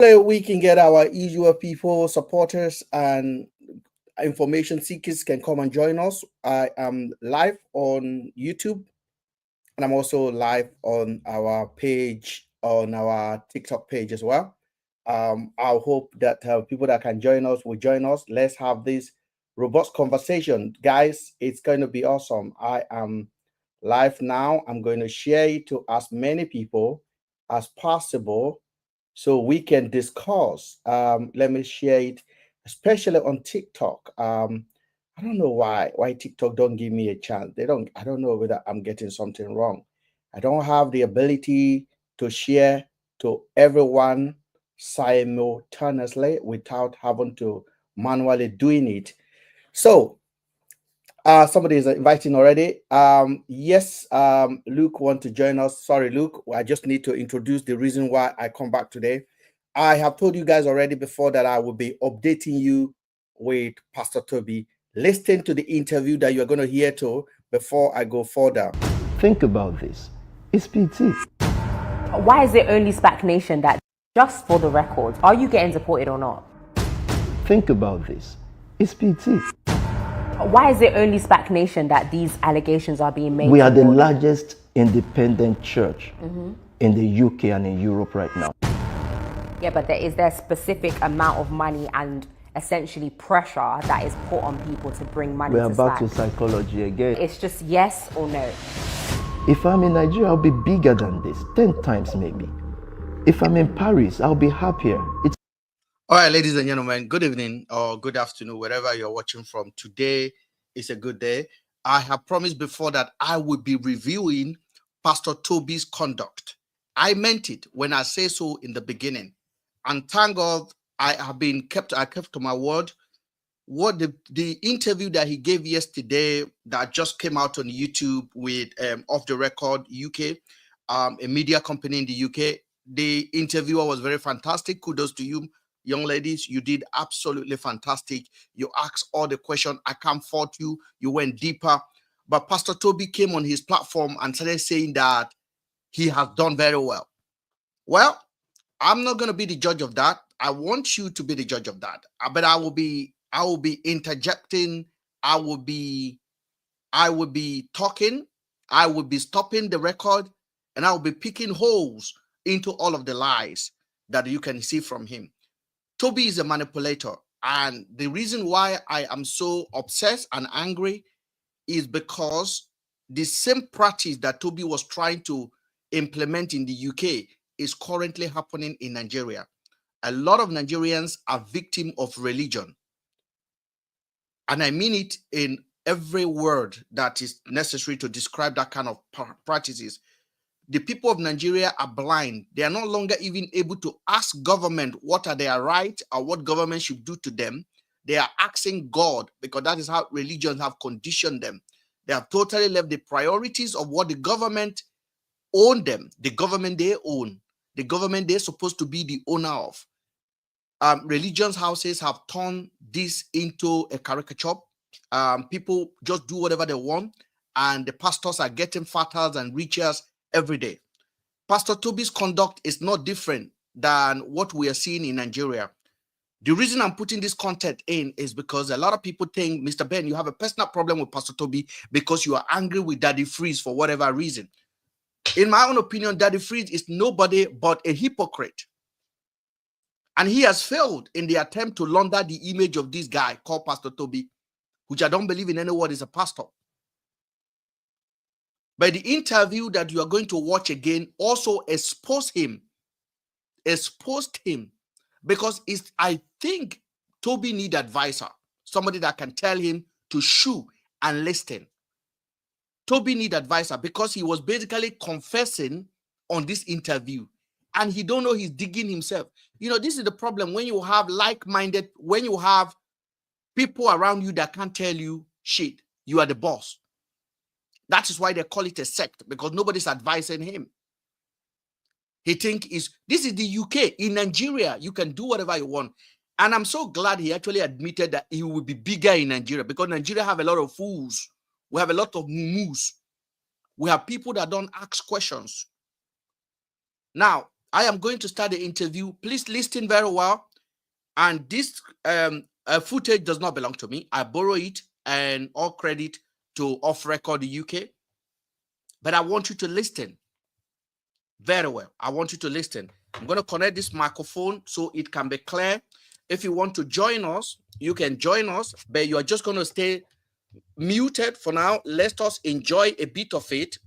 We can get our usual people, supporters, and information seekers can come and join us. I am live on YouTube, and I'm also live on our page, on our TikTok page as well. I hope that people that can join us will join us. Let's have this robust conversation, guys. It's going to be awesome. I am live now. I'm going to share it to as many people as possible so we can discuss. Let me share it, especially on TikTok. I don't know why TikTok don't give me a chance. They don't. I don't know whether I'm getting something wrong. I don't have the ability to share to everyone simultaneously without having to manually doing it. So somebody is inviting already. Yes, Luke want to join us. Sorry, Luke. I just need to introduce the reason why I come back today. I have told you guys already before that I will be updating you with Pastor Toby. Listen to the interview that you're going to hear to before I go further. Think about this. It's PT. Why is it only SPAC Nation that, just for the record, are you getting deported or not? Think about this. It's PT. Why is it only SPAC Nation that these allegations are being made? We are the largest independent church in the UK and in Europe right now. Yeah, but is there a specific amount of money and essentially pressure that is put on people to bring money We're to back to SPAC? psychology again. It's just yes or no. If I'm in Nigeria, I'll be bigger than this, 10 times maybe. If I'm in Paris, I'll be happier. All right, ladies and gentlemen, good evening or good afternoon, wherever you're watching from. Today is a good day. I have promised before that I would be reviewing Pastor Toby's conduct. I meant it when I say so in the beginning. And thank God I kept to my word. What the interview that he gave yesterday that just came out on YouTube with Off the Record UK, a media company in the UK, the interviewer was very fantastic. Kudos to you, young ladies. You did absolutely fantastic. You asked all the questions. I can't fault you. You went deeper. But Pastor Toby came on his platform and started saying that he has done very well. Well, I'm not going to be the judge of that. I want you to be the judge of that. But I will be interjecting. I will be talking. I will be stopping the record, and I will be picking holes into all of the lies that you can see from him. Toby is a manipulator, and the reason why I am so obsessed and angry is because the same practice that Toby was trying to implement in the UK is currently happening in Nigeria. A lot of Nigerians are victims of religion. And I mean it in every word that is necessary to describe that kind of practices. The people of Nigeria are blind. They are no longer even able to ask government what are their rights or what government should do to them. They are asking God, because that is how religions have conditioned them. They have totally left the priorities of what the government own them, the government they own, the government they're supposed to be the owner of. Religions houses have turned this into a caricature. People just do whatever they want, and the pastors are getting fatter and richer every day. Pastor Toby's conduct is not different than what we are seeing in Nigeria. The reason I'm putting this content in is because a lot of people think, Mr. Ben, you have a personal problem with Pastor Toby because you are angry with Daddy Freeze for whatever reason. In my own opinion, Daddy Freeze is nobody but a hypocrite. And he has failed in the attempt to launder the image of this guy called Pastor Toby, which I don't believe in any word is a pastor. But the interview that you are going to watch again also exposed him, because I think Toby need advisor, somebody that can tell him to shoo and listen. Toby need advisor because he was basically confessing on this interview, and he don't know he's digging himself. You know, this is the problem when you have like-minded, when you have people around you that can't tell you shit. You are the boss. That is why they call it a sect, because nobody's advising him. He think this is the UK. In Nigeria, you can do whatever you want. And I'm so glad he actually admitted that he will be bigger in Nigeria, because Nigeria have a lot of fools. We have a lot of mumus. We have people that don't ask questions. Now, I am going to start the interview. Please listen very well. And this footage does not belong to me. I borrow it and all credit to Off Record UK. But I want you to listen very well. I want you to listen. I'm going to connect this microphone so it can be clear. If you want to join us, you can join us, but you are just going to stay muted for now. Let us enjoy a bit of it,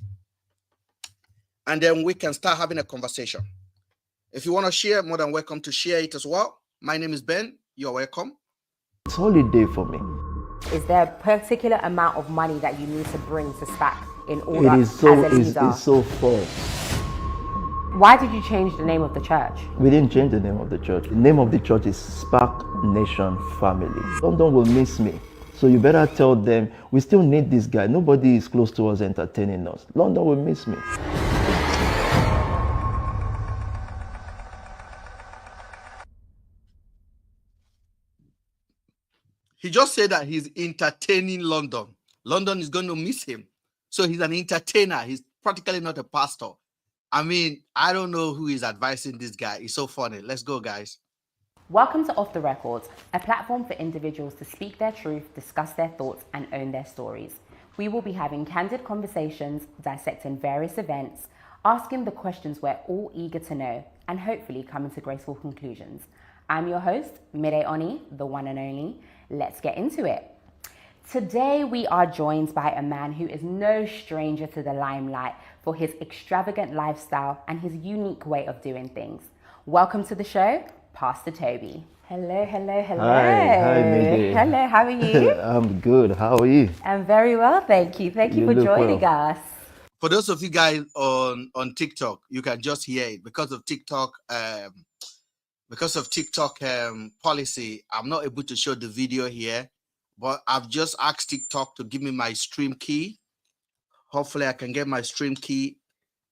and then we can start having a conversation. If you want to share, more than welcome to share it as well. My name is Ben. You're welcome. It's holiday for me. Is there a particular amount of money that you need to bring to SPAC in order It is so, as a leader? it's so false. Why did you change the name of the church? We didn't change the name of the church. The name of the church is Spark Nation Family. London will miss me. So you better tell them, we still need this guy. Nobody is close to us entertaining us. London will miss me. He just said that he's entertaining London. London is going to miss him. So he's an entertainer. He's practically not a pastor. I mean, I don't know who is advising this guy. It's so funny. Let's go, guys. Welcome to Off the Record, a platform for individuals to speak their truth, discuss their thoughts, and own their stories. We will be having candid conversations, dissecting various events, asking the questions we're all eager to know, and hopefully coming to graceful conclusions. I'm your host, Mire Oni, the one and only. Let's get into it. Today, we are joined by a man who is no stranger to the limelight for his extravagant lifestyle and his unique way of doing things. Welcome to the show, Pastor Toby. Hello, hello, hello. Hi, Mayday. Hello, how are you? I'm good. How are you? I'm very well, thank you. Thank you for look joining well. us. For those of you guys on TikTok, you can just hear it because of TikTok. Policy, I'm not able to show the video here, but I've just asked TikTok to give me my stream key. Hopefully I can get my stream key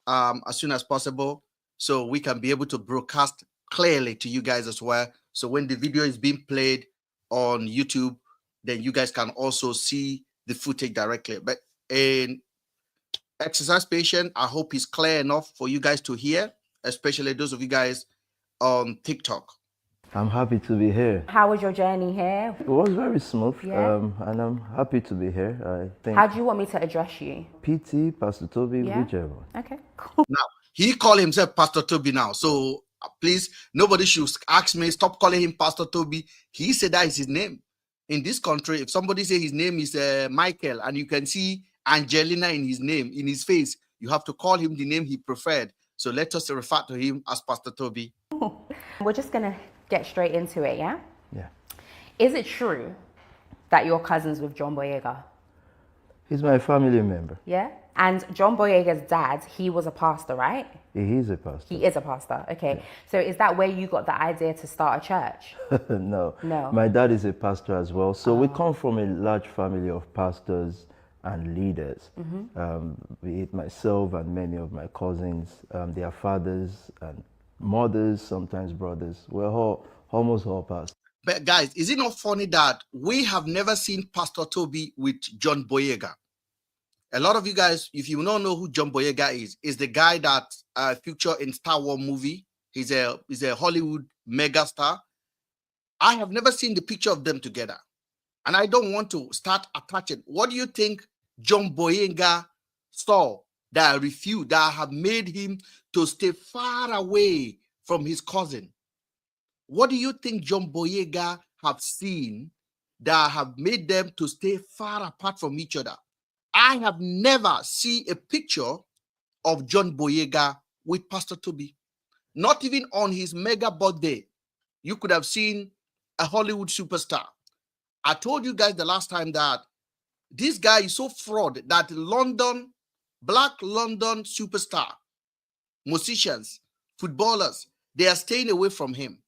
as soon as possible so we can be able to broadcast clearly to you guys as well. So when the video is being played on YouTube, then you guys can also see the footage directly. But in exercise patient, I hope it's clear enough for you guys to hear, especially those of you guys on TikTok. I'm happy to be here. How was your journey here? It was very smooth, Yeah. and I'm happy to be here. I think How do you want me to address you? PT, Pastor Toby, Yeah. whichever. Okay, cool. Now, he called himself Pastor Toby now. So please, nobody should ask me, stop calling him Pastor Toby. He said that is his name. In this country, if somebody say his name is Michael and you can see Angelina in his name, in his face, you have to call him the name he preferred. So let us refer to him as Pastor Toby. We're just going to get straight into it, yeah? Yeah. Is it true that you're cousins with John Boyega? He's my family member. Yeah? And John Boyega's dad, he was a pastor, right? He is a pastor. He is a pastor, okay. Yeah. So is that where you got the idea to start a church? No. No. My dad is a pastor as well. So we come from a large family of pastors and leaders. Be it myself and many of my cousins, their fathers and mothers, sometimes brothers. We're almost all pastors. But guys, is it not funny that we have never seen Pastor Toby with John Boyega? A lot of you guys, if you don't know who John Boyega is the guy that featured in Star Wars movie. He's a Hollywood megastar. I have never seen the picture of them together. And I don't want to start attaching. What do you think John Boyega saw that refused, that have made him to stay far away from his cousin? What do you think John Boyega have seen that have made them to stay far apart from each other? I have never seen a picture of John Boyega with Pastor Toby. Not even on his mega birthday. You could have seen a Hollywood superstar. I told you guys the last time that this guy is so fraud that Black London superstar, musicians, footballers, they are staying away from him.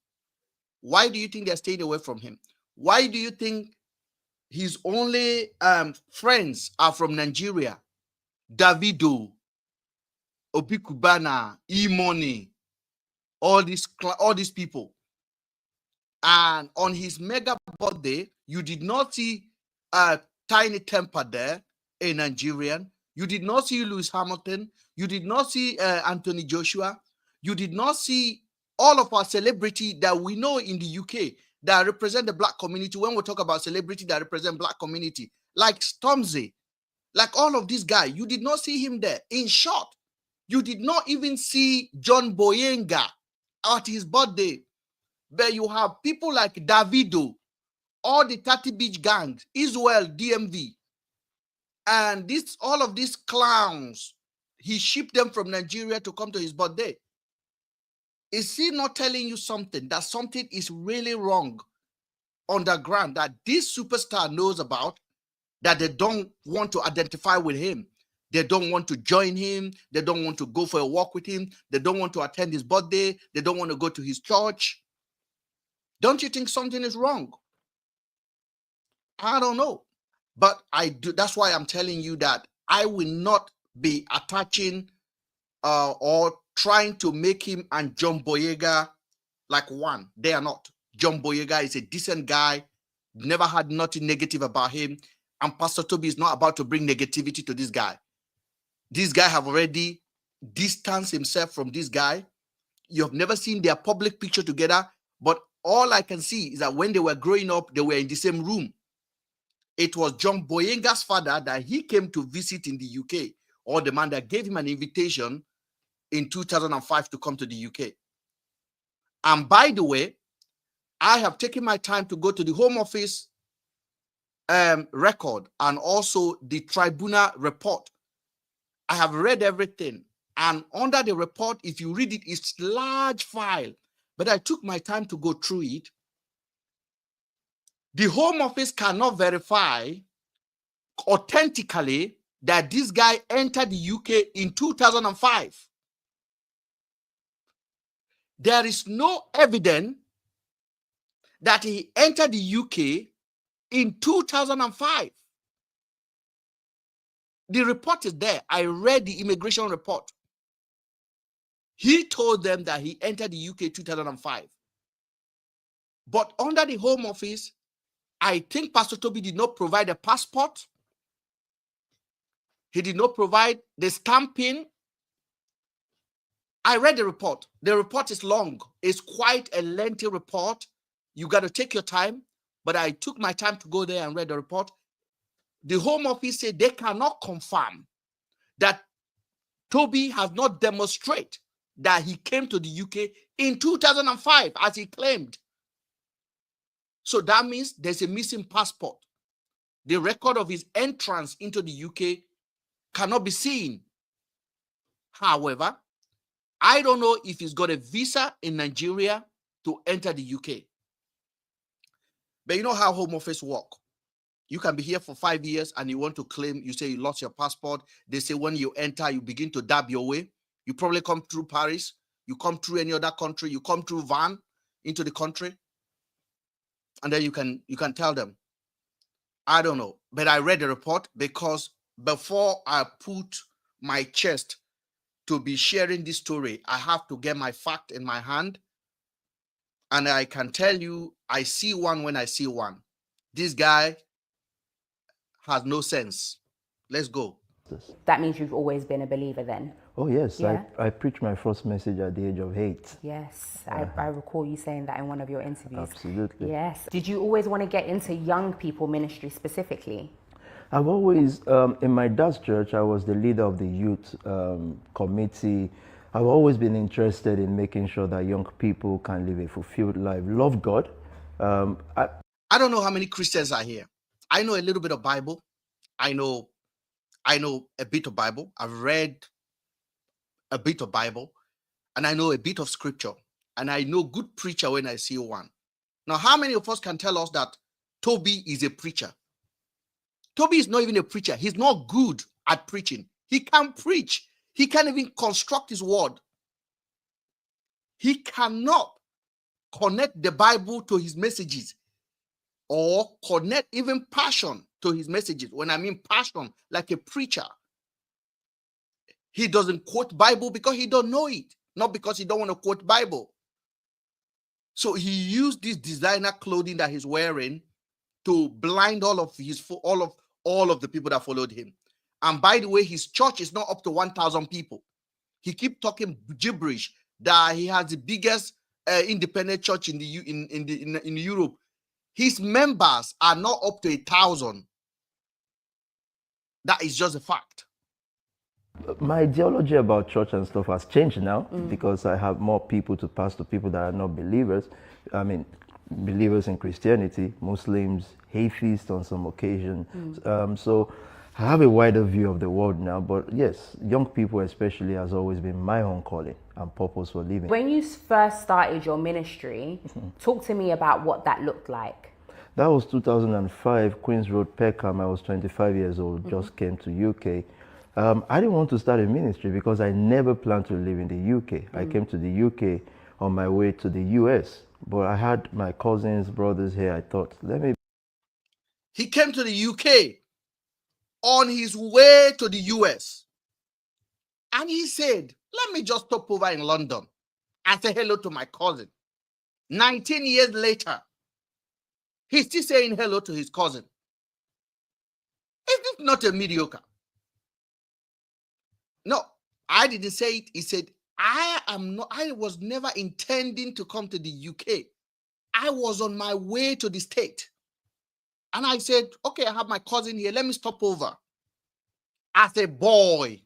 Why do you think they're staying away from him? Why do you think his only friends are from Nigeria? Davido, Obi Kubana, E-Money, all these people. And on his mega birthday, you did not see Tiny Temper there, a Nigerian. You did not see Lewis Hamilton. You did not see Anthony Joshua. You did not see all of our celebrity that we know in the UK that represent the black community. When we talk about celebrity that represent black community, like Stormzy, like all of these guys, you did not see him there. In short, you did not even see John Boyenga at his birthday. But you have people like Davido, all the 30 Beach gangs, Israel, DMV, and all of these clowns, he shipped them from Nigeria to come to his birthday. Is he not telling you something, that something is really wrong underground that this superstar knows about, that they don't want to identify with him? They don't want to join him. They don't want to go for a walk with him. They don't want to attend his birthday. They don't want to go to his church. Don't you think something is wrong? I don't know. But I do. That's why I'm telling you that I will not be attaching or trying to make him and John Boyega like one. They are not. John Boyega is a decent guy. Never had nothing negative about him. And Pastor Toby is not about to bring negativity to this guy. This guy have already distanced himself from this guy. You have never seen their public picture together. But all I can see is that when they were growing up, they were in the same room. It was John Boyenga's father that he came to visit in the UK, or the man that gave him an invitation in 2005 to come to the UK. And by the way, I have taken my time to go to the Home Office record and also the tribunal report. I have read everything. And under the report, if you read it, it's large file. But I took my time to go through it. The Home Office cannot verify authentically that this guy entered the UK in 2005. There is no evidence that he entered the UK in 2005. The report is there. I read the immigration report. He told them that he entered the UK 2005. But under the Home Office, I think Pastor Toby did not provide a passport. He did not provide the stamping. I read the report. The report is long. It's quite a lengthy report. You got to take your time. But I took my time to go there and read the report. The Home Office said they cannot confirm that Toby has not demonstrated that he came to the UK in 2005, as he claimed. So that means there's a missing passport. The record of his entrance into the UK cannot be seen. However, I don't know if he's got a visa in Nigeria to enter the UK. But you know how Home Office work. You can be here for 5 years and you want to claim, you say you lost your passport. They say when you enter, you begin to dab your way. You probably come through Paris. You come through any other country. You come through van into the country. And then you can tell them. I don't know. But I read the report because before I put my chest to be sharing this story, I have to get my fact in my hand. And I can tell you, I see one when I see one. This guy has no sense. Let's go. That means you've always been a believer then? Oh, yes. Yeah. I preached my first message at the age of 8. Yes. I recall you saying that in one of your interviews. Absolutely. Yes. Did you always want to get into young people ministry specifically? I've always, in my dad's church, I was the leader of the youth committee. I've always been interested in making sure that young people can live a fulfilled life, love God. I don't know how many Christians are here. I know a little bit of Bible. I know a bit of Bible. I've read a bit of Bible, and I know a bit of scripture, and I know good preacher when I see one. Now, how many of us can tell us that Toby is a preacher? Toby is not even a preacher. He's not good at preaching. He can't preach. He can't even construct his word. He cannot connect the Bible to his messages or connect even passion to his messages. When I mean passion, like a preacher, he doesn't quote Bible because he don't know it, not because he don't want to quote Bible. So he used this designer clothing that he's wearing to blind all of the people that followed him. And by the way, his church is not up to 1,000 people. He keep talking gibberish that he has the biggest independent church in Europe. His members are not up to 1,000. That is just a fact. My ideology about church and stuff has changed now because I have more people to pass to people that are not believers. I mean, believers in Christianity, Muslims, atheists on some occasion. So I have a wider view of the world now. But yes, young people especially has always been my own calling and purpose for living. When you first started your ministry, talk to me about what that looked like. That was 2005, Queens Road, Peckham. I was 25 years old, just came to UK. I didn't want to start a ministry because I never planned to live in the UK. I came to the UK on my way to the US, but I had my cousins, brothers here. I thought, let me. He came to the UK on his way to the US. And he said, let me just stop over in London and say hello to my cousin. 19 years later, he's still saying hello to his cousin. Is this not a mediocre? No, I didn't say it. He said, I was never intending to come to the UK. I was on my way to the state. And I said, okay, I have my cousin here. Let me stop over. As a boy,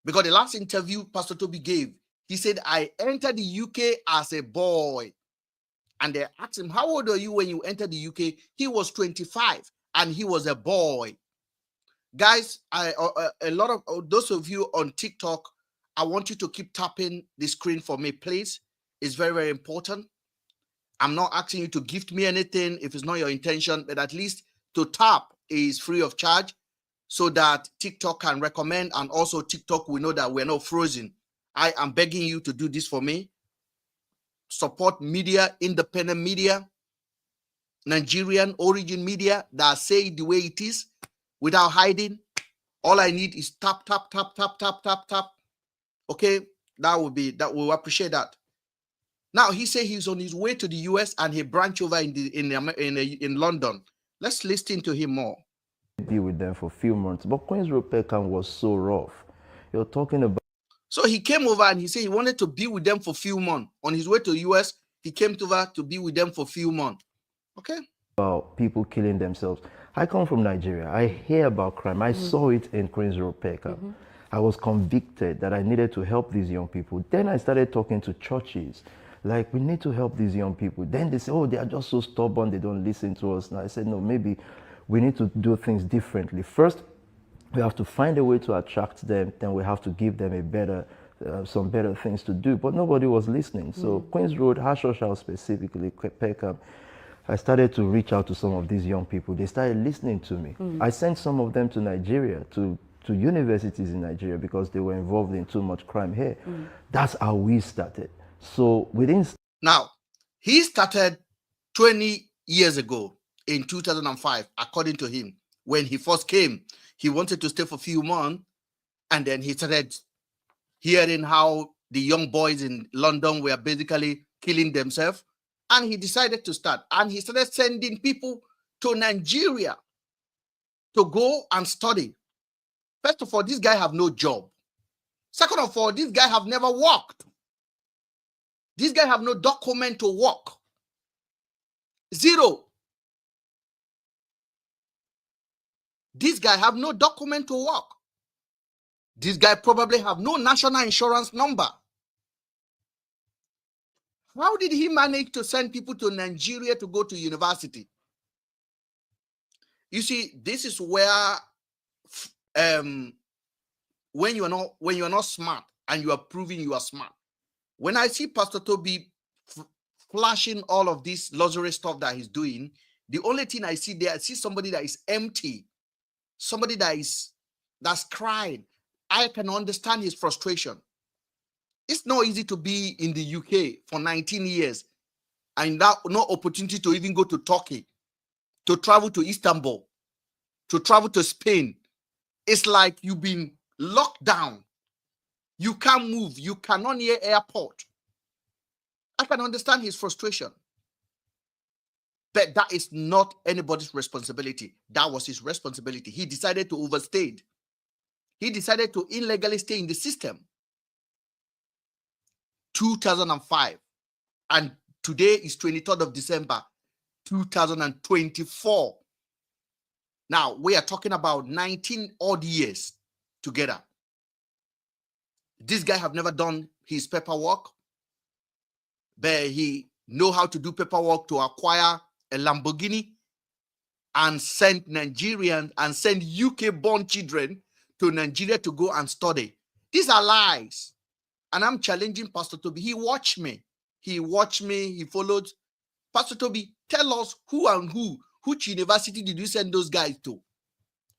because the last interview Pastor Toby gave, he said, I entered the UK as a boy. And they asked him, how old are you when you entered the UK? He was 25 and he was a boy. Guys, a lot of those of you on TikTok, I want you to keep tapping the screen for me, please. It's very, very important. I'm not asking you to gift me anything if it's not your intention, but at least to tap is free of charge so that TikTok can recommend, and also TikTok will know that we're not frozen. I am begging you to do this for me. Support media, independent media, Nigerian origin media that say it the way it is without hiding. All I need is tap, tap, tap, tap, tap, tap, tap. Okay, that will appreciate that. Now he said he's on his way to the US and he branched over in London. Let's listen to him more. Be with them for a few months, but Queens Road, Peckham was so rough. You're talking about. So he came over and he said he wanted to be with them for a few months. On his way to the US, he came over to be with them for a few months. Okay. About people killing themselves. I come from Nigeria. I hear about crime. I saw it in Queens Road, Peckham. I was convicted that I needed to help these young people. Then I started talking to churches. Like, we need to help these young people. Then they say, oh, they are just so stubborn, they don't listen to us. And I said, no, maybe we need to do things differently. First, we have to find a way to attract them. Then we have to give them a better, some better things to do. But nobody was listening. So Queens Road, Harshawshire specifically, Peckham, I started to reach out to some of these young people. They started listening to me. I sent some of them to Nigeria, to universities in Nigeria, because they were involved in too much crime here. That's how we started. So within. Now, he started 20 years ago in 2005, according to him. When he first came, he wanted to stay for a few months, and then he started hearing how the young boys in London were basically killing themselves, and he decided to start. And he started sending people to Nigeria to go and study. First of all, this guy have no job. Second of all, this guy have never worked. This guy have no document to work. Zero. This guy have no document to work. This guy probably have no national insurance number. How did he manage to send people to Nigeria to go to university? You see, this is where when you are not smart and you are proving you are smart. When I see Pastor Toby flashing all of this luxury stuff that he's doing, the only thing I see there, I see somebody that is empty, somebody that's crying. I can understand his frustration. It's not easy to be in the UK for 19 years and no opportunity to even go to Turkey, to travel to Istanbul, to travel to Spain. It's like you've been locked down. You can't move. You cannot near airport. I can understand his frustration. But that is not anybody's responsibility. That was his responsibility. He decided to overstay. He decided to illegally stay in the system. 2005. And today is 23rd of December, 2024. Now, we are talking about 19 odd years together. This guy have never done his paperwork, but he know how to do paperwork to acquire a Lamborghini and send Nigerians and send UK-born children to Nigeria to go and study. These are lies. And I'm challenging Pastor Toby. He watched me. He followed. Pastor Toby, tell us who and which university did you send those guys to?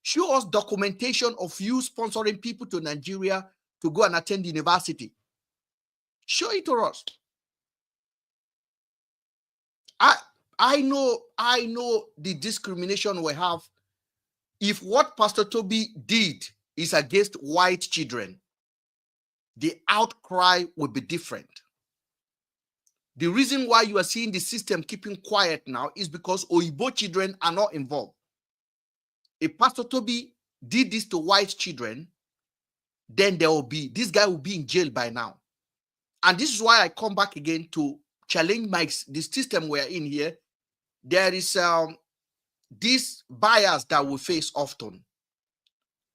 Show us documentation of you sponsoring people to Nigeria to go and attend university. Show it to us. I know the discrimination we have. If what Pastor Toby did is against white children, the outcry will be different. The reason why you are seeing the system keeping quiet now is because Oyibo children are not involved. If Pastor Toby did this to white children, then this guy will be in jail by now. And this is why I come back again to challenge the system we're in here. There is this bias that we face often.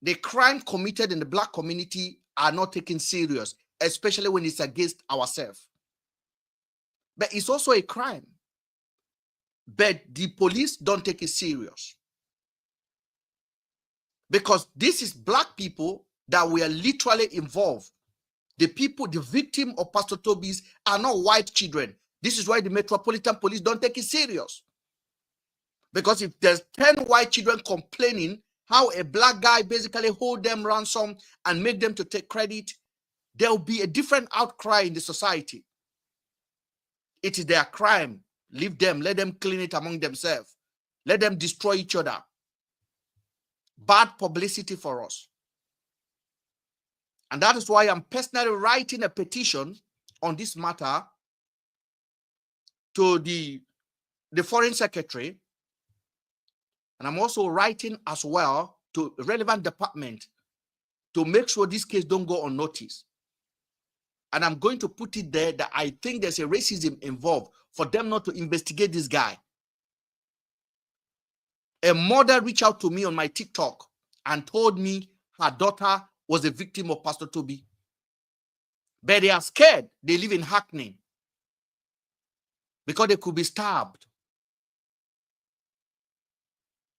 The crime committed in the Black community are not taken serious, especially when it's against ourselves. But it's also a crime. But the police don't take it serious. Because this is Black people that we are literally involved. The victim of Pastor Toby's are not white children. This is why the Metropolitan Police don't take it serious. Because if there's 10 white children complaining how a Black guy basically hold them ransom and make them to take credit, there will be a different outcry in the society. It is their crime. Leave them. Let them clean it among themselves. Let them destroy each other. Bad publicity for us. And that is why I'm personally writing a petition on this matter to the Foreign Secretary. And I'm also writing as well to relevant department to make sure this case don't go unnoticed. And I'm going to put it there that I think there's a racism involved for them not to investigate this guy. A mother reached out to me on my TikTok and told me her daughter was a victim of Pastor Toby. But they are scared. They live in Hackney because they could be stabbed.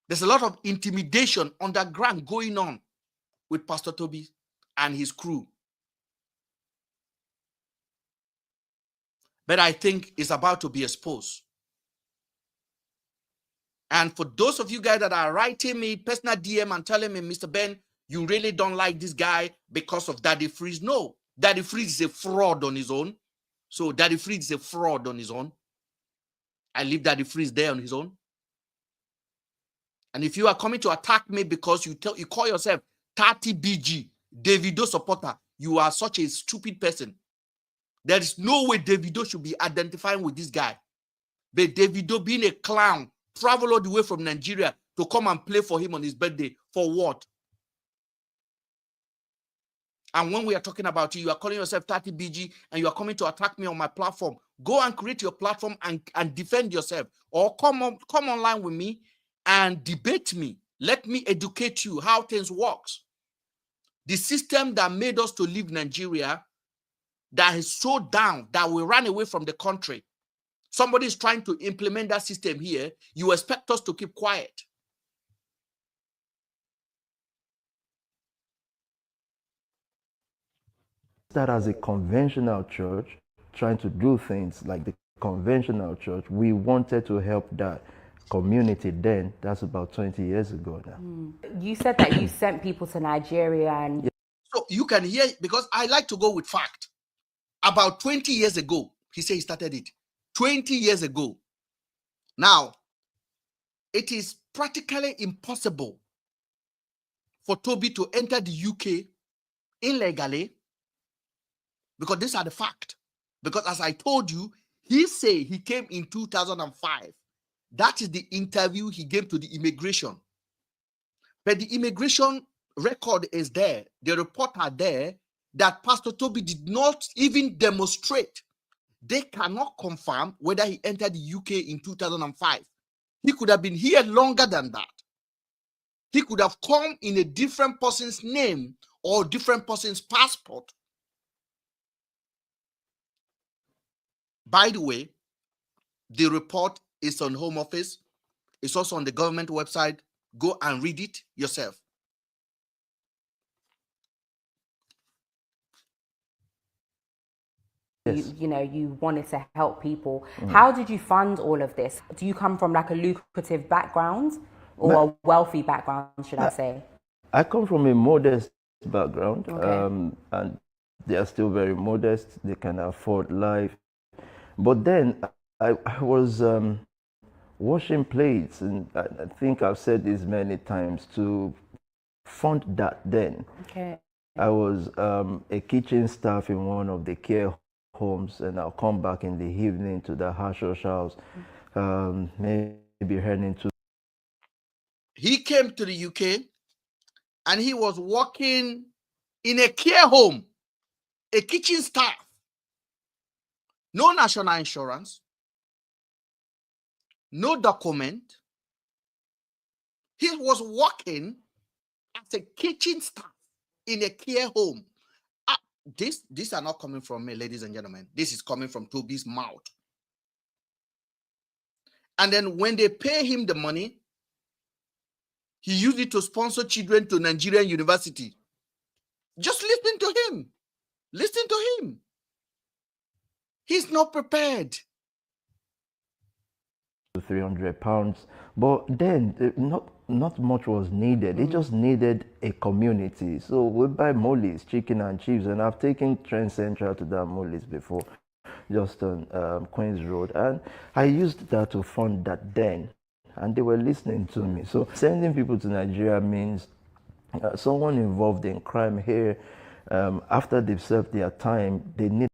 There's a lot of intimidation underground going on with Pastor Toby and his crew. But I think it's about to be exposed. And for those of you guys that are writing me personal DM and telling me, Mr. Ben, you really don't like this guy because of Daddy Freeze. No, Daddy Freeze is a fraud on his own. So Daddy Freeze is a fraud on his own. I leave Daddy Freeze there on his own. And if you are coming to attack me because you call yourself 30 BG, Davido supporter, you are such a stupid person. There is no way Davido should be identifying with this guy. But Davido being a clown, travel all the way from Nigeria to come and play for him on his birthday. For what? And when we are talking about you are calling yourself 30 BG and you are coming to attack me on my platform. Go and create your platform and defend yourself. Or come online with me and debate me. Let me educate you how things works. The system that made us to leave Nigeria, that is so down that we ran away from the country. Somebody is trying to implement that system here. You expect us to keep quiet. That as a conventional church, trying to do things like the conventional church, we wanted to help that community then. That's about 20 years ago now. You said that you sent people to Nigeria and... Yeah. So you can hear, because I like to go with fact. About 20 years ago, he said he started it. 20 years ago. Now, it is practically impossible for Toby to enter the UK illegally, because these are the facts. Because as I told you, he said he came in 2005. That is the interview he gave to the immigration. But the immigration record is there. The report are there. that Pastor Toby did not even demonstrate. They cannot confirm whether he entered the UK in 2005. He could have been here longer than that. He could have come in a different person's name or different person's passport. By the way, the report is on Home Office. It's also on the government website. Go and read it yourself. Yes. You wanted to help people. How did you fund all of this? Do you come from like a lucrative background or a wealthy background, should I say? I come from a modest background, Okay. and they are still very modest. They can afford life. But then I was washing plates, and I think I've said this many times, to fund that then. Okay. I was a kitchen staff in one of the care homes, and I'll come back in the evening to the Hashosh house, maybe heading to. He came to the UK and he was working in a care home, a kitchen staff, no national insurance, no document. He was working as a kitchen staff in a care home. These are not coming from me, ladies and gentlemen. This is coming from Toby's mouth. And then when they pay him the money, he used it to sponsor children to Nigerian university. Just listen to him. Listen to him. He's not prepared. £300, but then not much was needed. They just needed a community. So we buy mollies, chicken and chips, and I've taken Trend Central to that mollies before, just on Queens Road, and I used that to fund that then, and they were listening to me. So sending people to Nigeria means someone involved in crime here, after they've served their time, they need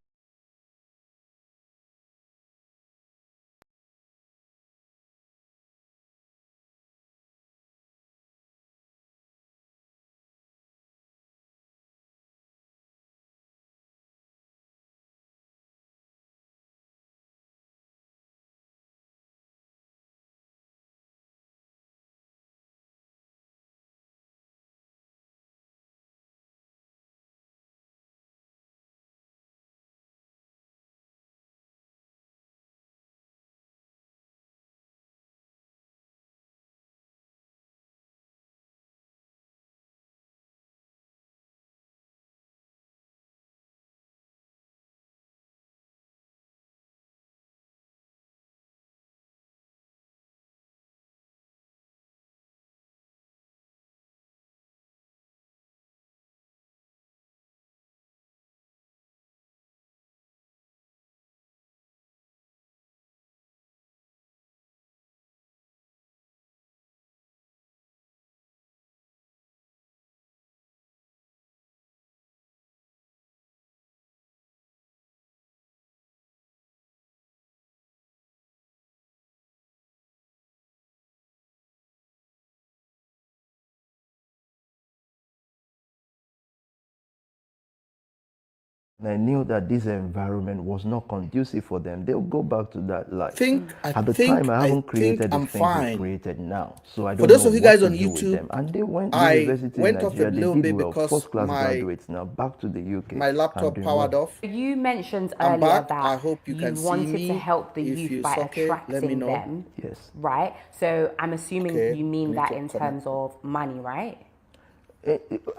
and I knew that this environment was not conducive for them. They'll go back to that life. At the time, I haven't created the things they created now, so I don't know what to do with them. And they went to university in Nigeria. They did well, first-class graduates. Now back to the UK. My laptop powered off. You mentioned I'm earlier back. that I hope you can see wanted me. to help the If youth you by suck it, let me attracting know. them, Yes. right? So I'm assuming Okay, you mean need that to in connect. terms of money, right?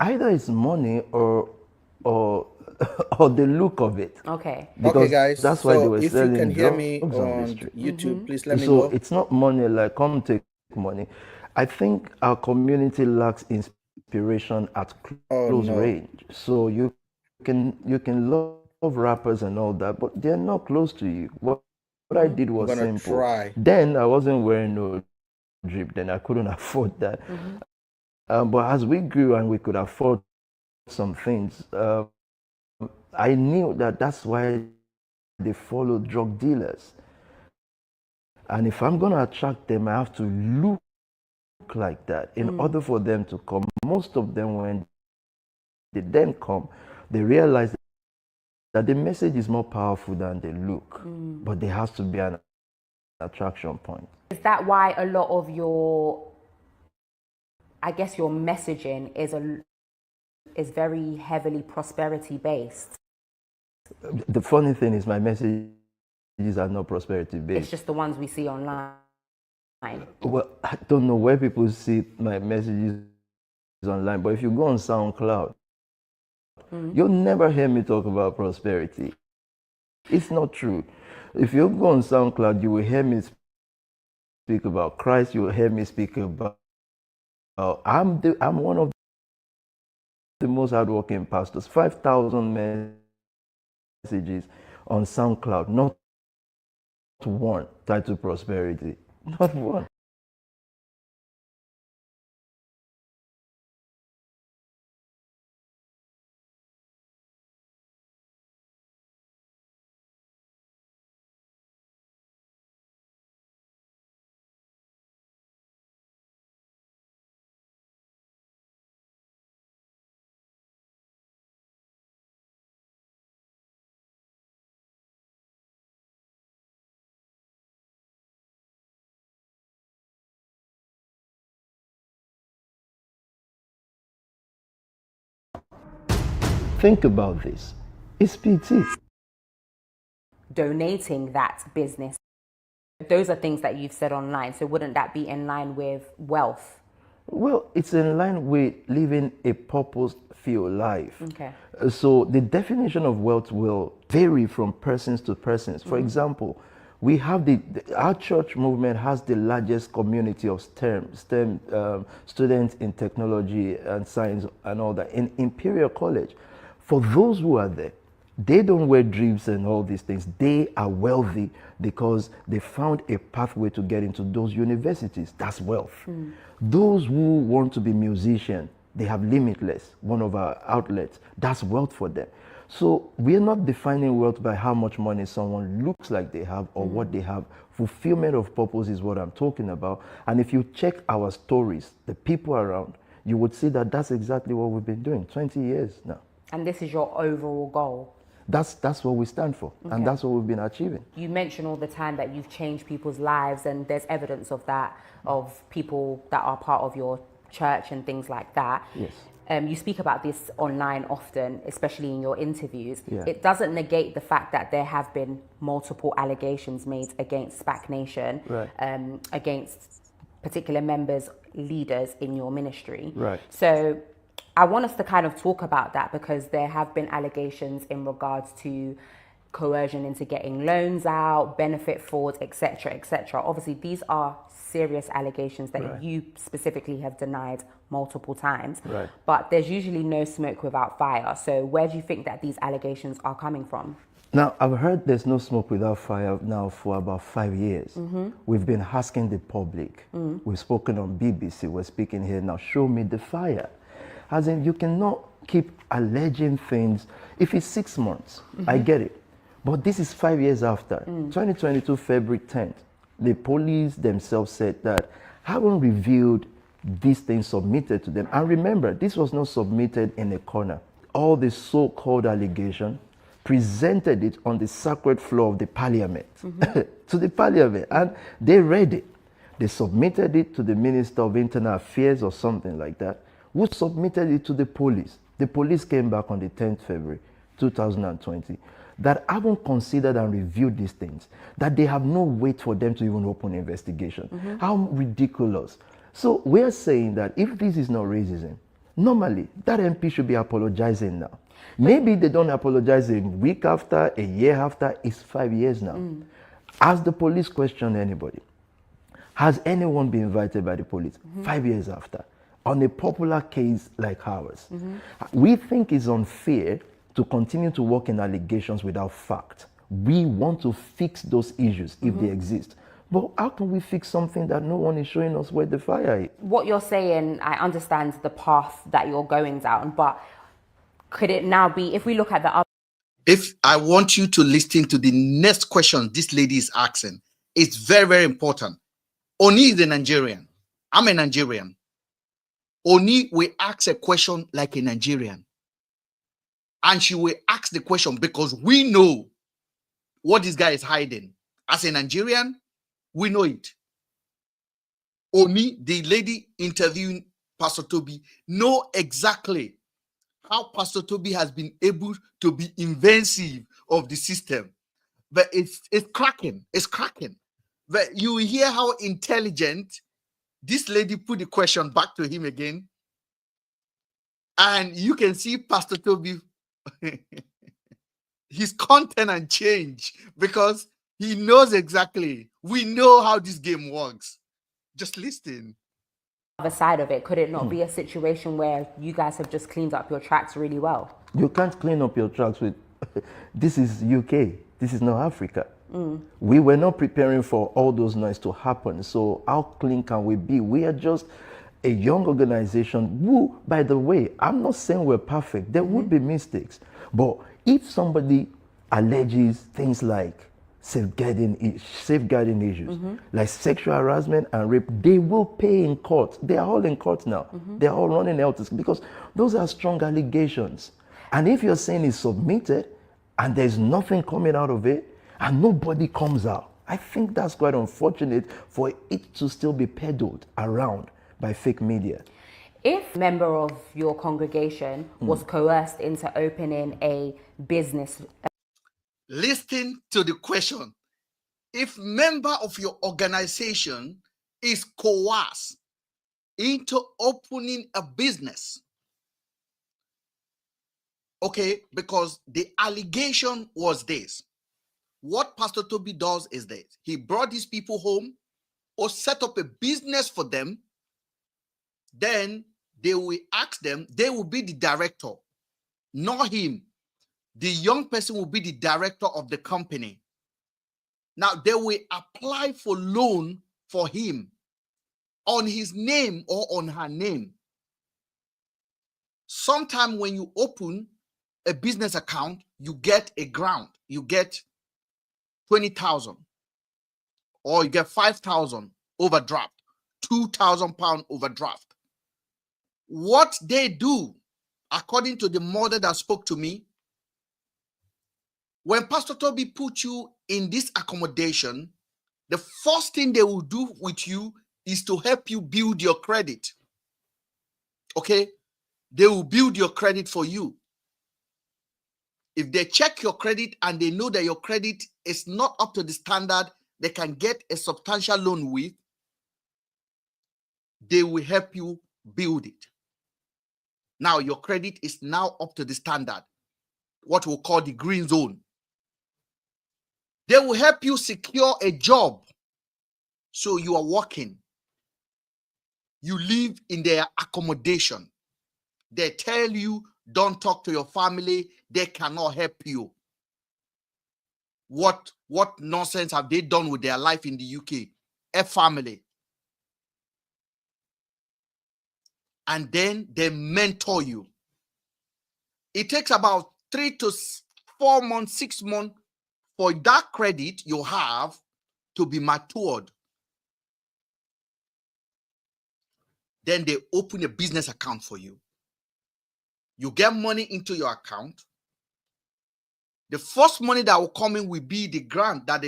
Either it's money or or the look of it. Okay. Because Okay, guys. that's why they were if you selling can hear me drugs on the on street. YouTube, please let me So know. it's not money like come take money. I think our community lacks inspiration at close range. So you can love rappers and all that, but they're not close to you. What I did was gonna simple. try. Then I wasn't wearing no drip. Then I couldn't afford that. But as we grew and we could afford some things, I knew that that's why they follow drug dealers. And if I'm going to attract them, I have to look like that in order for them to come. Most of them, when they then come, they realize that the message is more powerful than they look, but there has to be an attraction point. Is that why a lot of your, I guess, your messaging is very heavily prosperity based? The funny thing is my messages are not prosperity based. It's just the ones we see online. Well, I don't know where people see my messages online, but if you go on SoundCloud, you'll never hear me talk about prosperity. It's not true. If you go on SoundCloud, you will hear me speak about Christ. You will hear me speak about I'm one of the most hardworking pastors. 5,000 messages on SoundCloud, not one tied to prosperity, not one. Think about this. It's PT. Donating that business. Those are things that you've said online. So wouldn't that be in line with wealth? Well, it's in line with living a purpose-filled life. Okay. So the definition of wealth will vary from persons to persons. For example, we have our church movement has the largest community of STEM students in technology and science and all that in Imperial College. For those who are there, they don't wear dreams and all these things. They are wealthy because they found a pathway to get into those universities. That's wealth. Those who want to be musicians, they have Limitless, one of our outlets. That's wealth for them. So we're not defining wealth by how much money someone looks like they have or what they have. Fulfillment of purpose is what I'm talking about. And if you check our stories, the people around, you would see that that's exactly what we've been doing 20 years now. And this is your overall goal? That's what we stand for, and that's what we've been achieving. You mention all the time that you've changed people's lives, and there's evidence of that, of people that are part of your church and things like that. Yes. You speak about this online often, especially in your interviews. Yeah. It doesn't negate the fact that there have been multiple allegations made against SPAC Nation, Right. Against particular members, leaders in your ministry. Right. So I want us to kind of talk about that, because there have been allegations in regards to coercion into getting loans out, benefit fraud, etc., etc. Obviously, these are serious allegations that Right. you specifically have denied multiple times. Right. But there's usually no smoke without fire. So where do you think that these allegations are coming from? Now, I've heard there's no smoke without fire now for about 5 years. We've been asking the public. We've spoken on BBC. We're speaking here now. Show me the fire. As in, you cannot keep alleging things. If it's 6 months, I get it. But this is 5 years after. 2022, February 10th, the police themselves said that haven't revealed these things submitted to them. And remember, this was not submitted in a corner. All the so-called allegation presented it on the sacred floor of the parliament, to the parliament, and they read it. They submitted it to the Minister of Internal Affairs or something like that, who submitted it to the police. The police came back on the 10th February 2020 that haven't considered and reviewed these things, that they have no weight for them to even open investigation. How ridiculous. So we're saying that if this is not racism, normally that MP should be apologizing now. Maybe they don't apologize a week after, a year after, it's 5 years now. Has the police questioned anybody? Has anyone been invited by the police 5 years after? On a popular case like ours. We think it's unfair to continue to work in allegations without fact. We want to fix those issues if they exist. But how can we fix something that no one is showing us where the fire is? What you're saying, I understand the path that you're going down, but could it now be, if we look at the other... If I want you to listen to the next question this lady is asking, it's very, very important. Oni is a Nigerian. I'm a Nigerian. Oni will ask a question like a Nigerian. And she will ask the question because we know what this guy is hiding. As a Nigerian, we know it. Omi, the lady interviewing Pastor Toby, know exactly how Pastor Toby has been able to be inventive of the system. But it's cracking. It's cracking. But you hear how intelligent this lady put the question back to him again. And you can see Pastor Toby, his content and change because he knows exactly. We know how this game works. Just listen. Other side of it, could it not be a situation where you guys have just cleaned up your tracks really well? You can't clean up your tracks with, this is UK, this is not Africa. We were not preparing for all those noise to happen. So how clean can we be? We are just a young organization who, by the way, I'm not saying we're perfect. There would be mistakes. But if somebody alleges things like safeguarding issues, like sexual harassment and rape, they will pay in court. They are all in court now. They are all running out because those are strong allegations. And if you're saying it's submitted and there's nothing coming out of it and nobody comes out, I think that's quite unfortunate for it to still be peddled around by fake media. If a member of your congregation was coerced into opening a business, Listen to the question. If member of your organization is coerced into opening a business, okay, because the allegation was this. What Pastor Toby does is this. He brought these people home or set up a business for them. Then they will ask them, they will be the director, not him. The young person will be the director of the company. Now they will apply for loan for him on his name or on her name. Sometime when you open a business account, you get a grant. You get 20,000 or you get 5,000 overdraft, 2,000 pound overdraft. What they do, according to the mother that spoke to me, when Pastor Toby put you in this accommodation, the first thing they will do with you is to help you build your credit. Okay? They will build your credit for you. If they check your credit and they know that your credit is not up to the standard they can get a substantial loan with, they will help you build it. Now your credit is now up to the standard, what we'll call the green zone. They will help you secure a job. So you are working. You live in their accommodation. They tell you, don't talk to your family. They cannot help you. What nonsense have they done with their life in the UK? A family. And then they mentor you. It takes about 3 to 4 months, 6 months for that credit you have to be matured. Then they open a business account for you. You get money into your account. The first money that will come in will be the grant that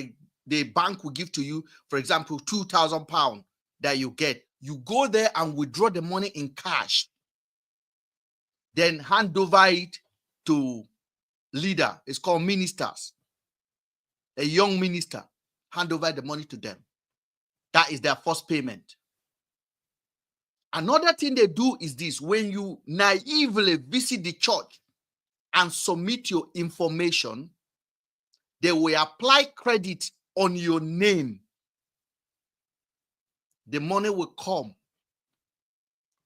the bank will give to you. For example, 2,000 pounds that you get. You go there and withdraw the money in cash. Then hand over it to leader. It's called ministers. A young minister. Hand over the money to them. That is their first payment. Another thing they do is this. When you naively visit the church and submit your information, they will apply credit on your name. The money will come.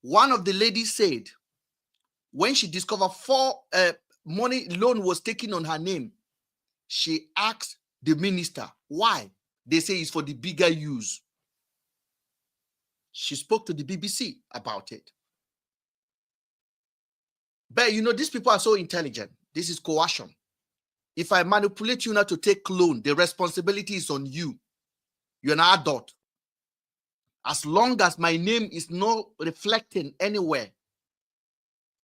One of the ladies said, when she discovered 4 money loan was taken on her name, she asked the minister, why? They say it's for the bigger use. She spoke to the BBC about it. But you know, these people are so intelligent. This is coercion. If I manipulate you not to take loan, the responsibility is on you. You're an adult. As long as my name is not reflecting anywhere,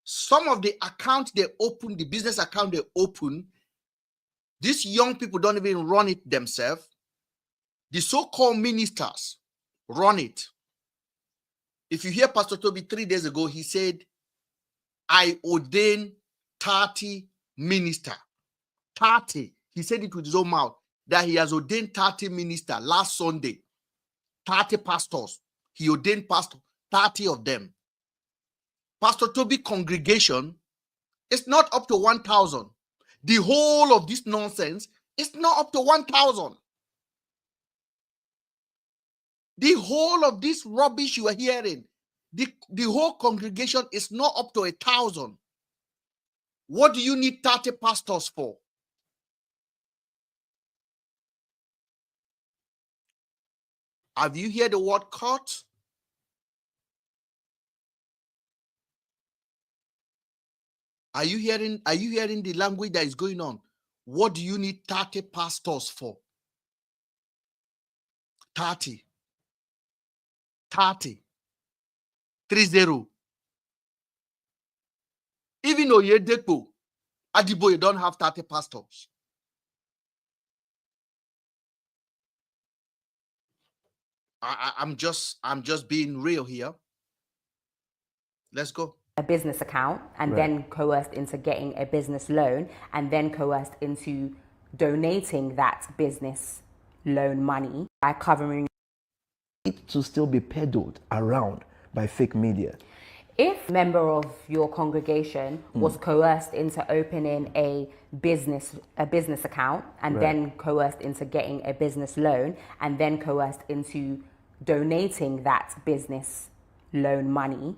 Some of the account they open, the business account they open, these young people don't even run it themselves. The so-called ministers run it. If you hear Pastor Toby 3 days ago, he said, I ordain 30 minister. 30. He said it with his own mouth, that he has ordained 30 minister last Sunday. 30 pastors. He ordained pastor, 30 of them. Pastor Toby congregation is not up to 1,000. The whole of this nonsense is not up to 1,000. The whole of this rubbish you are hearing, the whole congregation is not up to 1,000. What do you need 30 pastors for? Have you heard the word court? Are you hearing the language that is going on? What do you need 30 pastors for? 30. 30. 30. Even though Oyedepo, Adibo, you don't have 30 pastors. I'm just being real here. Let's go. A business account and then coerced into getting a business loan and then coerced into donating that business loan money by covering It to still be peddled around by fake media. If a member of your congregation was coerced into opening a business account and then coerced into getting a business loan and then coerced into donating that business loan money,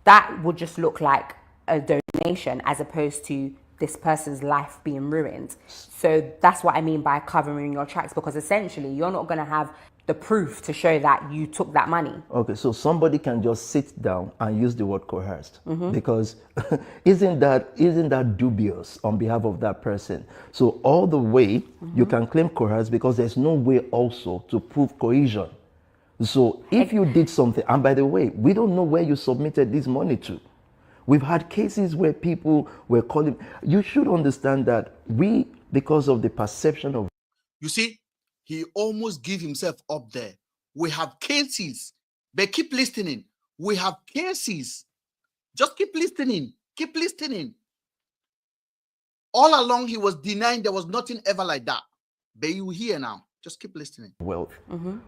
that would just look like a donation as opposed to this person's life being ruined. So that's what I mean by covering your tracks, because essentially you're not going to have the proof to show that you took that money. Okay, so somebody can just sit down and use the word coerced because isn't that dubious on behalf of that person? So all the way you can claim coerced because there's no way also to prove coercion. So if you did something, and by the way, we don't know where you submitted this money to. We've had cases where people were calling. You should understand that because of the perception of. You see, he almost gave himself up there. We have cases, but keep listening. We have cases. Just keep listening. Keep listening. All along, he was denying there was nothing ever like that. But you hear now. Just keep listening. Wealth.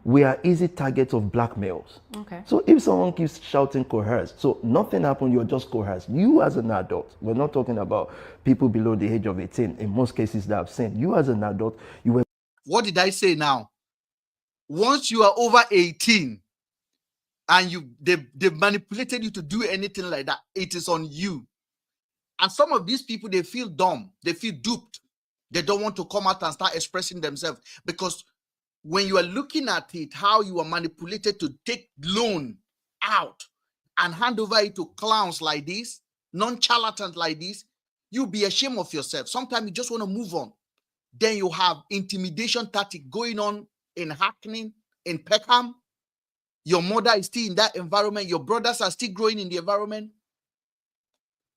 We are easy targets of blackmails. Okay. So if someone keeps shouting coerced, so nothing happened, you're just coerced. You as an adult, we're not talking about people below the age of 18. In most cases that I've seen, you as an adult, you were. What did I say now? Once you are over 18 and they manipulated you to do anything like that, it is on you. And some of these people, they feel dumb. They feel duped. They don't want to come out and start expressing themselves, because when you are looking at it, how you are manipulated to take loan out and hand over it to clowns like this, non-charlatans like this, you'll be ashamed of yourself. Sometimes you just want to move on. Then you have intimidation tactic going on in Hackney, in Peckham. Your mother is still in that environment. Your brothers are still growing in the environment.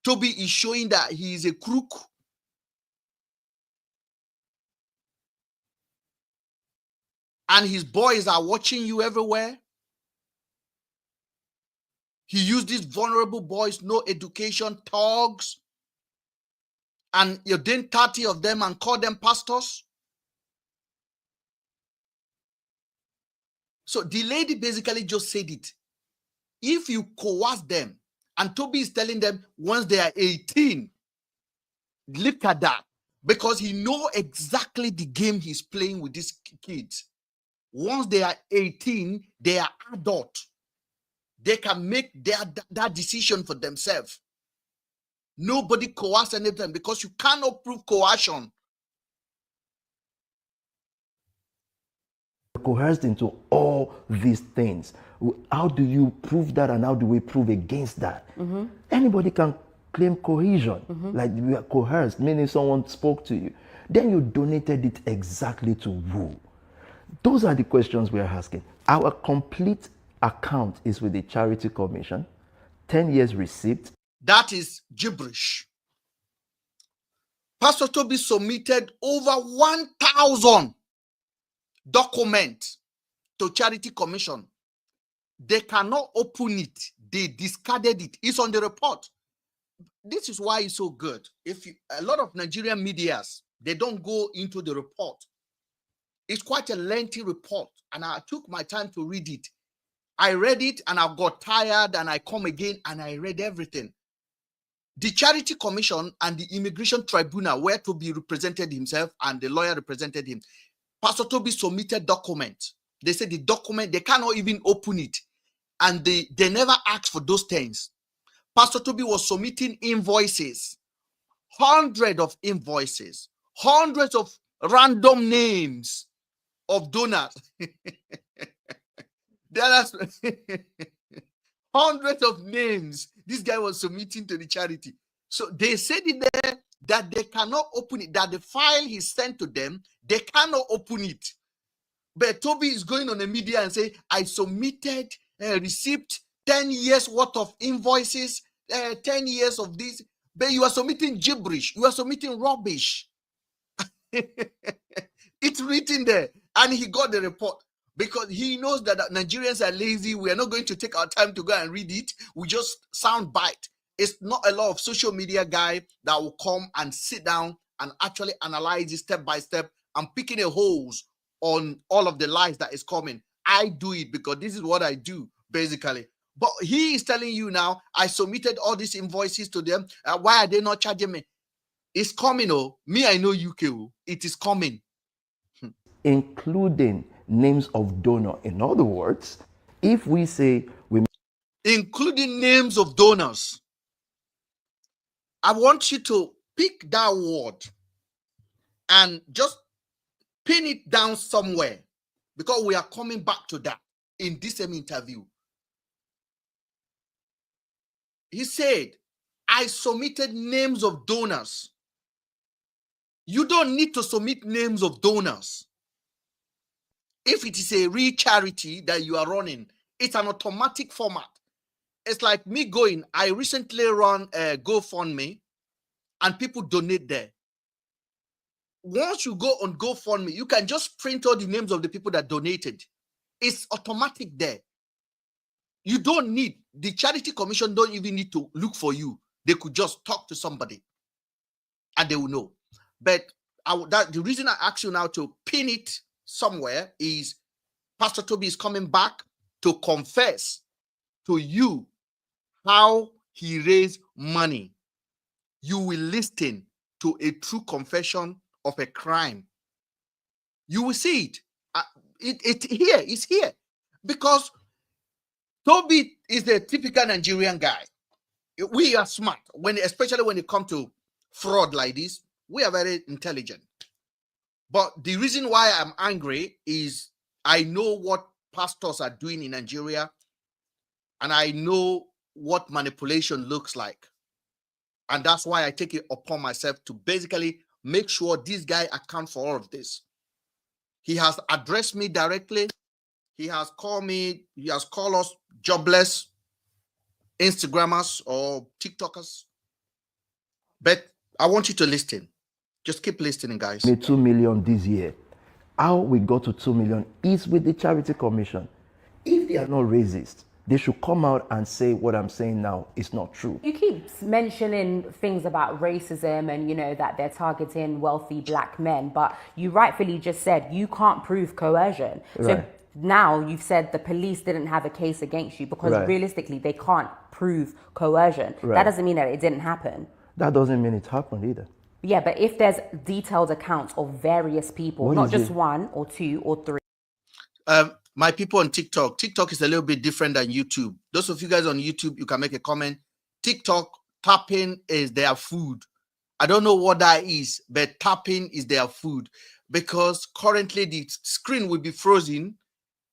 Toby is showing that he is a crook. And his boys are watching you everywhere. He used these vulnerable boys, no education, thugs. And you did 30 of them and call them pastors. So the lady basically just said it. If you coerce them, and Toby is telling them once they are 18, look at that. Because he knows exactly the game he's playing with these kids. Once they are 18, they are adult. They can make that decision for themselves. Nobody coerces anything because you cannot prove coercion. Coerced into all these things. How do you prove that, and how do we prove against that? Anybody can claim coercion, like you are coerced, meaning someone spoke to you. Then you donated it exactly to who? Those are the questions we are asking. Our complete account is with the Charity Commission, 10 years receipt. That is gibberish. Pastor Toby submitted over 1,000 documents to Charity Commission. They cannot open it. They discarded it. It's on the report. This is why it's so good. A lot of Nigerian medias, they don't go into the report. It's quite a lengthy report, and I took my time to read it. I read it and I got tired, and I come again and I read everything. The Charity Commission and the Immigration Tribunal, where Toby represented himself and the lawyer represented him, Pastor Toby submitted documents. They said the document, they cannot even open it. And they never asked for those things. Pastor Toby was submitting invoices, hundreds of invoices, hundreds of random names of donors. Hundreds of names this guy was submitting to the charity. So they said it there that they cannot open it, that the file he sent to them, they cannot open it. But Toby is going on the media and say, I submitted, received 10 years worth of invoices, 10 years of this. But you are submitting gibberish. You are submitting rubbish. It's written there. And he got the report because he knows that Nigerians are lazy. We are not going to take our time to go and read it. We just sound bite. It's not a lot of social media guy that will come and sit down and actually analyze it step by step and picking a holes on all of the lies that is coming. I do it because this is what I do, basically. But he is telling you now, I submitted all these invoices to them. Why are they not charging me? It's coming, oh. Me, I know UK. Oh. It is coming. Including names of donor. In other words, if we say we... Including names of donors. I want you to pick that word and just pin it down somewhere, because we are coming back to that in this same interview. He said, I submitted names of donors. You don't need to submit names of donors. If it is a real charity that you are running, it's an automatic format. It's like me going, I recently run a GoFundMe and people donate there. Once you go on GoFundMe, you can just print all the names of the people that donated. It's automatic there. You don't need, the Charity Commission don't even need to look for you. They could just talk to somebody and they will know. But the reason I ask you now to pin it somewhere is Pastor Toby is coming back to confess to you how he raised money. You will listen to a true confession of a crime. You will see it. It's here. Because Toby is the typical Nigerian guy. We are smart, especially when it comes to fraud like this. We are very intelligent. But the reason why I'm angry is I know what pastors are doing in Nigeria, and I know what manipulation looks like. And that's why I take it upon myself to basically make sure this guy accounts for all of this. He has addressed me directly. He has called me, he has called us jobless Instagrammers or TikTokers. But I want you to listen. Just keep listening, guys. 2 million this year. How we got to 2 million is with the Charity Commission. If they are not racist, they should come out and say what I'm saying now is not true. You keep mentioning things about racism and, that they're targeting wealthy black men, but you rightfully just said you can't prove coercion. Right. So now you've said the police didn't have a case against you because realistically they can't prove coercion. Right. That doesn't mean that it didn't happen. That doesn't mean it happened either. Yeah, but if there's detailed accounts of various people, not just one or two or three. My people on TikTok is a little bit different than YouTube. Those of you guys on YouTube, you can make a comment. TikTok, tapping is their food. I don't know what that is, but tapping is their food, because currently the screen will be frozen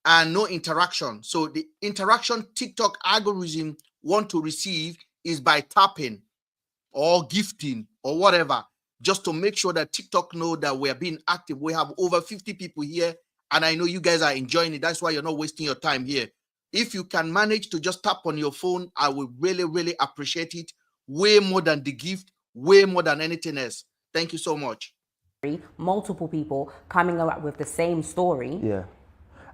and no interaction. So the interaction TikTok algorithm want to receive is by tapping or gifting or whatever, just to make sure that TikTok know that we are being active. We have over 50 people here, and I know you guys are enjoying it. That's why you're not wasting your time here. If you can manage to just tap on your phone, I will really, really appreciate it. way more than the gift, way more than anything else. Thank you so much. Multiple people coming up with the same story. Yeah.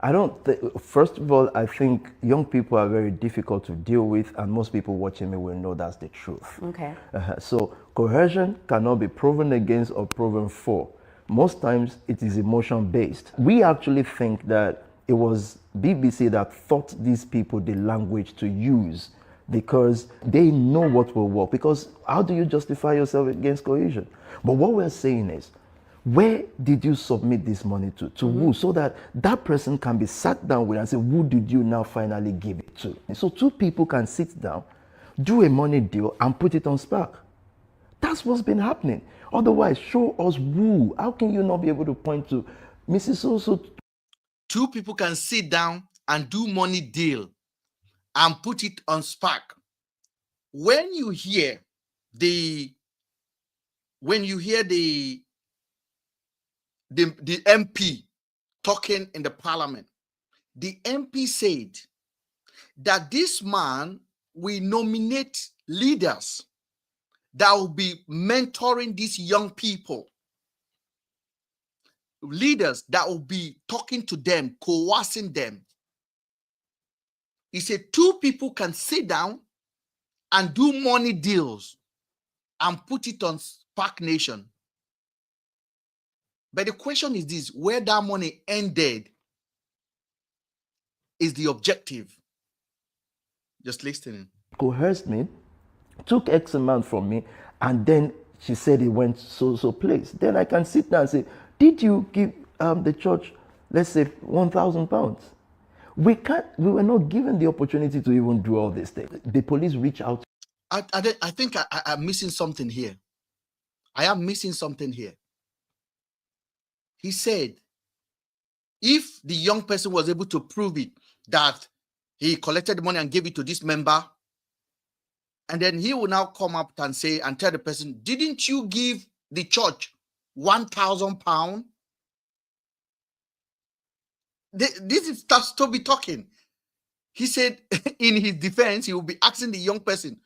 I don't first of all, I think young people are very difficult to deal with, and most people watching me will know that's the truth. Okay. So coercion cannot be proven against or proven for. Most times it is emotion based. We actually think that it was BBC that taught these people the language to use because they know what will work. Because how do you justify yourself against coercion? But what we're saying is, where did you submit this money to who, so that that person can be sat down with and say, who did you now finally give it to? And so two people can sit down, do a money deal and put it on Spark. That's what's been happening. Otherwise, show us who. How can you not be able to point to Mrs. So? Two people can sit down and do money deal and put it on Spark. When you hear the MP talking in the parliament, the MP said that this man will nominate leaders that will be mentoring these young people, leaders that will be talking to them, coercing them. He said two people can sit down and do money deals and put it on Spark Nation. But the question is this: where that money ended is the objective. Just listening. Coerced me, took X amount from me, and then she said it went so place. Then I can sit down and say, did you give the church, let's say, £1,000? We were not given the opportunity to even do all these things. The police reach out. I think I'm missing something here. I am missing something here. He said, if the young person was able to prove it, that he collected the money and gave it to this member, and then he will now come up and say and tell the person, didn't you give the church £1,000? This is Pastor Toby talking. He said in his defense, he will be asking the young person,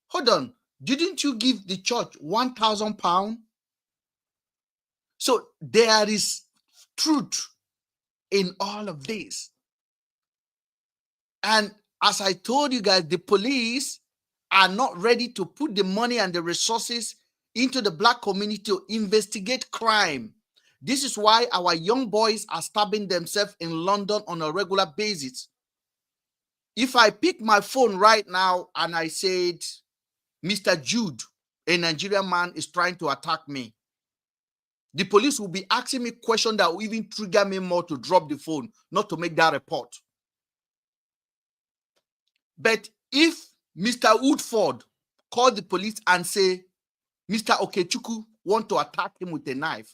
hold on, didn't you give the church £1,000? So there is truth in all of this. And as I told you guys, the police are not ready to put the money and the resources into the black community to investigate crime. This is why our young boys are stabbing themselves in London on a regular basis. If I pick my phone right now and I said, Mr. Jude, a Nigerian man, is trying to attack me, the police will be asking me questions that will even trigger me more to drop the phone, not to make that report. But if Mr. Woodford called the police and say, Mr. Okechukwu want to attack him with a knife,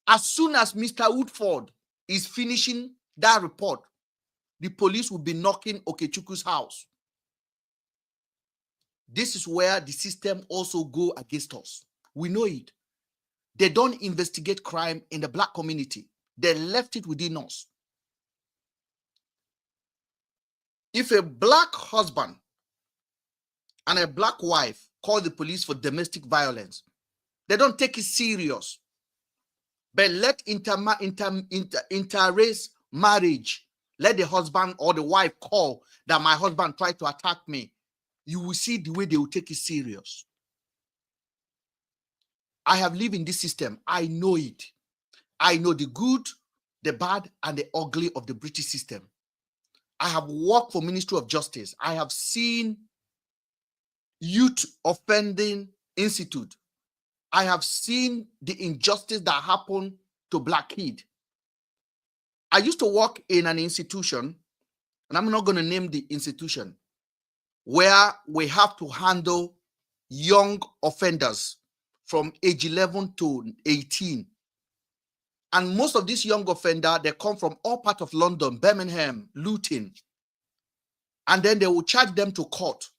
as soon as Mr. Woodford is finishing that report, the police will be knocking Okechukwu's house. This is where the system also go against us. We know it. They don't investigate crime in the black community. They left it within us. If a black husband and a black wife call the police for domestic violence, they don't take it serious. But let inter-race marriage, let the husband or the wife call that my husband tried to attack me. You will see the way they will take it serious. I have lived in this system. I know it. I know the good, the bad, and the ugly of the British system. I have worked for Ministry of Justice. I have seen Youth Offending Institute. I have seen the injustice that happened to black kids. I used to work in an institution, and I'm not going to name the institution, where we have to handle young offenders from age 11 to 18. And most of these young offenders, they come from all parts of London, Birmingham, Luton. And then they will charge them to court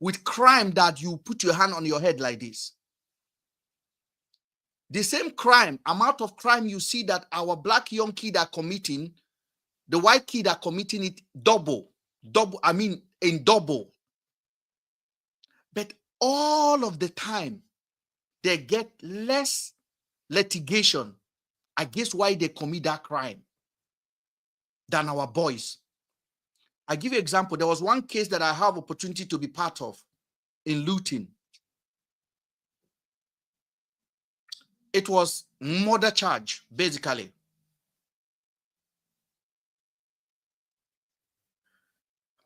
with crime that you put your hand on your head like this. The same crime, amount of crime you see that our black young kids are committing, the white kids are committing it double, in double. But all of the time, they get less litigation against why they commit that crime than our boys. I give you an example. There was one case that I have opportunity to be part of in looting. It was murder charge, basically.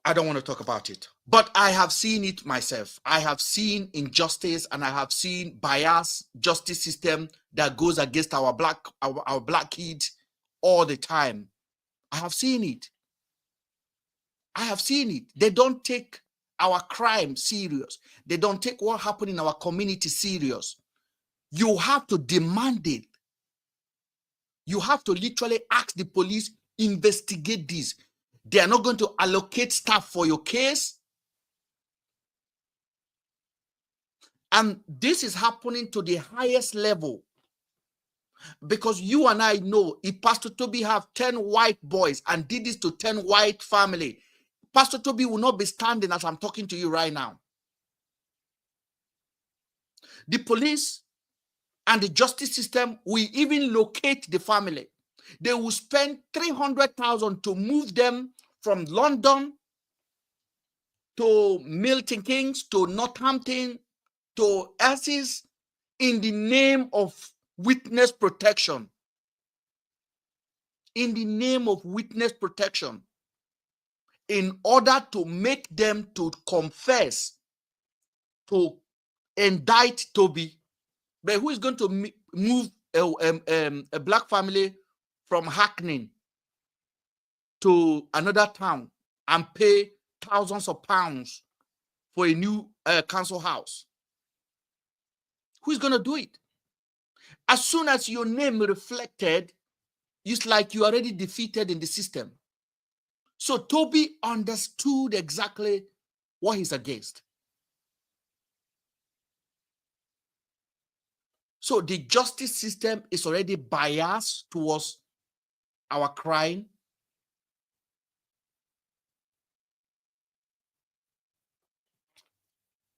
I don't want to talk about it, but I have seen it myself. I have seen injustice, and I have seen bias justice system that goes against our black kids all the time. I have seen it. I have seen it. They don't take our crime serious. They don't take what happened in our community serious. You have to demand it. You have to literally ask the police, investigate this. They are not going to allocate staff for your case. And this is happening to the highest level. Because you and I know, if Pastor Toby have 10 white boys and did this to 10 white family, Pastor Toby will not be standing as I'm talking to you right now. The police and the justice system will even locate the family. They will spend 300,000 to move them from London to Milton Keynes to Northampton to Essex in the name of witness protection. In the name of witness protection, in order to make them to confess, to indict Toby. But who is going to move a black family from Hackney to another town and pay thousands of pounds for a new council house? Who is going to do it? As soon as your name reflected, it's like you already defeated in the system. So Toby understood exactly what he's against. So the justice system is already biased towards our crime.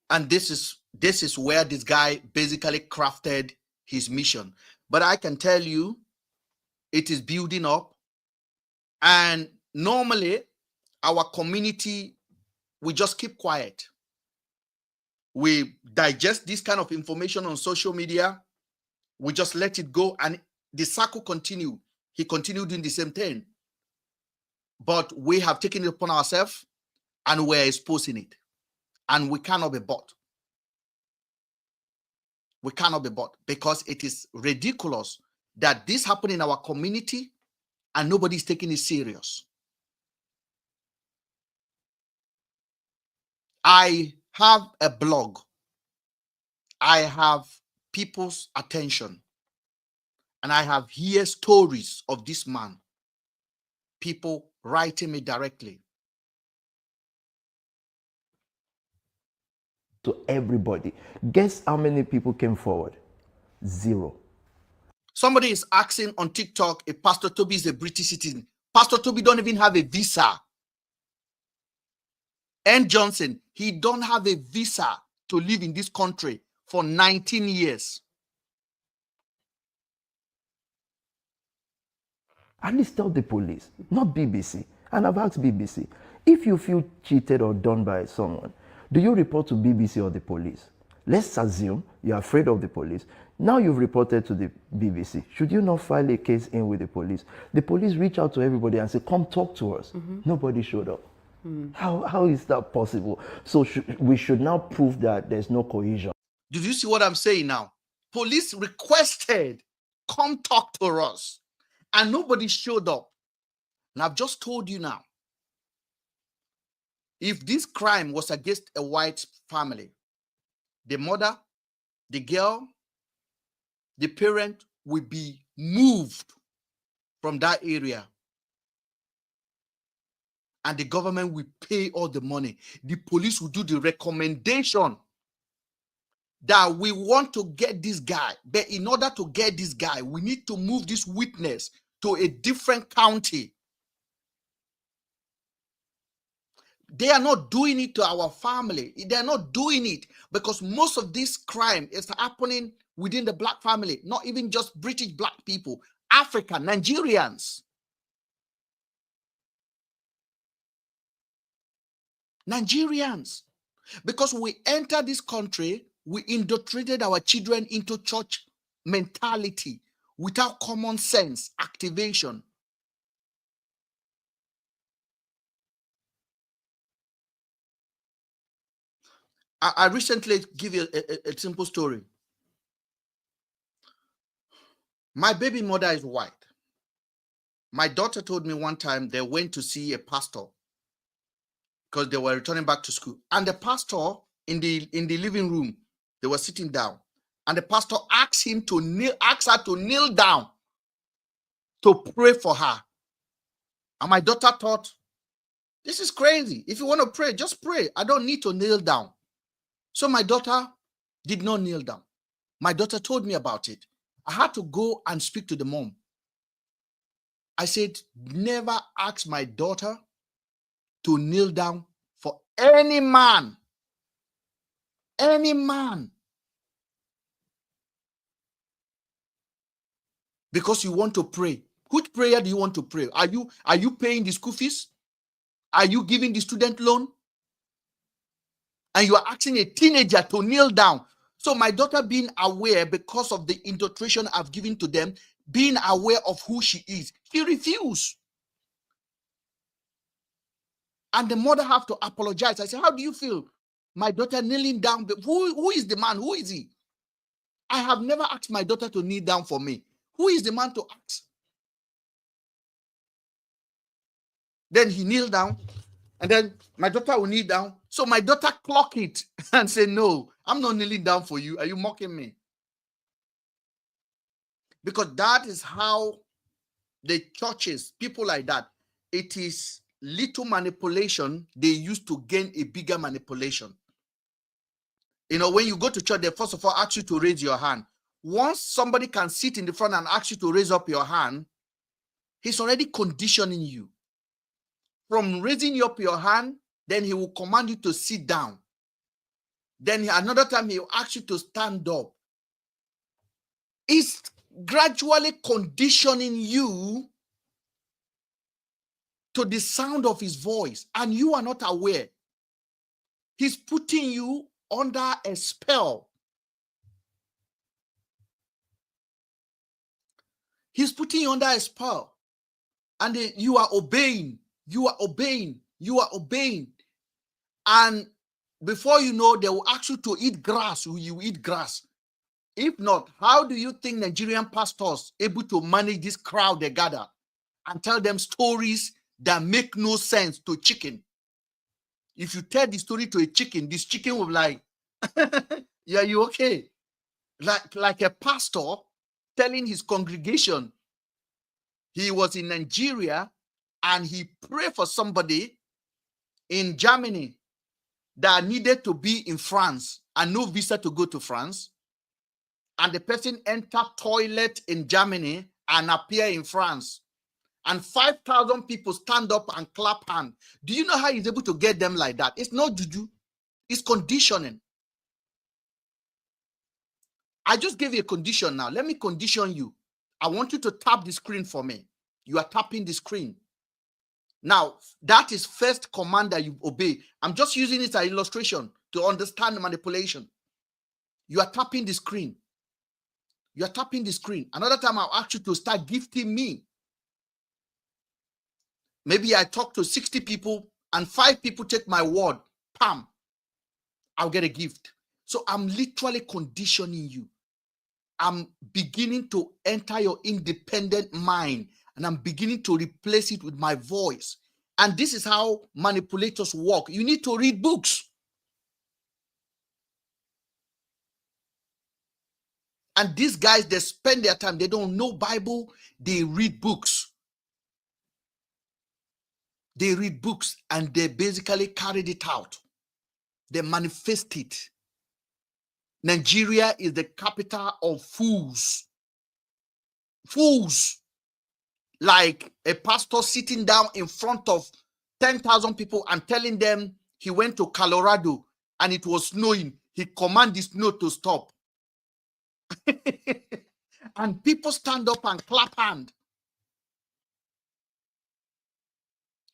And this is where this guy basically crafted his mission. But I can tell you, it is building up. And normally, our community, we just keep quiet. We digest this kind of information on social media. We just let it go, and the circle continued. He continued doing the same thing. But we have taken it upon ourselves, and we're exposing it. And we cannot be bought. We cannot be bought, because it is ridiculous that this happened in our community and nobody's taking it serious. I have a blog. I have people's attention. And I have heard stories of this man. People writing me directly. To everybody. Guess how many people came forward? 0. Somebody is asking on TikTok if Pastor Toby is a British citizen. Pastor Toby don't even have a visa. N. Johnson, he don't have a visa to live in this country for 19 years. At least tell the police, not BBC. And I've asked BBC, if you feel cheated or done by someone, do you report to BBC or the police? Let's assume you're afraid of the police. Now you've reported to the BBC. Should you not file a case in with the police? The police reach out to everybody and say, come talk to us. Nobody showed up. How is that possible? So we should now prove that there's no cohesion. Did you see what I'm saying now? Police requested, come talk to us. And nobody showed up. And I've just told you now, if this crime was against a white family, the mother, the girl, the parent will be moved from that area. And the government will pay all the money. The police will do the recommendation that we want to get this guy. But in order to get this guy, we need to move this witness to a different county. They are not doing it to our family. They are not doing it because most of this crime is happening within the black family, not even just British black people, African, Nigerians. Nigerians. Because we enter this country, we indoctrinated our children into church mentality without common sense activation. I recently give you a simple story. My baby mother is white. My daughter told me one time they went to see a pastor because they were returning back to school. And the pastor in the living room, they were sitting down. And the pastor asked her to kneel down to pray for her. And my daughter thought, this is crazy. If you want to pray, just pray. I don't need to kneel down. So my daughter did not kneel down. My daughter told me about it. I had to go and speak to the mom. I said, never ask my daughter to kneel down for any man. Any man. Because you want to pray. Which prayer do you want to pray? Are you paying the school fees? Are you giving the student loan? And you are asking a teenager to kneel down. So my daughter being aware because of the indoctrination I've given to them, being aware of who she is, she refused. And the mother have to apologize. I said, how do you feel? My daughter kneeling down. Who is the man? Who is he? I have never asked my daughter to kneel down for me. Who is the man to ask? Then he kneeled down. And then my daughter will kneel down. So my daughter clock it and say, no, I'm not kneeling down for you. Are you mocking me? Because that is how the churches, people like that, it is little manipulation they use to gain a bigger manipulation. You know, when you go to church, they first of all ask you to raise your hand. Once somebody can sit in the front and ask you to raise up your hand, he's already conditioning you. From raising up your hand, then he will command you to sit down. Then another time he will ask you to stand up. It's gradually conditioning you to the sound of his voice, and you are not aware. He's putting you under a spell. He's putting you under a spell, and you are obeying. You are obeying. You are obeying. And before you know, they will ask you to eat grass. You eat grass. If not, how do you think Nigerian pastors able to manage this crowd they gather and tell them stories that make no sense to chicken? If you tell the story to a chicken, this chicken will be like, yeah, you okay? Like a pastor telling his congregation he was in Nigeria and he prayed for somebody in Germany that needed to be in France and no visa to go to France. And the person entered toilet in Germany and appear in France. And 5,000 people stand up and clap hand. Do you know how he's able to get them like that? It's not juju. It's conditioning. I just gave you a condition now. Let me condition you. I want you to tap the screen for me. You are tapping the screen. Now, that is first command that you obey. I'm just using it as an illustration to understand the manipulation. You are tapping the screen. You are tapping the screen. Another time I'll ask you to start gifting me. Maybe I talk to 60 people and 5 people take my word. Pam, I'll get a gift. So I'm literally conditioning you. I'm beginning to enter your independent mind and I'm beginning to replace it with my voice. And this is how manipulators work. You need to read books. And these guys, they spend their time, they don't know Bible, they read books. They read books and they basically carried it out. They manifest it. Nigeria is the capital of fools. Fools. Like a pastor sitting down in front of 10,000 people and telling them he went to Colorado and it was snowing, he commanded the snow to stop. And people stand up and clap hand.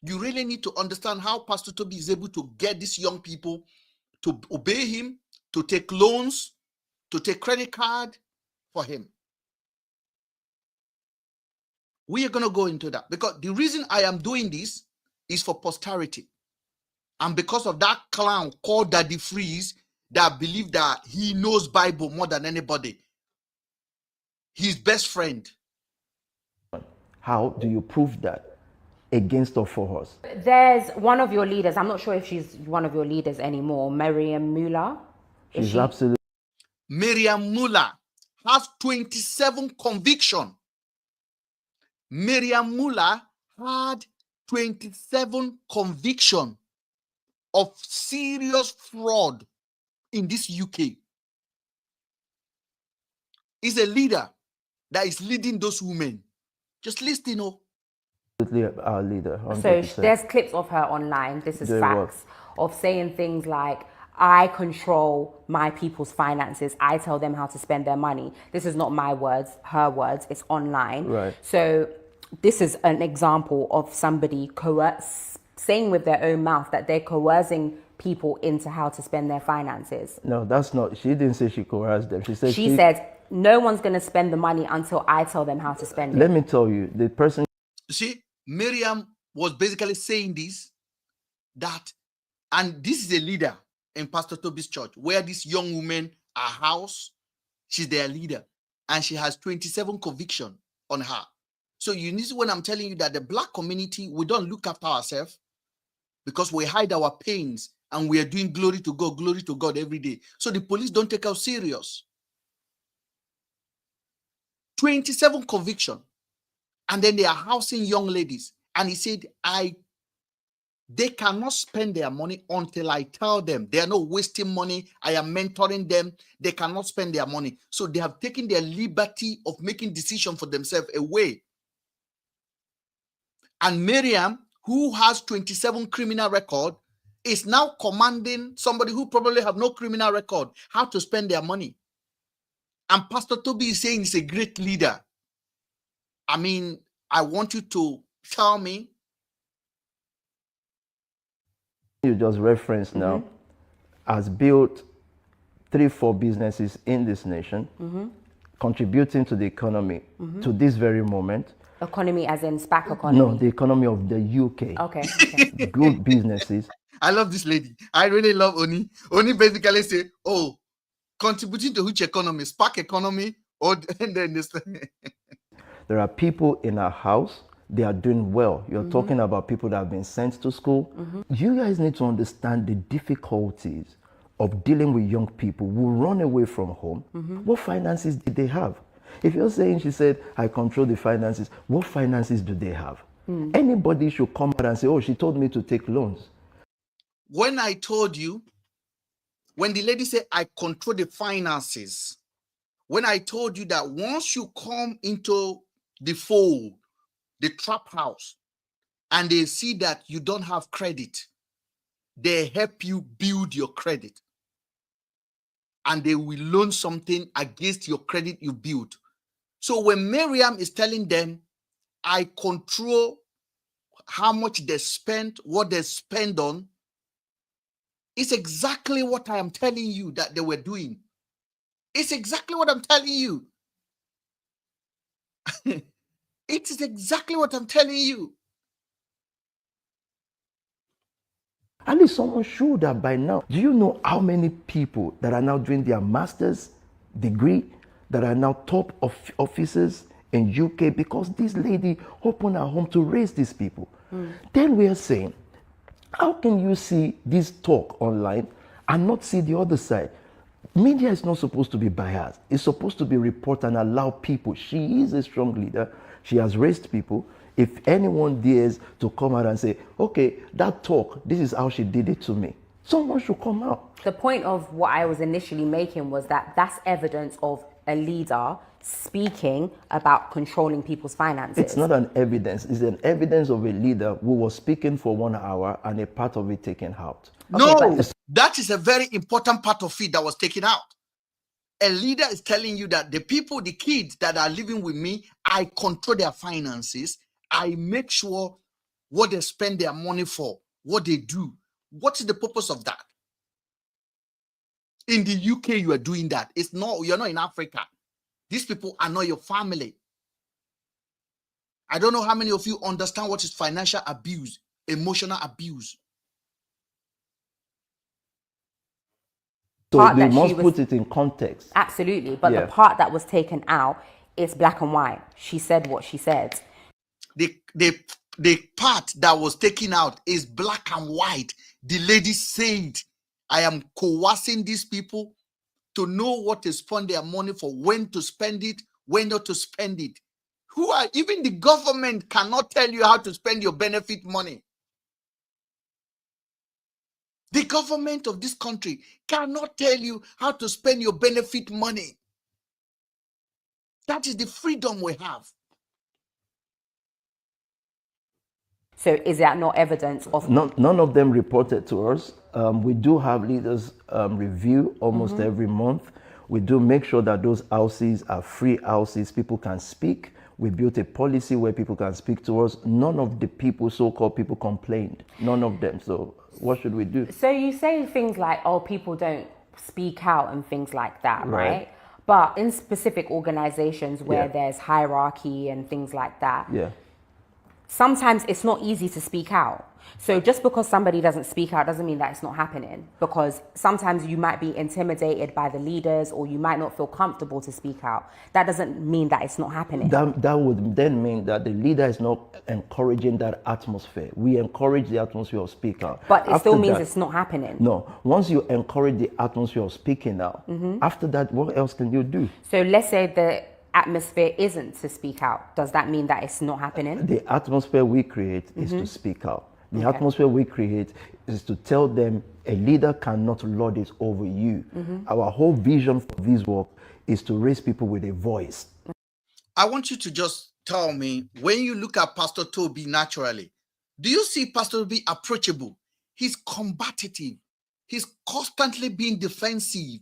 You really need to understand how Pastor Toby is able to get these young people to obey him, to take loans, to take credit card for him. We are going to go into that because the reason I am doing this is for posterity. And because of that clown called Daddy Freeze that believe that he knows Bible more than anybody. His best friend. How do you prove that against or for us? There's one of your leaders, I'm not sure if she's one of your leaders anymore, Miriam Muller. She's absolutely. Miriam Muller has 27 conviction. Miriam Muller had 27 conviction of serious fraud in this UK. Is a leader that is leading those women. Just listen, Absolutely our leader. 100%. So there's clips of her online, this is Doing facts, of saying things like, I control my people's finances. I tell them how to spend their money. This is not my words, her words. It's online. Right. So this is an example of somebody saying with their own mouth that they're coercing people into how to spend their finances. No, that's not. She didn't say she coerced them. She said she said, no one's going to spend the money until I tell them how to spend it. Let me tell you, the person. See, Miriam was basically saying this, that, and this is a leader in Pastor Toby's church, where these young women are housed. She's their leader, and she has 27 conviction on her. So you need to, when I'm telling you that the black community, we don't look after ourselves because we hide our pains and we are doing glory to God every day. So the police don't take us serious. 27 conviction. And then they are housing young ladies. And he said, they cannot spend their money until I tell them. They are not wasting money. I am mentoring them. They cannot spend their money. So they have taken their liberty of making decisions for themselves away. And Miriam, who has 27 criminal record, is now commanding somebody who probably have no criminal record how to spend their money. And Pastor Toby is saying he's a great leader. I mean, I want you to tell me. You just referenced now, has built 3-4 businesses in this nation, contributing to the economy to this very moment. Economy as in SPAC economy? No, the economy of the UK. Okay. Good businesses. I love this lady. I really love Oni. Oni basically say, oh, contributing to which economy? SPAC economy? Or and then this. There are people in our house, they are doing well. You're talking about people that have been sent to school. You guys need to understand the difficulties of dealing with young people who run away from home. What finances did they have? If you're saying, she said, I control the finances, what finances do they have? Anybody should come out and say, oh, she told me to take loans. When I told you, when the lady said, I control the finances, when I told you that once you come into the fold, the trap house, and they see that you don't have credit, they help you build your credit. And they will loan something against your credit you built. So when Miriam is telling them, I control how much they spend, what they spend on, it's exactly what I am telling you that they were doing. It's exactly what I'm telling you. It is exactly what I'm telling you. At least someone should have by now. Do you know how many people that are now doing their master's degree that are now top officers in UK because this lady opened her home to raise these people? Then we are saying, how can you see this talk online and not see the other side? Media is not supposed to be biased. It's supposed to be report and allow people. She is a strong leader. She has raised people. If anyone dares to come out and say, okay, that talk, this is how she did it to me, someone should come out. The point of what I was initially making was that that's evidence of a leader speaking about controlling people's finances. It's not an evidence. It's an evidence of a leader who was speaking for 1 hour and a part of it taken out. No, that is a very important part of it that was taken out. A leader is telling you that the people, the kids that are living with me, I control their finances. I make sure what they spend their money for, what they do. What is the purpose of that? In the UK, you are doing that. It's not, you're not in Africa. These people are not your family. I don't know how many of you understand what is financial abuse, emotional abuse. So they must put it in context. Absolutely. But the part that was taken out is black and white. She said what she said. The part that was taken out is black and white. The lady said, I am coercing these people to know what to spend their money for, when to spend it, when not to spend it. Even the government cannot tell you how to spend your benefit money. The government of this country cannot tell you how to spend your benefit money. That is the freedom we have. So is that not evidence of... None of them reported to us. We do have leaders review almost every month. We do make sure that those houses are free houses. People can speak. We built a policy where people can speak to us. None of the people, so-called people, complained. None of them. So what should we do? So you say things like, oh, people don't speak out and things like that, right? But in specific organizations where there's hierarchy and things like that, sometimes it's not easy to speak out. So just because somebody doesn't speak out doesn't mean that it's not happening, because sometimes you might be intimidated by the leaders or you might not feel comfortable to speak out. That doesn't mean that it's not happening. That would then mean that the leader is not encouraging that atmosphere. We encourage the atmosphere of speak out. But it still means it's not happening. No. Once you encourage the atmosphere of speaking out, after that, what else can you do? So let's say the atmosphere isn't to speak out. Does that mean that it's not happening? The atmosphere we create is to speak out. The atmosphere we create is to tell them a leader cannot lord it over you. Our whole vision for this work is to raise people with a voice. I want you to just tell me, when you look at Pastor Toby naturally, do you see Pastor Toby approachable? He's combative. He's constantly being defensive.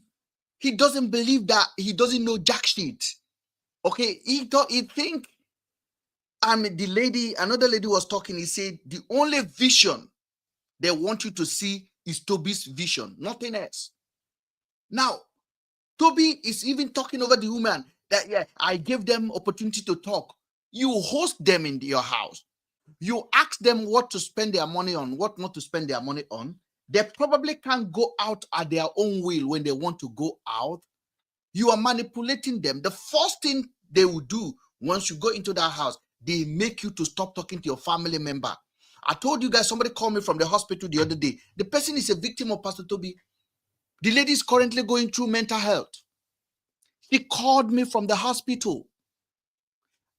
He doesn't believe that he doesn't know jack shit. Okay, he think another lady was talking, he said the only vision they want you to see is Toby's vision, nothing else. Now, Toby is even talking over the woman that, I gave them opportunity to talk. You host them in your house. You ask them what to spend their money on, what not to spend their money on. They probably can't go out at their own will when they want to go out. You are manipulating them. The first thing they will do once you go into that house, they make you to stop talking to your family member. I told you guys, somebody called me from the hospital the other day. The person is a victim of Pastor Toby. The lady is currently going through mental health. She called me from the hospital.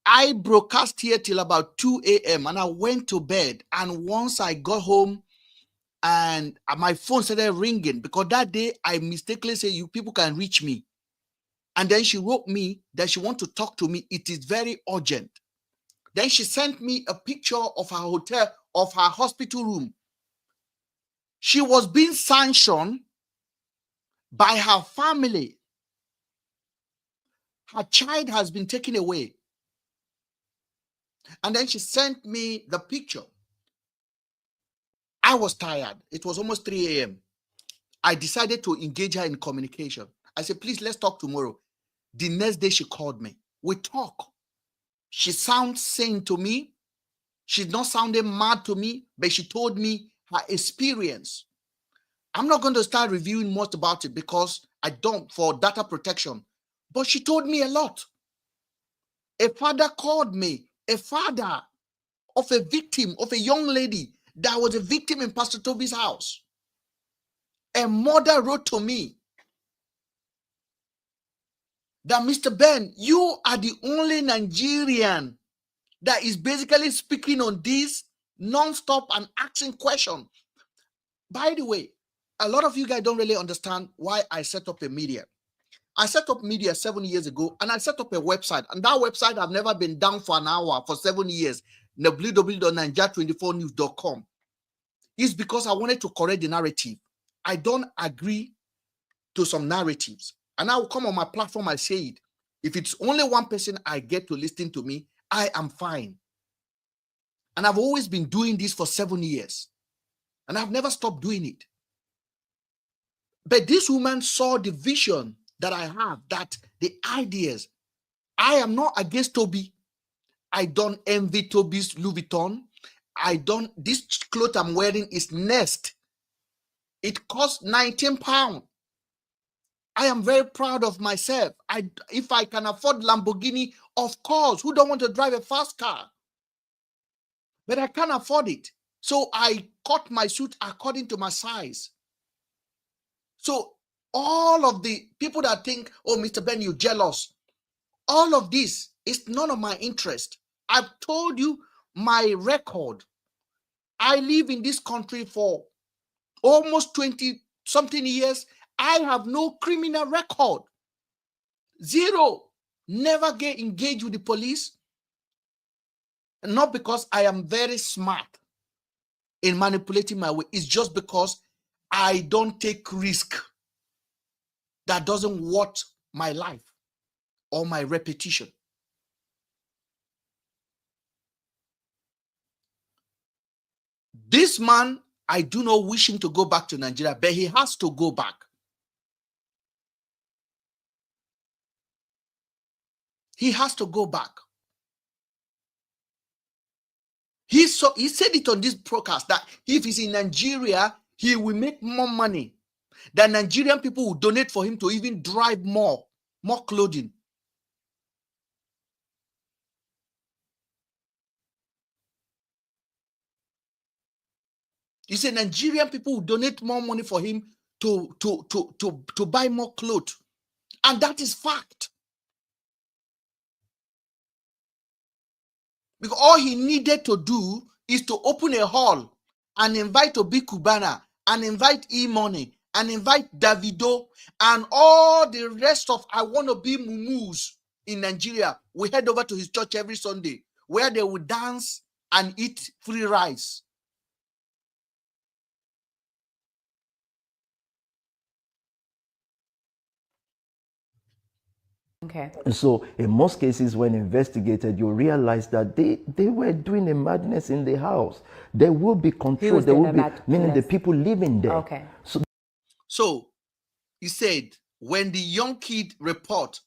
I broadcast here till about 2 a.m. and I went to bed. And once I got home and my phone started ringing, because that day I mistakenly said, you people can reach me. And then she wrote me that she wants to talk to me. It is very urgent. Then she sent me a picture of her hotel, of her hospital room. She was being sanctioned by her family. Her child has been taken away. And then she sent me the picture. I was tired. It was almost 3 a.m. I decided to engage her in communication. I said, please, let's talk tomorrow. The next day she called me. We talk. She sounds sane to me. She's not sounding mad to me, but she told me her experience. I'm not going to start reviewing much about it because I don't, for data protection. But she told me a lot. A father called me, a father of a victim, of a young lady that was a victim in Pastor Toby's house. A mother wrote to me that, Mr. Ben, you are the only Nigerian that is basically speaking on this non-stop and asking questions. By the way, a lot of you guys don't really understand why I set up a media. I set up media 7 years ago, and I set up a website, and that website have never been down for an hour for 7 years. www.nigeria24news.com. It's because I wanted to correct the narrative. I don't agree to some narratives, and I will come on my platform. I say it. If it's only one person I get to listen to me, I am fine. And I've always been doing this for 7 years, and I've never stopped doing it. But this woman saw the vision that I have, that the ideas. I am not against Toby. I don't envy Toby's Louis Vuitton. This cloth I'm wearing is Nest. It costs 19 pounds. I am very proud of myself. If I can afford Lamborghini, of course, who don't want to drive a fast car? But I can't afford it. So I cut my suit according to my size. So all of the people that think, oh, Mr. Ben, you're jealous, all of this is none of my interest. I've told you my record. I live in this country for almost 20-something years. I have no criminal record. Zero. Never get engaged with the police. Not because I am very smart in manipulating my way. It's just because I don't take risk that doesn't worth my life or my reputation. This man, I do not wish him to go back to Nigeria, but he has to go back. He has to go back. He said it on this broadcast that if he's in Nigeria, he will make more money. The Nigerian people will donate for him to even drive more clothing. He said Nigerian people will donate more money for him to buy more clothes. And that is fact. Because all he needed to do is to open a hall and invite Obi Kubana and invite E-Money and invite Davido and all the rest of I Want to Be Mumus in Nigeria. We head over to his church every Sunday where they would dance and eat free rice. Okay. And so in most cases, when investigated, you realize that they were doing a madness in the house. There will be control. There will be, meaning the people living there. Okay. So he said, when the young kid report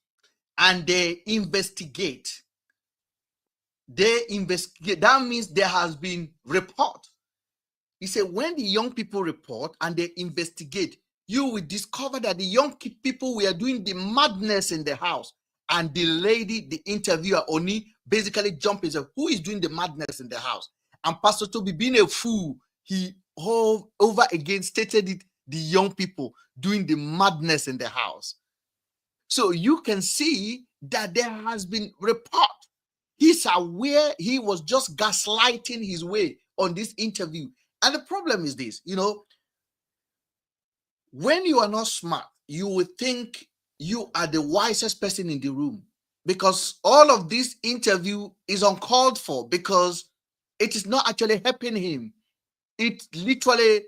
and they investigate, that means there has been report. He said, when the young people report and they investigate, you will discover that the young people were doing the madness in the house. And the lady, the interviewer, Oni, basically jumped and said, who is doing the madness in the house? And Pastor Toby, being a fool, he over again stated it, the young people doing the madness in the house. So you can see that there has been report. He's aware he was just gaslighting his way on this interview. And the problem is this, when you are not smart, you will think you are the wisest person in the room, because all of this interview is uncalled for, because it is not actually helping him. It's literally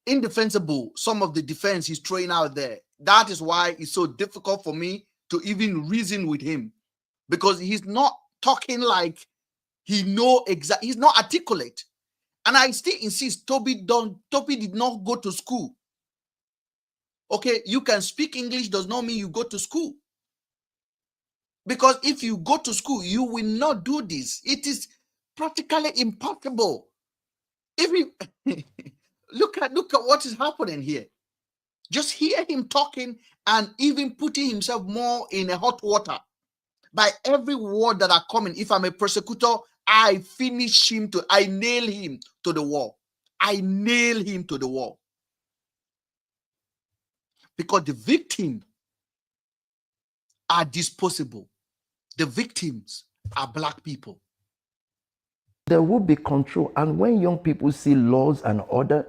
indefensible, some of the defense he's throwing out there. That is why it's so difficult for me to even reason with him, because he's not talking like he know exactly, he's not articulate. And I still insist, Toby did not go to school. Okay, you can speak English does not mean you go to school. Because if you go to school, you will not do this. It is practically impossible. If you look at what is happening here. Just hear him talking and even putting himself more in a hot water. By every word that are coming, if I'm a prosecutor, I nail him to the wall. I nail him to the wall. Because the victims are disposable. The victims are black people. there will be control. And when young people see laws and order,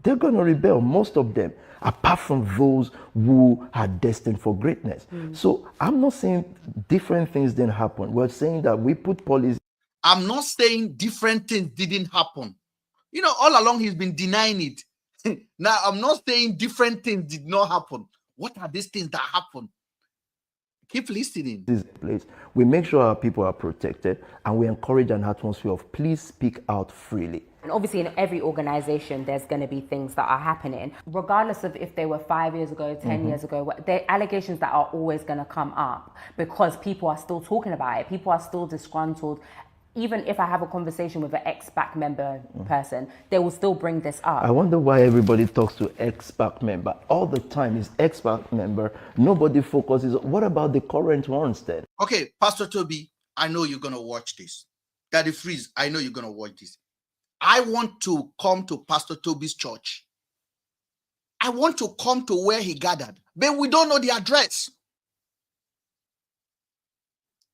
they're going to rebel, most of them, apart from those who are destined for greatness. So I'm not saying different things didn't happen. We're saying that we put policy. I'm not saying different things didn't happen. You know, all along he's been denying it. Now, I'm not saying different things did not happen. What are these things that happen? Keep listening. This place, we make sure our people are protected, and we encourage an atmosphere of please speak out freely. And obviously in every organization, there's going to be things that are happening, regardless of if they were 5 years ago, 10 years ago. There are allegations that are always going to come up because people are still talking about it. People are still disgruntled. Even if I have a conversation with an ex-PAC member person, they will still bring this up. I wonder why everybody talks to ex-PAC member all the time. Is ex-PAC member. Nobody focuses. What about the current ones then? Okay, Pastor Toby, I know you're going to watch this. Daddy Freeze, I know you're going to watch this. I want to come to Pastor Toby's church. I want to come to where he gathered, but we don't know the address.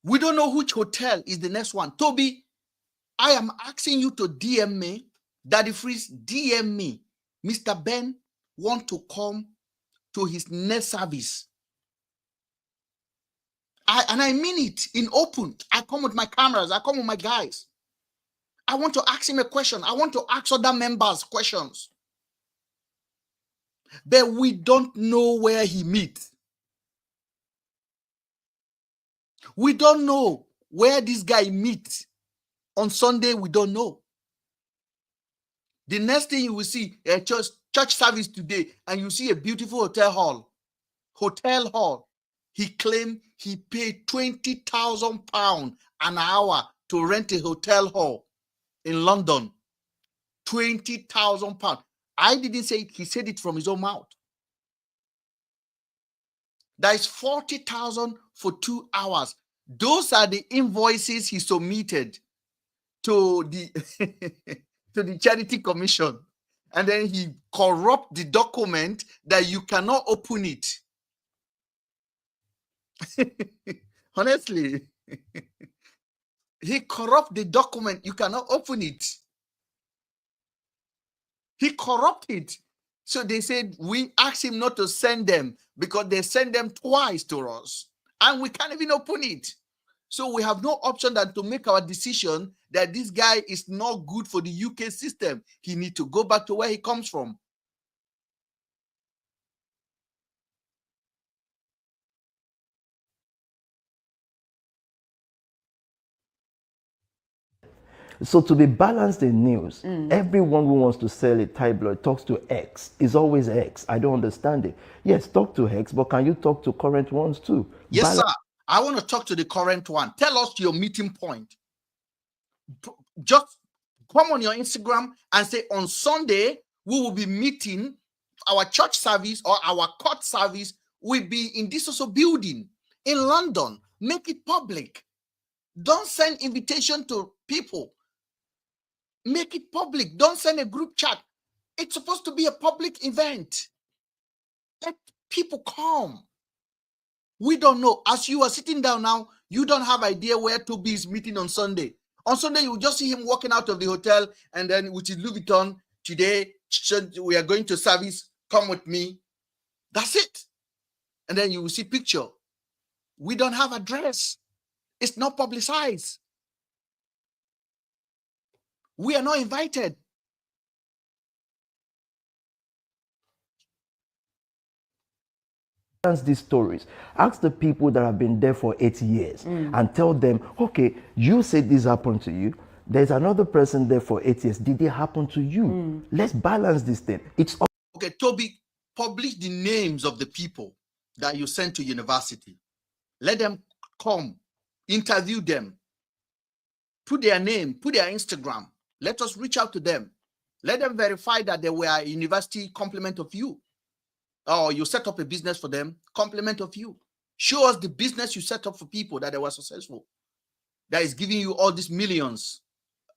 We don't know which hotel is the next one. Toby, I am asking you to DM me. Daddy Freeze, DM me. Mr. Ben want to come to his next service. I mean it in open. I come with my cameras. I come with my guys. I want to ask him a question. I want to ask other members questions. But we don't know where he meets. We don't know where this guy meets. On Sunday, we don't know. The next thing you will see a church service today, and you see a beautiful hotel hall. Hotel hall. He claimed he paid £20,000 an hour to rent a hotel hall in London. £20,000. I didn't say it, he said it from his own mouth. That is 40,000 for 2 hours. Those are the invoices he submitted to the to the Charity Commission, and then he corrupt the document that you cannot open it. Honestly, he corrupt the document, you cannot open it. He corrupted. So they said we asked him not to send them because they sent them twice to us, and we can't even open it. So we have no option than to make our decision that this guy is not good for the UK system. He needs to go back to where he comes from. So to be balanced in news, everyone who wants to sell a tabloid talks to X. It's always X. I don't understand it. Yes, talk to X, but can you talk to current ones too? Yes, sir. I want to talk to the current one. Tell us your meeting point. Just come on your Instagram and say on Sunday, we will be meeting. Our church service or our court service will be in this also building in London. Make it public. Don't send invitation to people. Make it public. Don't send a group chat. It's supposed to be a public event. Let people come. We don't know. As you are sitting down now, you don't have idea where Toby is meeting on Sunday. On Sunday, you will just see him walking out of the hotel, and then with his Louis Vuitton, today we are going to service. Come with me. That's it. And then you will see picture. We don't have address. It's not publicized. We are not invited. These stories. Ask the people that have been there for 8 years and tell them, okay, you said this happened to you. There's another person there for 8 years. Did it happen to you? Let's balance this thing. It's okay. Toby, publish the names of the people that you sent to university. Let them come, interview them, put their name, put their Instagram. Let us reach out to them. Let them verify that they were a university complement of you. Or you set up a business for them, complement of you. Show us the business you set up for people that they were successful. That is giving you all these millions.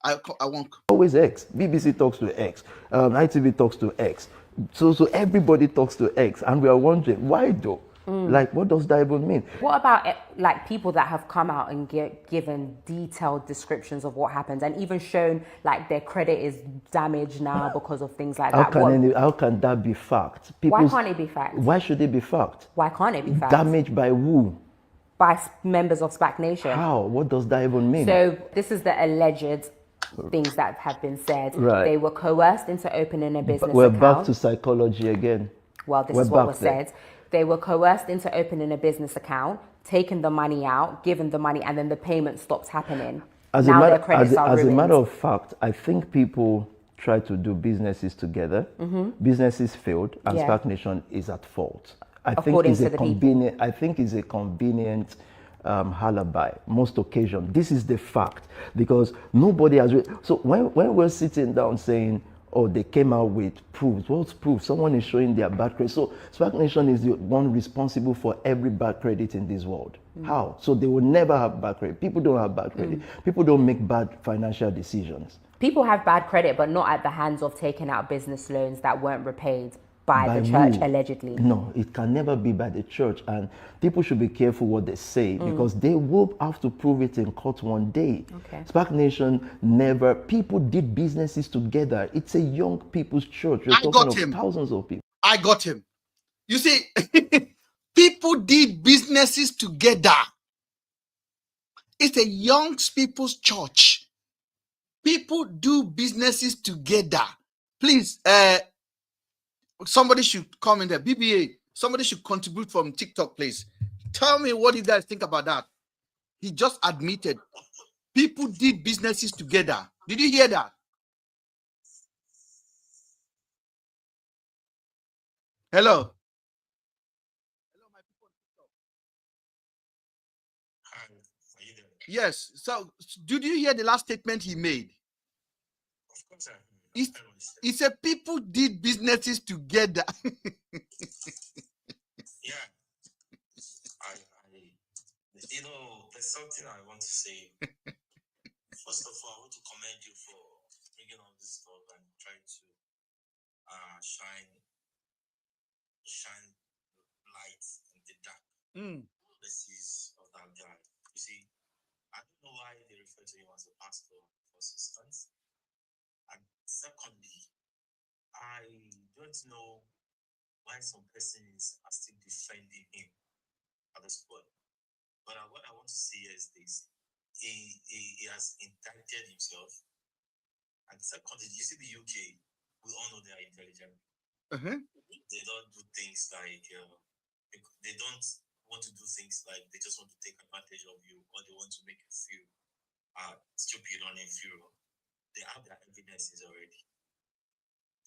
I won't. Always X. BBC talks to X. ITV talks to X. So everybody talks to X. And we are wondering, why though? Like, what does that even mean? What about like people that have come out and given detailed descriptions of what happened and even shown like their credit is damaged now because of things like that? How can that be fact? Why can't it be fact? Why should it be fact? Why can't it be fact? Damaged by who? By members of SPAC Nation. How? What does that even mean? So this is the alleged things that have been said. Right. They were coerced into opening a business We're account. back to psychology again. Well, this is what was said. They were coerced into opening a business account, taking the money out, given the money, and then the payment stops happening. As now a their credits are as a ruined. matter of fact, I think people try to do businesses together. Businesses failed, and Yeah. SPAC Nation is at fault. I According think to the people. I think it's a convenient alibi most occasions. This is the fact, because nobody has. So when we're sitting down saying, "Oh, they came out with proofs," what's proof? Someone is showing their bad credit. So SPAC Nation is the one responsible for every bad credit in this world. How? So they will never have bad credit. People don't have bad credit. People don't make bad financial decisions. People have bad credit, but not at the hands of taking out business loans that weren't repaid by the church, who? allegedly. No, it can never be by the church, and people should be careful what they say, because they will have to prove it in court one day. Okay. SPAC Nation never. People did businesses together. It's a young people's church. We're talking of thousands of people. I got him. You see, people did businesses together. It's a young people's church. People do businesses together. Please, somebody should comment there. BBA, somebody should contribute from TikTok, please. Tell me what you guys think about that. He just admitted people did businesses together. Did you hear that? Hello. Yes. So, did you hear the last statement he made? Of course, He said people did businesses together. Yeah. There's something I want to say. First of all, I want to commend you for bringing on this stuff and trying to shine light in the dark places of that guy. You see, I don't know why they refer to him as a pastor, for instance. And secondly, I don't know why some persons are still defending him at this point. But what I want to say is this: he has indicted himself. And secondly, you see the UK, we all know they are intelligent. They don't do things like they don't want to do things like they just want to take advantage of you, or they want to make you feel stupid or inferior. They have their evidences already.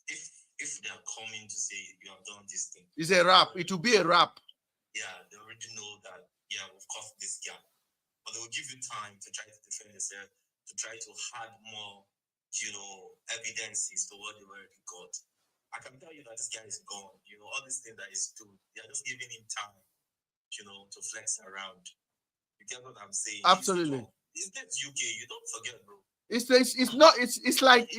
If they are coming to say you have done this thing, It's a rap. It will be a rap. Yeah, they already know that. Yeah, we've caught this guy, but they will give you time to try to defend yourself, to try to add more, evidences to what they already got. I can tell you that this guy is gone. All these things that he's doing, they are just giving him time, to flex around. You get what I'm saying? Absolutely. It's UK. You don't forget, bro. It's like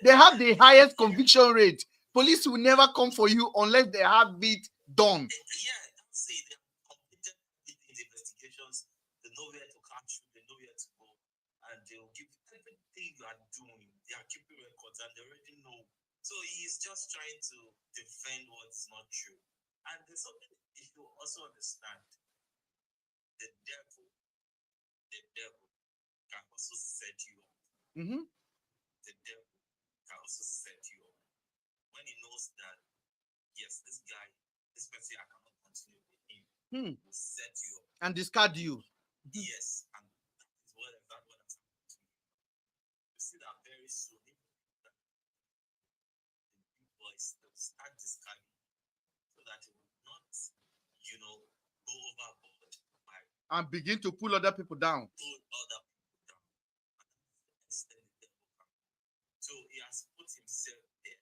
they have the highest conviction rate. Police will never come for you unless they have it done. Yeah, that's it. They have completed the investigations. They know where to catch you. They know where to go, and they'll give everything you are doing. They are keeping records, and they already know. So he's just trying to defend what's not true. And there's something you should also understand: the devil can also set you up. The devil can also set you up when he knows that, yes, this person, I cannot continue with him. Will set you up and discard you. Yes, and that is what has happened to you. You see that very soon, the big boys will start discarding so that it will not, go overboard and begin to pull other people down. So he has put himself there,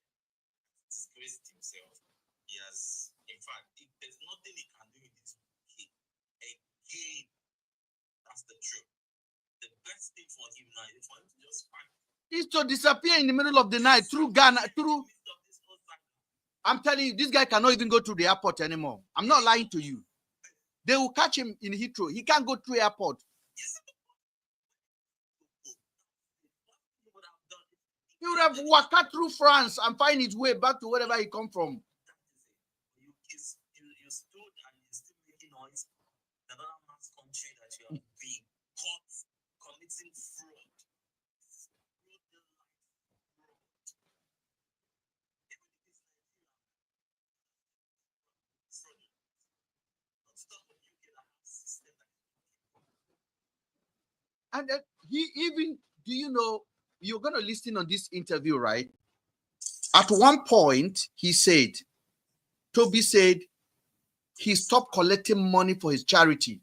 disgraced himself. He has, in fact, there's nothing he can do in this way again. That's the truth. The best thing for him now is for him to just fight. Is to disappear in the middle of the night through Ghana. I'm telling you, this guy cannot even go to the airport anymore. I'm not lying to you. They will catch him in Heathrow. He can't go through airport. He would have walked through France and find his way back to wherever he come from. You stood and you're still making noise. Another man's country that you are being caught committing fraud. And he even, do you know, you're going to listen on this interview, right? At one point, he said, Toby said, he stopped collecting money for his charity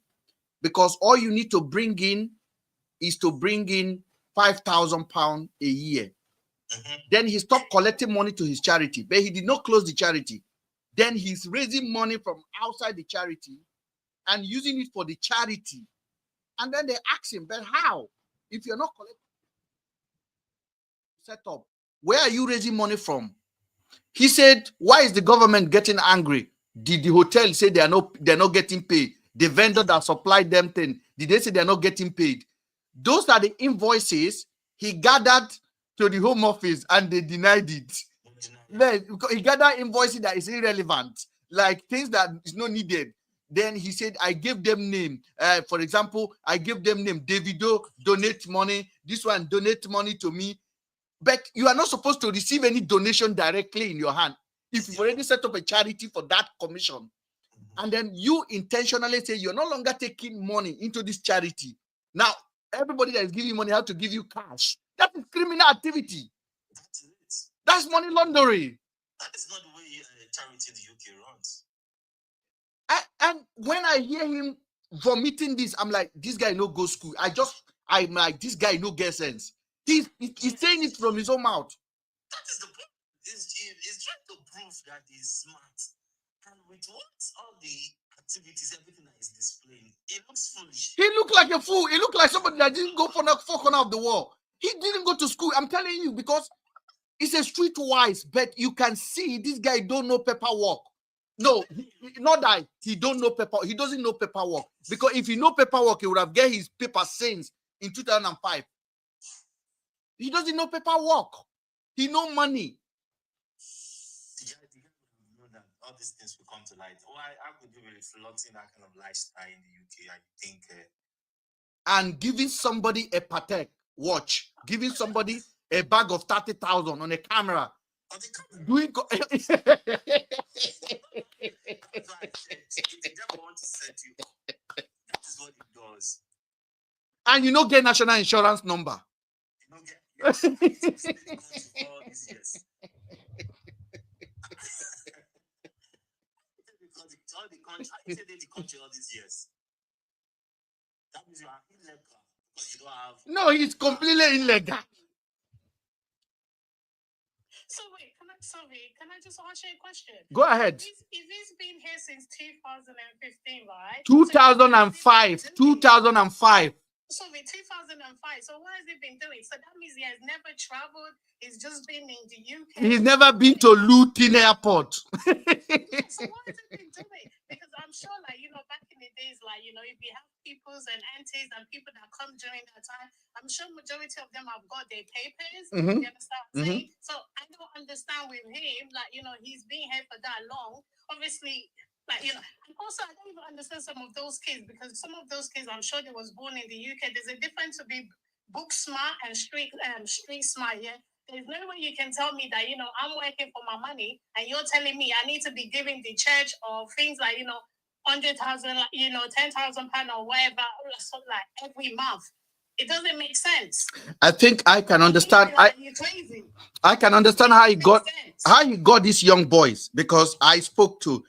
because all you need to bring in is to bring in £5,000 a year. Then he stopped collecting money to his charity, but he did not close the charity. Then he's raising money from outside the charity and using it for the charity. And then they ask him, but how? If you're not collecting, set up, where are you raising money from? He said, why is the government getting angry? Did the hotel say they're not getting paid? The vendor that supplied them thing, did they say they're not getting paid? Those are the invoices he gathered to the Home Office and they denied it. Then he gathered invoices that is irrelevant, like things that is not needed. Then he said, I gave them name. For example, I gave them name. Davido, donate money. This one, donate money to me. But you are not supposed to receive any donation directly in your hand. If you've already set up a charity for that commission, and then you intentionally say you're no longer taking money into this charity. Now, everybody that is giving you money has to give you cash. That is criminal activity. That's it. That's money laundering. That is not the way charity in the UK runs. And when I hear him vomiting this, I'm like, this guy no go school. I'm like, this guy no get sense. He's saying it from his own mouth. That is the point. He's trying to prove that he's smart. And with all the activities, everything that he's displaying, it looks foolish. He looked like a fool. He looked like somebody that didn't go for the four corner of the wall. He didn't go to school. I'm telling you, because it's a streetwise, but you can see this guy don't know paperwork. No, not that he don't know paper. He doesn't know paperwork, because if he know paperwork, he would have get his paper since in 2005. He doesn't know paperwork. He know money. Know that all these things will come to light. How could you be flaunting that kind of lifestyle in the UK? I think. And giving somebody a Patek watch, giving somebody a bag of 30,000 on a camera. Doing That's why I said, if the devil wants to set you up, that is what he does. And you don't get national insurance number. You don't get all these years. The country all these years. That means you are illegal because you don't have. No, he's completely illegal. So wait, can I just ask you a question? Go ahead. If he's been here since 2015, right? 2005. 2005. So with 2005, so what has he been doing? So that means he has never traveled. He's just been in the UK. He's never been to Luton Airport. So what has he been doing? Because I'm sure, back in the days, if you have peoples and aunties and people that come during that time, I'm sure majority of them have got their papers. Mm-hmm. You understand what I'm saying? So I don't understand with him, he's been here for that long. Obviously, and also I don't even understand some of those kids, because some of those kids, I'm sure they was born in the UK. There's a difference to be book smart and street smart. Yeah, there's no way you can tell me that I'm working for my money and you're telling me I need to be giving the church or things like 100,000, 10,000 pounds or whatever, every month. It doesn't make sense. I think I can understand. You're crazy. I can understand how he got these young boys, because I spoke to.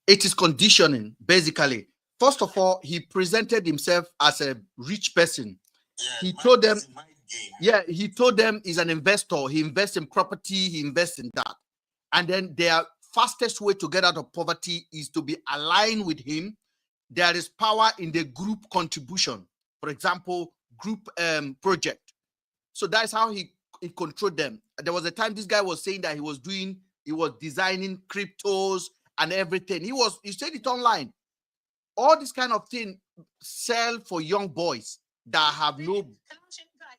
It is conditioning, basically. First of all, he presented himself as a rich person. He told them he's an investor. He invests in property. He invests in that. And then their fastest way to get out of poverty is to be aligned with him. There is power in the group contribution. For example, group project. So that's how he controlled them. There was a time this guy was saying that he was designing cryptos and everything. He said it online. all this kind of thing sell for young boys that have no.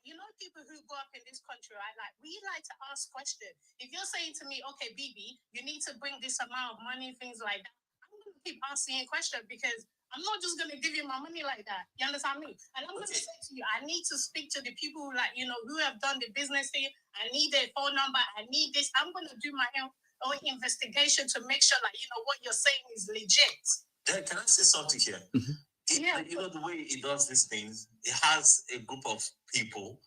You know, people who grow up in this country, right? Like, we like to ask questions. If you're saying to me, okay, BB, you need to bring this amount of money, things like that, I'm going to keep asking you questions because I'm not just going to give you my money like that. You understand me? And I'm going to say to you, I need to speak to the people who, like, you know, who have done the business thing. I need their phone number. I need this. I'm going to do my own investigation to make sure, like, you know, what you're saying is legit. Can I say something here? You know, the way he does these things, he has a group of people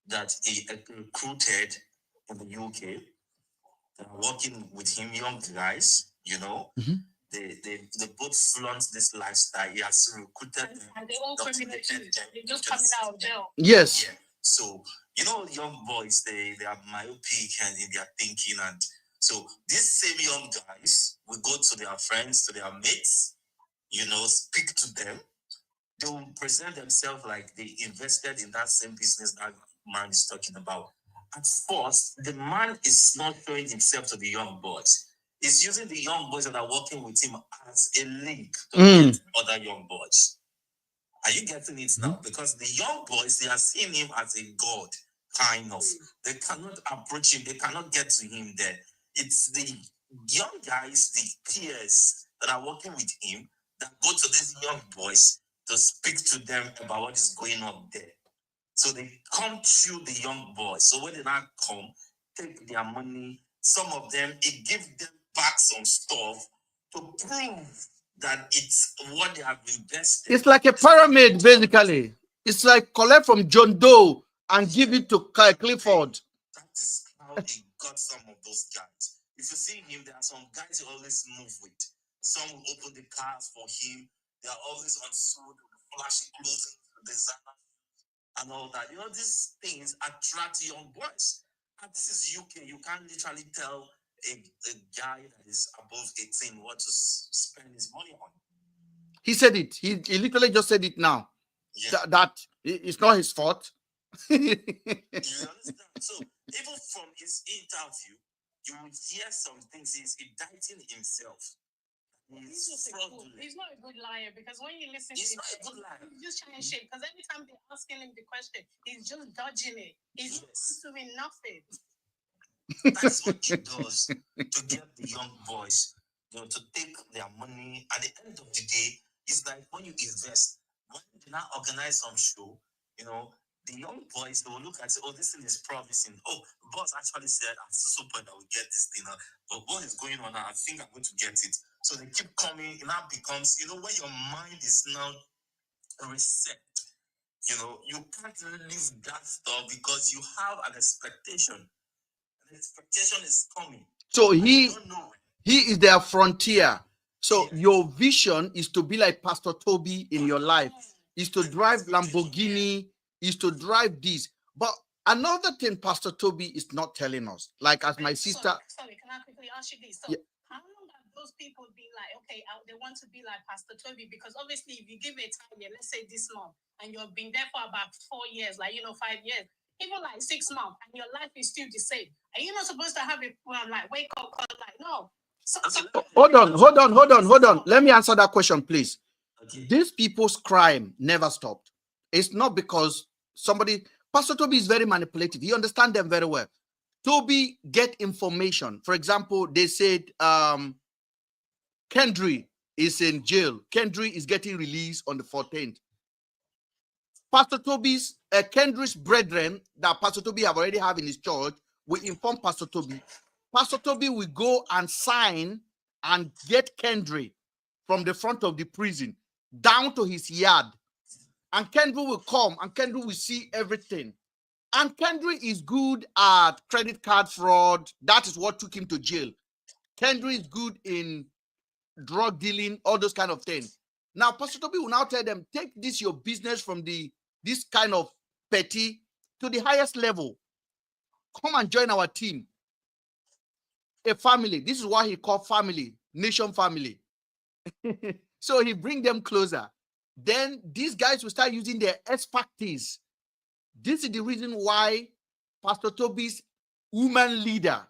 that he recruited in the UK that are working with him, young guys, you know. They both flaunt this lifestyle. He has recruited them. And they all criminal too. They're just coming out of jail. Yes. Yeah. So, you know, young boys, they are myopic and in their thinking. And so these same young guys will go to their friends, to their mates, you know, speak to them. They will present themselves like they invested in that same business that man is talking about. At first, the man is not showing himself to the young boys. He's using the young boys that are working with him as a link to get other young boys. Are you getting it now? Because the young boys, they are seeing him as a god, kind of. They cannot approach him. They cannot get to him there. It's the young guys, the peers that are working with him that go to these young boys to speak to them about what is going on there. So they come through the young boys. So when they now come, take their money, some of them, it gives them back some stuff to prove that it's what they have invested. It's like a pyramid, basically. It's like collect from John Doe and give it to Clifford. That is how he got some of those guys. If you see him, there are some guys he always move with. Some will open the cars for him. They are always on suit, flashy clothing, designer, and all that. You know, these things attract young boys. And this is UK. You can't literally tell a guy that is above 18 what to spend his money on. He said it. He literally just said it now. Yeah. That it's not his fault. You understand? So even from his interview, you will hear some things. He's indicting himself. He's not a good liar because when you listen to him, not a good liar. He's just trying to shit because every time they're asking him the question, he's just dodging it. He's not answering nothing. That's what he does to get the young boys, you know, to take their money. At the end of the day, it's like when you invest, when you now organize some show, you know, the young boys, they will look and say, oh, this thing is promising. Oh, the boss actually said at some point I will get this thing. But what is going on now? I think I'm going to get it. So they keep coming. It now becomes, you know, when your mind is now reset, you know, you can't leave that stuff because you have an expectation. An expectation is coming. So he is their frontier. So your vision is to be like Pastor Toby in your life, is to drive Lamborghini, is to drive this. But another thing Pastor Toby is not telling us, like as my sister. Sorry, can I quickly ask you this? So how long have those people been like, okay, they want to be like Pastor Toby? Because obviously if you give it a time, let's say this month, and you've been there for about 4 years, like, you know, 5 years, even like 6 months, and your life is still the same. Are you not supposed to have a like wake up call? Like, no. Hold on. Let me answer that question, please. Okay. These people's crime never stopped. It's not because somebody, Pastor Toby is very manipulative. He understands them very well. Toby get information. For example, they said Kendry is in jail. Kendry is getting released on the 14th. Pastor Toby's Kendry's brethren that Pastor Toby have already have in his church will inform Pastor Toby. Pastor Toby will go and sign and get Kendry from the front of the prison down to his yard. And Kendry will come and Kendry will see everything. And Kendry is good at credit card fraud. That is what took him to jail. Kendry is good in drug dealing, all those kind of things. Now, Pastor Toby will now tell them, take this your business from this kind of petty to the highest level. Come and join our team. A family. This is what he called family, nation family. So he bring them closer. Then these guys will start using their expertise. This is the reason why Pastor Toby's woman leader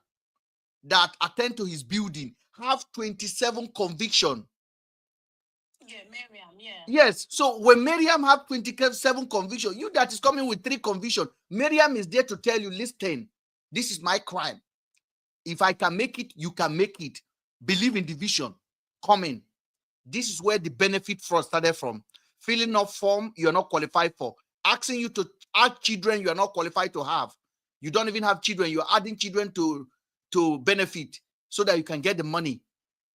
that attend to his building have 27 conviction. Yeah, Miriam, yeah. Yes. So when Miriam have 27 conviction, you that is coming with 3 conviction, Miriam is there to tell you, listen, this is my crime. If I can make it, you can make it. Believe in division. Come in. This is where the benefit fraud started from. Filling up form you're not qualified for. Asking you to add children you are not qualified to have. You don't even have children. You're adding children to benefit so that you can get the money.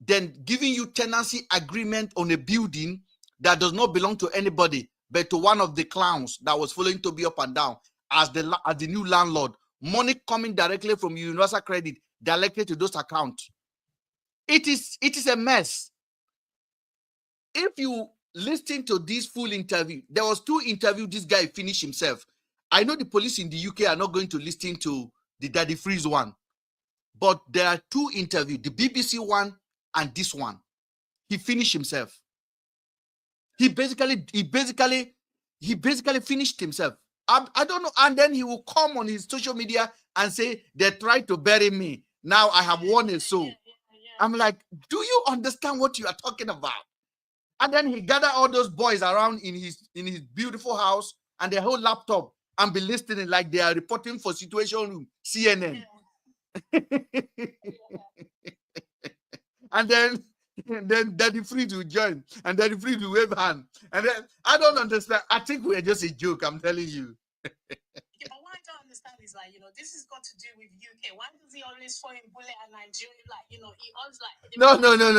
Then giving you tenancy agreement on a building that does not belong to anybody, but to one of the clowns that was following Toby up and down as the new landlord. Money coming directly from Universal Credit directly to those accounts. It is a mess. If you listen to this full interview, there was 2 interviews this guy finished himself. I know the police in the UK are not going to listen to the Daddy Freeze one, but there are 2 interviews, the BBC one and this one. He finished himself. He basically finished himself. I don't know. And then he will come on his social media and say, they tried to bury me. Now I have won a soul. I'm like, do you understand what you are talking about? And then he gathered all those boys around in his beautiful house and their whole laptop and be listening like they are reporting for Situation Room, CNN. And then Daddy Freed will join, and Daddy Freed will wave hand. And then I don't understand. I think we're just a joke. I'm telling you. Yeah, but what I don't understand is like, this has got to do with UK. Why does he always throw in bullet and Nigeria? Like, he always like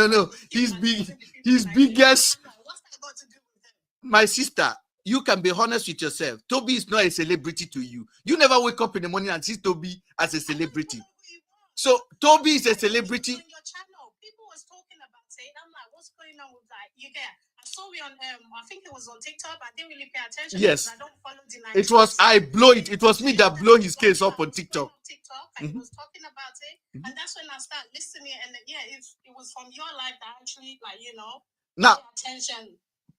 No. His biggest. Like, what's that got to do with him? My sister, you can be honest with yourself. Toby is not a celebrity to you. You never wake up in the morning and see Toby as a celebrity. So Toby is a celebrity. On your channel, people was talking about it. I'm like, what's going on with that? I saw it on I think it was on TikTok. I didn't really pay attention. Yes, I don't follow the it was It was me that blew his case up on TikTok. And he was talking about it, and that's when I started listening. And it was from your life that actually, now pay attention.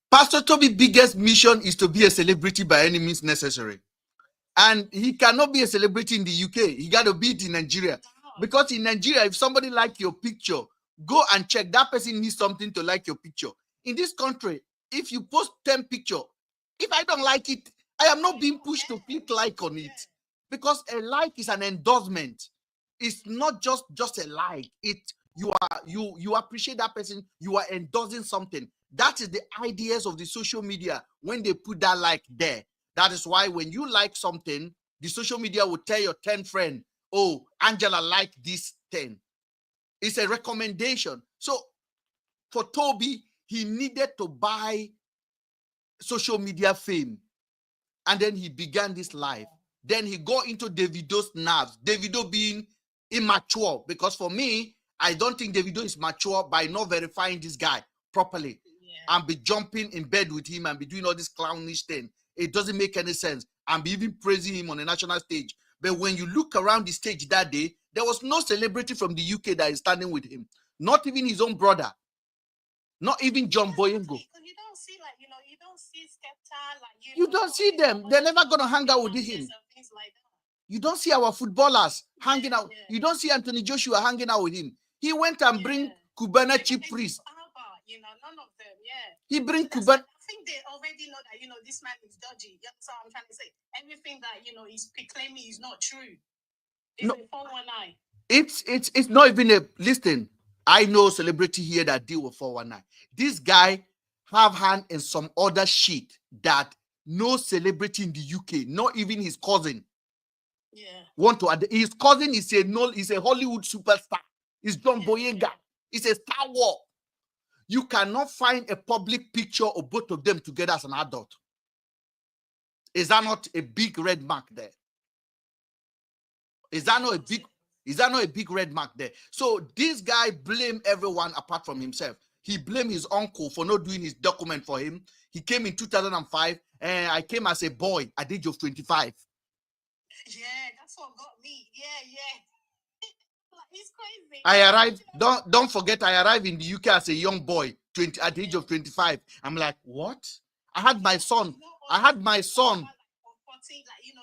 Pastor Toby's biggest mission is to be a celebrity by any means necessary. And he cannot be a celebrity in the UK. He got to be it in Nigeria. Because in Nigeria, if somebody like your picture, go and check. That person needs something to like your picture. In this country, if you post 10 pictures, if I don't like it, I am not being pushed to click like on it. Because a like is an endorsement. It's not just a like. You appreciate that person. You are endorsing something. That is the ideas of the social media when they put that like there. That is why when you like something, the social media will tell your 10 friend, oh, Angela liked this 10. It's a recommendation. So for Toby, he needed to buy social media fame. And then he began this life. Then he got into Davido's nerves. Davido being immature. Because for me, I don't think Davido is mature by not verifying this guy properly. And be jumping in bed with him and be doing all this clownish thing. It doesn't make any sense. And be even praising him on a national stage. But when you look around the stage that day, there was no celebrity from the UK that is standing with him. Not even his own brother. Not even John Boyengo. You don't see you don't see Skepta, you don't see them. They're never going to hang out with him. You don't see our footballers hanging out. You don't see Anthony Joshua hanging out with him. He went and bring Cubana chief priest. None of them, He bring Cubana. I think they already know that, this man is dodgy. That's what I'm trying to say. Everything that, he's claiming is not true. It's a 419. It's not even a, listen, I know celebrity here that deal with 419. This guy have hand in some other shit that no celebrity in the UK, not even his cousin, want to add. His cousin is a Hollywood superstar. It's John Boyenga. It's a Star Wars. You cannot find a public picture of both of them together as an adult. Is that not a big red mark there? Is that not a big red mark there? So this guy blame everyone apart from himself. He blamed his uncle for not doing his document for him. He came in 2005, and I came as a boy at the age of 25. Yeah, that's what got me. Yeah. He's crazy. I arrived, don't forget, I arrived in the UK as a young boy, at the age of 25. I'm like, what? I had my son.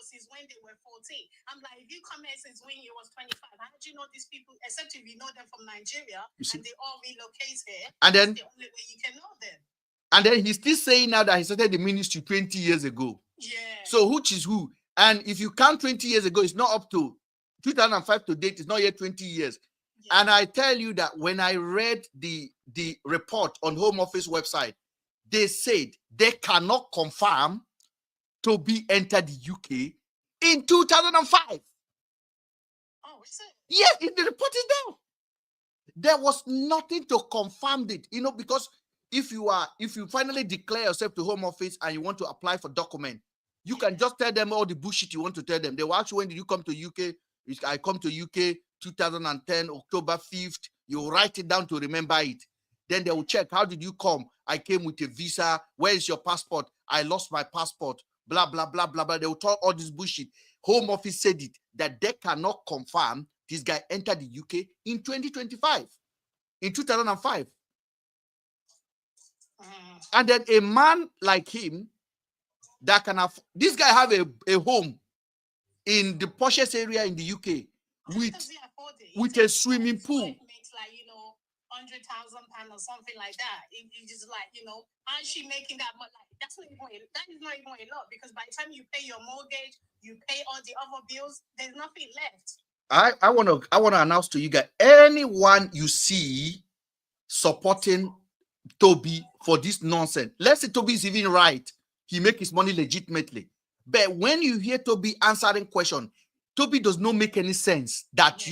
Since when they were 14. I'm like, if you come here since when you was 25, how did you know these people, except if you know them from Nigeria, and they all relocate here? And then that's the only way you can know them. And then he's still saying now that he started the ministry 20 years ago. Yeah. So which is who? And if you count 20 years ago, it's not up to 2005 to date, it's not yet 20 years. Yeah. And I tell you that when I read the report on Home Office website, they said they cannot confirm Toby entered the UK in 2005. Oh, is it? Yes, the report is there. There was nothing to confirm it, because if you finally declare yourself to Home Office and you want to apply for document, you can just tell them all the bullshit you want to tell them. They will ask you, when did you come to UK? I come to UK 2010, October 5th. You write it down to remember it. Then they will check, how did you come? I came with a visa. Where is your passport? I lost my passport. Blah, blah, blah, blah, blah. They will talk all this bullshit. Home Office said it, that they cannot confirm this guy entered the UK in 2025, in 2005. And then a man like him that can have, this guy have a home in the poshest area in the UK with a swimming pool. Makes like, £100,000 or something like that. It's just like, aren't she making that much? Like, that is not even a lot, because by the time you pay your mortgage, you pay all the other bills, there's nothing left. I want to announce to you guys, anyone you see supporting Toby for this nonsense, let's say Toby is even right, he make his money legitimately, but when you hear Toby answering question, Toby does not make any sense. That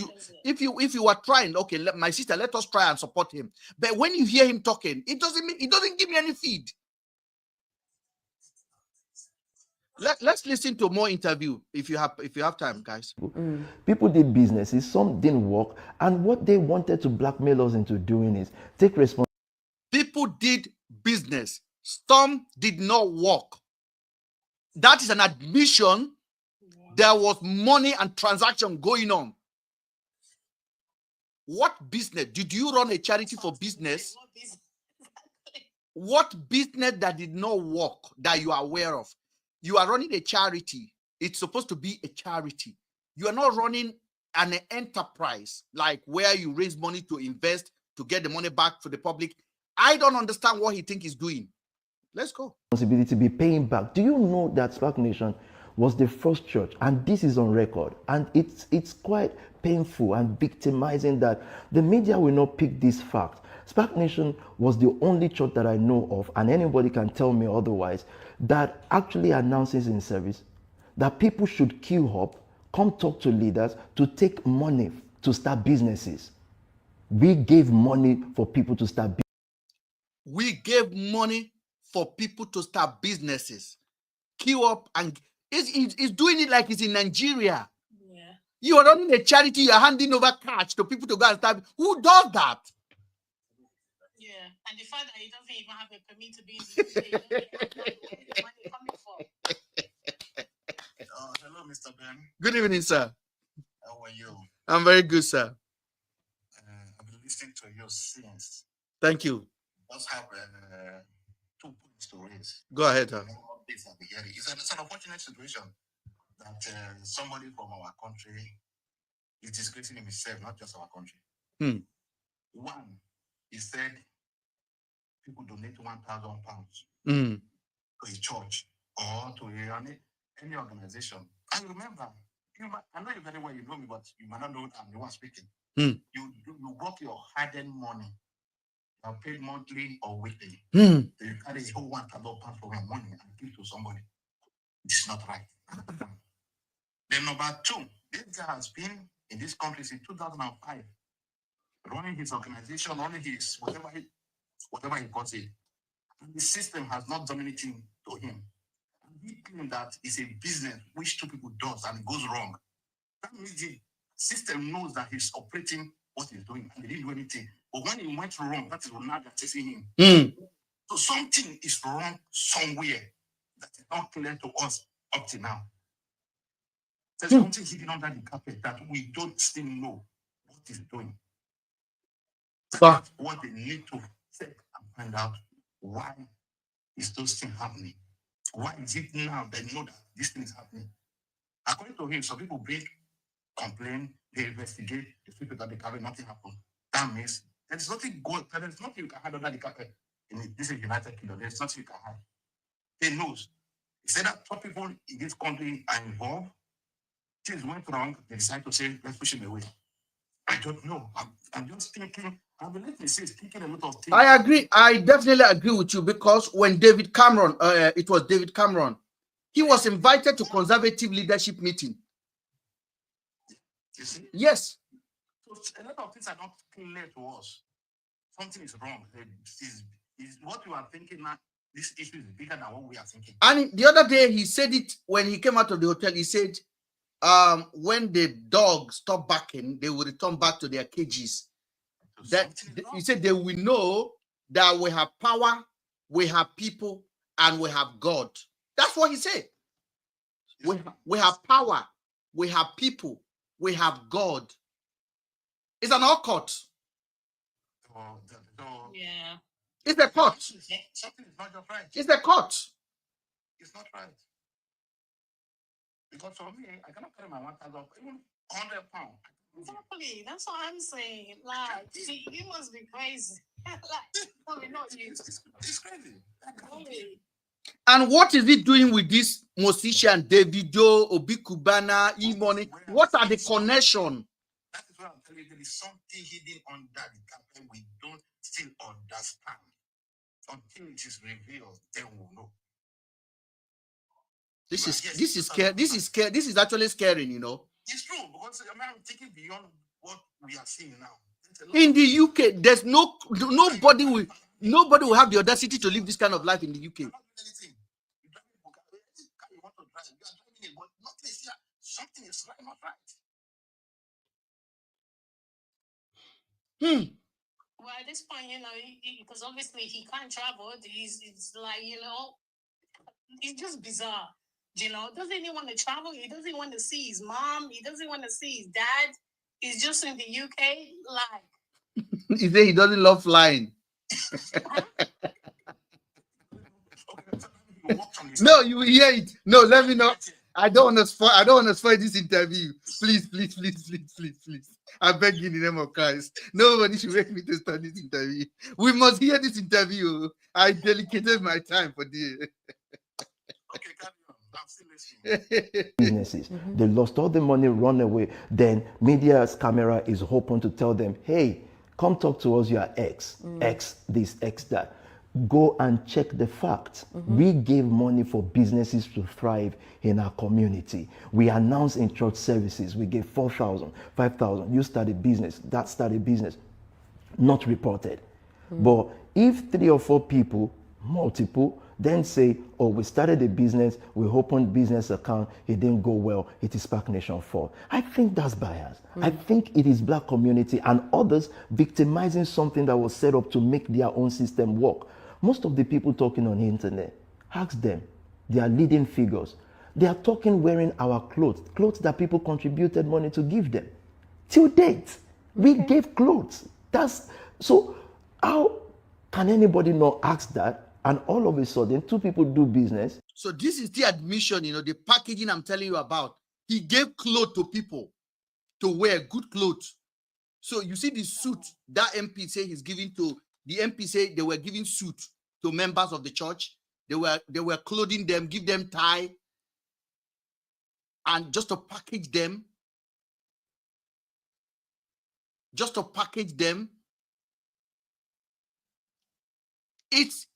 if you are trying, okay, my sister, let us try and support him, but when you hear him talking, it doesn't give me any feed. Let's listen to more interview if you have time, guys. People did businesses, some didn't work, and what they wanted to blackmail us into doing is take responsibility. People did business, some did not work. That is an admission. There was money and transaction going on. What business? Did you run a charity for business? What business that did not work that you are aware of? You are running a charity. It's supposed to be a charity. You are not running an enterprise, like where you raise money to invest, to get the money back for the public. I don't understand what he thinks he's doing. Let's go. Responsibility to be paying back. Do you know that Spark Nation was the first church, and this is on record, and it's quite painful and victimizing that the media will not pick this fact. Spark Nation was the only church that I know of, and anybody can tell me otherwise, that actually announces in service that people should queue up, come talk to leaders to take money to start businesses. We gave money for people to start businesses. We gave money for people to start businesses. Queue up, and it's doing it like it's in Nigeria. Yeah. You are running a charity, you are handing over cash to people to go and start. Who does that? Yeah, and the fact that he doesn't even have a permit to be in the UK, where the money coming from? Hello, Mr. Ben. Good evening, sir. How are you? I'm very good, sir. I've been listening to you since. Thank you. Just have 2 points to raise. Go ahead, sir. It's an unfortunate situation that somebody from our country is disgracing himself, not just our country. One, he said people donate £1,000 to a church or to any organization. I remember, I know you very well, you know me, but you might not know I'm the one speaking. You work your hard-earned money. You are paid monthly or weekly. You carry a whole £1,000 from your money and give to somebody. It's not right. Then number 2, this guy has been in this country since 2005, running his organization, running his whatever he calls it. And the system has not done anything to him. And he claimed that it's a business which 2 people does and it goes wrong. That means the system knows that he's operating what he's doing and he didn't do anything. But when he went wrong, that is now they're chasing him. So something is wrong somewhere that is not clear to us up to now. There's something hidden under the carpet that we don't still know what he's doing. That's what they need to check and find out. Why is those things happening? Why is it now they know that this thing is happening? According to him, some people bring complain, they investigate, the people that they carry, nothing happens. That means there's nothing good, there's nothing you can hide under the carpet. This is United Kingdom. There's nothing you can hide. They knows. He said that top people in this country are involved. Things went wrong. They decided to say, let's push him away. I don't know. I'm just thinking. I believe he says thinking a lot of things. I agree. I definitely agree with you, because when David Cameron, it was David Cameron, he was invited to conservative leadership meeting. You see? Yes. So a lot of things are not clear to us. Something is wrong. Is what you are thinking now. This issue is bigger than what we are thinking. And the other day he said it when he came out of the hotel. He said, when the dogs stop barking, they will return back to their cages. That he said they will know that we have power, we have people, and we have God. That's what he said. We have power, we have people, we have God. It's an occult. Yeah. It's a court. Something is not just right. It's a court. It's not right. Because for me, I cannot carry my 1,000, even 100 pounds. Exactly. That's what I'm saying. Like, you must be crazy. Like, probably not you. It's crazy. Probably. And what is it doing with this musician, Davido, Obi Kubana, E-Money? What are the connection? That is what I'm telling you. There is something hidden under the carpet we don't still understand. Until it is revealed, then we'll know. This is actually scary, you know. It's true, because I'm thinking beyond what we are seeing now. In the UK, there's nobody will have the audacity to live this kind of life in the UK. Something is not right. Well, at this point, because obviously he can't travel. It's like, it's just bizarre. Doesn't he want to travel? He doesn't want to see his mom. He doesn't want to see his dad. He's just in the UK. Like, He said he doesn't love flying. No, you will hear it. No, let me know. I don't want to spoil this interview. Please. I beg you in the name of Christ. Nobody should make me to start this interview. We must hear this interview. I dedicated my time for this. Okay, carry on. I'm still listening. Businesses. They lost all the money, run away. Then media's camera is open to tell them, hey, come talk to us, you are X, X this, X that. Go and check the facts. We gave money for businesses to thrive in our community. We announced in church services, we gave 4,000, 5,000. You started business, that started business. Not reported. But if 3 or 4 people, multiple, then say, oh, we started a business, we opened business account, it didn't go well, it is Spark Nation fault. I think that's bias. I think it is black community and others victimizing something that was set up to make their own system work. Most of the people talking on the internet, ask them, they are leading figures. They are talking wearing our clothes that people contributed money to give them. Till date, we gave clothes. So how can anybody not ask that? And all of a sudden, 2 people do business. So this is the admission, the packaging I'm telling you about. He gave clothes to people to wear, good clothes. So you see the suit that MP say he's giving to, the MP say they were giving suit to members of the church. They were clothing them, give them tie, and just to package them. It's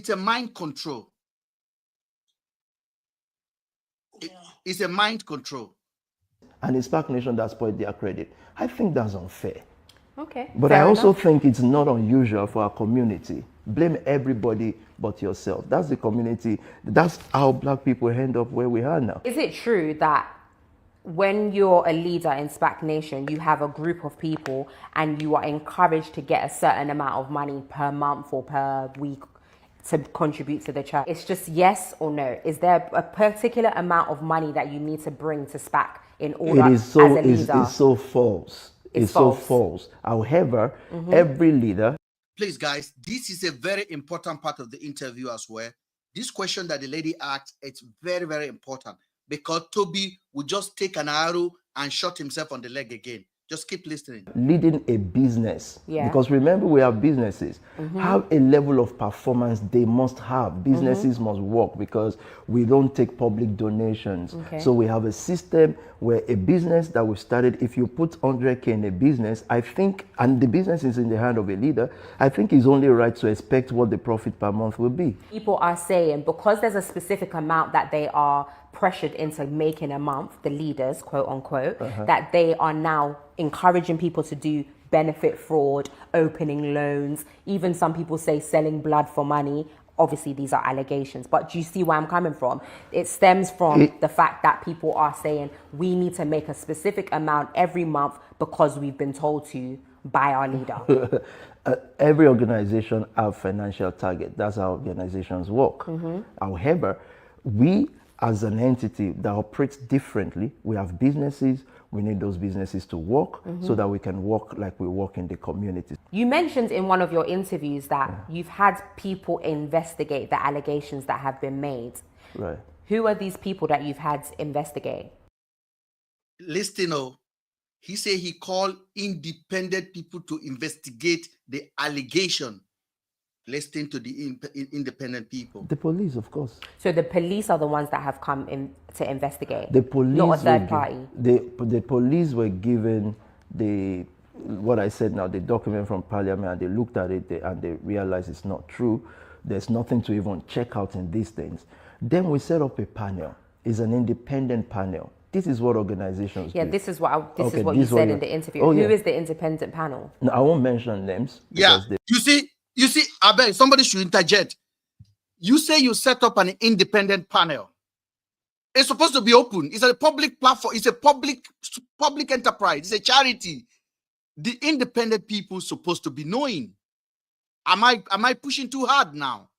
a mind control. It's a mind control. And it's Spark Nation that spoiled their credit. I think that's unfair. Okay. But I also think it's not unusual for our community. Blame everybody but yourself. That's the community. That's how black people end up where we are now. Is it true that when you're a leader in Spark Nation, you have a group of people and you are encouraged to get a certain amount of money per month or per week to contribute to the church? It's just yes or no. Is there a particular amount of money that you need to bring to SPAC in order as a leader? It's so false. It's so false. However, every leader. Please, guys, this is a very important part of the interview as well. This question that the lady asked, it's very, very important, because Toby would just take an arrow and shot himself on the leg again. Just keep listening. Leading a business, Yeah. because remember, we have businesses, have a level of performance they must have. Businesses must work because we don't take public donations. Okay. So we have a system where a business that we started, if you put 100K in a business, I think, and the business is in the hand of a leader, I think it's only right to expect what the profit per month will be. People are saying because there's a specific amount that they are pressured into making a month, the leaders, quote unquote, that they are now encouraging people to do benefit fraud, opening loans, even some people say selling blood for money. Obviously, these are allegations, but do you see where I'm coming from? It stems from the fact that people are saying we need to make a specific amount every month because we've been told to by our leader. Every organization have financial target. That's how organizations work. However, we as an entity that operates differently, we have businesses, we need those businesses to work so that we can work like we work in the community. You mentioned in one of your interviews that you've had people investigate the allegations that have been made. Right. Who are these people that you've had investigate? Listen, he said he called independent people to investigate the allegation. Listen to the independent people. The police, of course. So the police are the ones that have come in to investigate, The police, not a third party. The police were given what I said now, the document from Parliament, and they looked at it and they realized it's not true. There's nothing to even check out in these things. Then we set up a panel. It's an independent panel. This is what organizations do. This is what you said in the interview. Who is the independent panel? No, I won't mention names. Yeah, you see, I bet somebody should interject. You say you set up an independent panel. It's supposed to be open. It's a public platform. It's a public enterprise. It's a charity. The independent people supposed to be knowing. Am I pushing too hard now?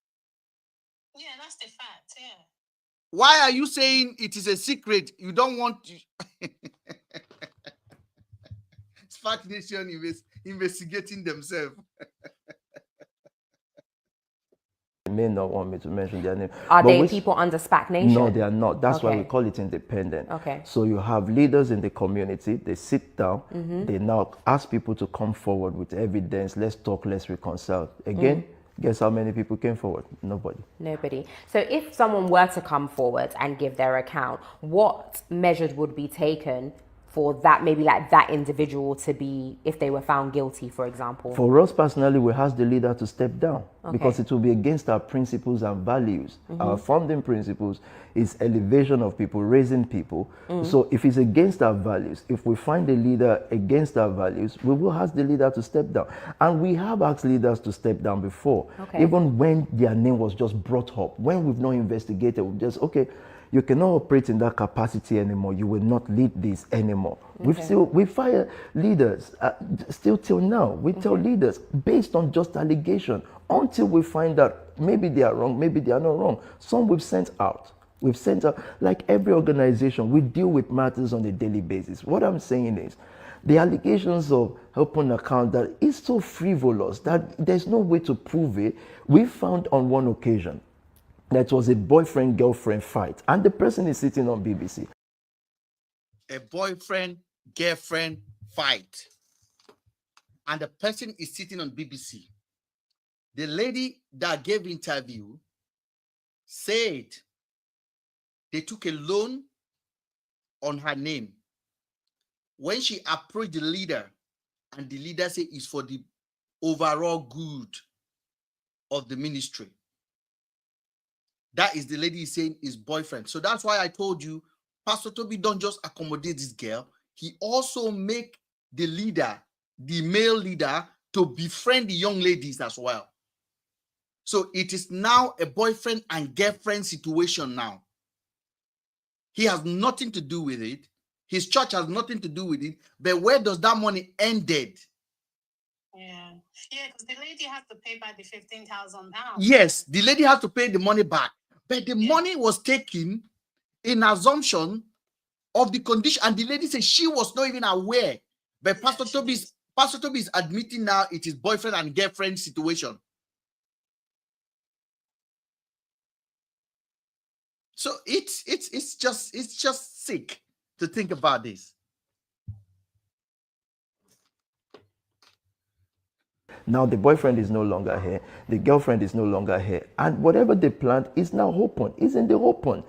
Yeah, that's the fact. Yeah. Why are you saying it is a secret? You don't want to. Spark Nation investigating themselves. They may not want me to mention their name. Are they people under SPAC Nation? No, they are not. That's why Okay. we call it independent. Okay. So you have leaders in the community. They sit down. They now ask people to come forward with evidence. Let's talk. Let's reconcile. Again, guess how many people came forward? Nobody. So if someone were to come forward and give their account, what measures would be taken for that, maybe like that individual to be, if they were found guilty, for example? For us personally, we ask the leader to step down because it will be against our principles and values. Our founding principles is elevation of people, raising people. So if it's against our values, if we find a leader against our values, we will ask the leader to step down. And we have asked leaders to step down before, even when their name was just brought up. When we've not investigated, we just, you cannot operate in that capacity anymore. You will not lead this anymore. We fire leaders still till now. We tell leaders based on just allegation until we find out maybe they are wrong, maybe they are not wrong. Some we've sent out. Like every organization, we deal with matters on a daily basis. What I'm saying is, the allegations of open account that is so frivolous that there's no way to prove it. We found on one occasion that was a boyfriend-girlfriend fight, and the person is sitting on BBC. A boyfriend-girlfriend fight, and the person is sitting on BBC. The lady that gave interview said they took a loan on her name. When she approached the leader, and the leader said it's for the overall good of the ministry. That is the lady is saying is boyfriend. So that's why I told you, Pastor Toby don't just accommodate this girl. He also make the leader, the male leader, to befriend the young ladies as well. So it is now a boyfriend and girlfriend situation now. He has nothing to do with it. His church has nothing to do with it. But where does that money ended? Yeah, because the lady has to pay back the £15,000. Yes, the lady has to pay the money back. But the money was taken in assumption of the condition, and the lady said she was not even aware. But Pastor Toby is admitting now it is boyfriend and girlfriend situation. So it's just sick to think about this. Now the boyfriend is no longer here, the girlfriend is no longer here, and whatever they planned is now open, is in the open.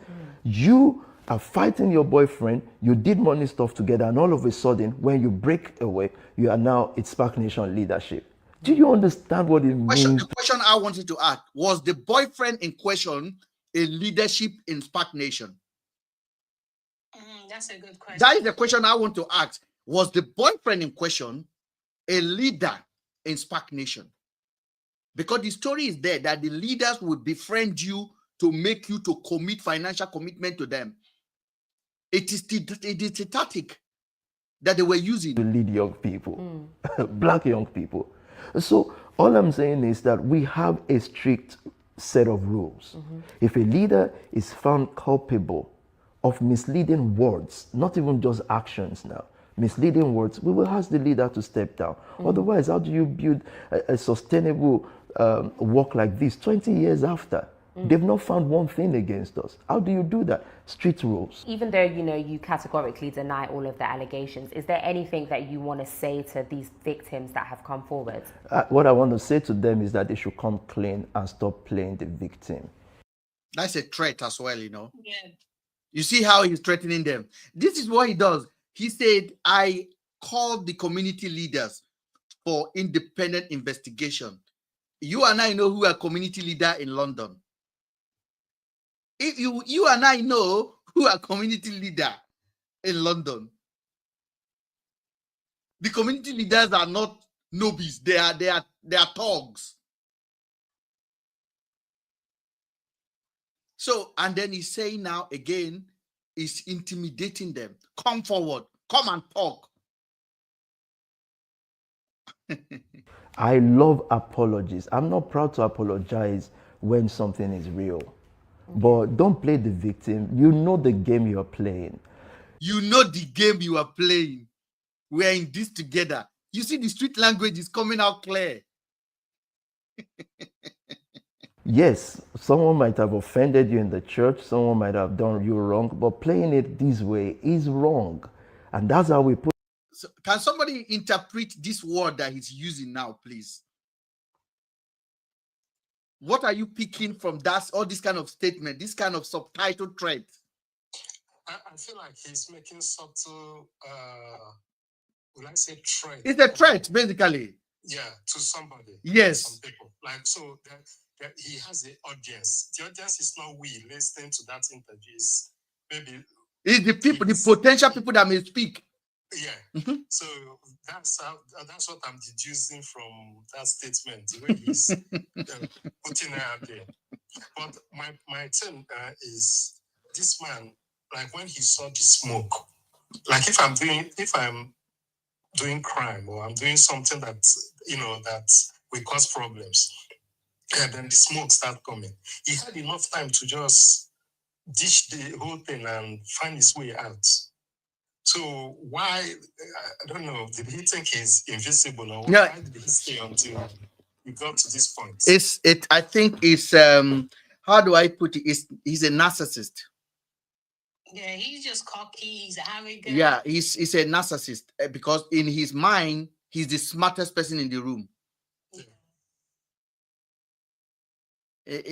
You are fighting your boyfriend, you did money stuff together, and all of a sudden, when you break away, you are now it's Spark Nation leadership. Do you understand what it means? The question I wanted to ask, was the boyfriend in question a leadership in Spark Nation? That's a good question. That is the question I want to ask. Was the boyfriend in question a leader in Spark Nation? Because the story is there that the leaders will befriend you to make you to commit financial commitment to them. It is the tactic that they were using to lead young people, black young people. So all I'm saying is that we have a strict set of rules. If a leader is found culpable of misleading words, not even just actions now, misleading words, we will ask the leader to step down. Otherwise, how do you build a sustainable work like this 20 years after? They've not found one thing against us. How do you do that? Street rules. Even though, you categorically deny all of the allegations, is there anything that you want to say to these victims that have come forward? What I want to say to them is that they should come clean and stop playing the victim. That's a threat as well, Yeah. You see how he's threatening them. This is what he does. He said, I called the community leaders for independent investigation. You and I know who are community leader in London. If you and I know who are community leader in London. The community leaders are not nobbies. They are thugs. So, and then he's saying now again, he's intimidating them. Come forward. Come and talk. I love apologies. I'm not proud to apologize when something is real. But don't play the victim. You know the game you're playing. You know the game you are playing. We are in this together. You see, the street language is coming out clear. Yes, someone might have offended you in the church. Someone might have done you wrong. But playing it this way is wrong. And that's how we put. So can somebody interpret this word that he's using now, please? What are you picking from that, all this kind of statement, this kind of subtitle thread? I feel like he's making subtle, will I say threat? It's a threat, basically. Yeah, to somebody. Yes. Some people. Like, so that he has an audience. The audience is not we listening to that interview. It's maybe... It's the people, the potential people that may speak. Yeah. So that's what I'm deducing from that statement, the way he's putting it out there. But my thing is, this man, like when he saw the smoke, like if I'm doing crime or I'm doing something that that will cause problems, and then the smoke start coming, he had enough time to just dish the whole thing and find his way out. So why, I don't know, did he think he's invisible, or why did he stay until we got to this point? I think it's how do I put it? He's a narcissist. Yeah, he's just cocky, he's arrogant. Yeah, he's a narcissist because in his mind, he's the smartest person in the room.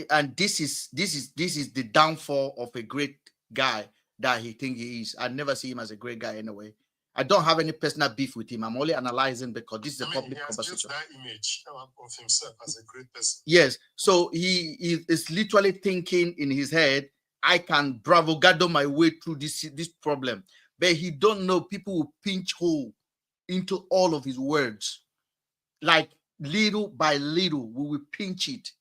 And this is the downfall of a great guy that he thinks he is. I never see him as a great guy anyway. I don't have any personal beef with him. I'm only analyzing because this is a public conversation. That image of himself as a great person. Yes. So he is literally thinking in his head, I can bravogado my way through this problem. But he don't know people will pinch hole into all of his words. Like little by little, we will pinch it.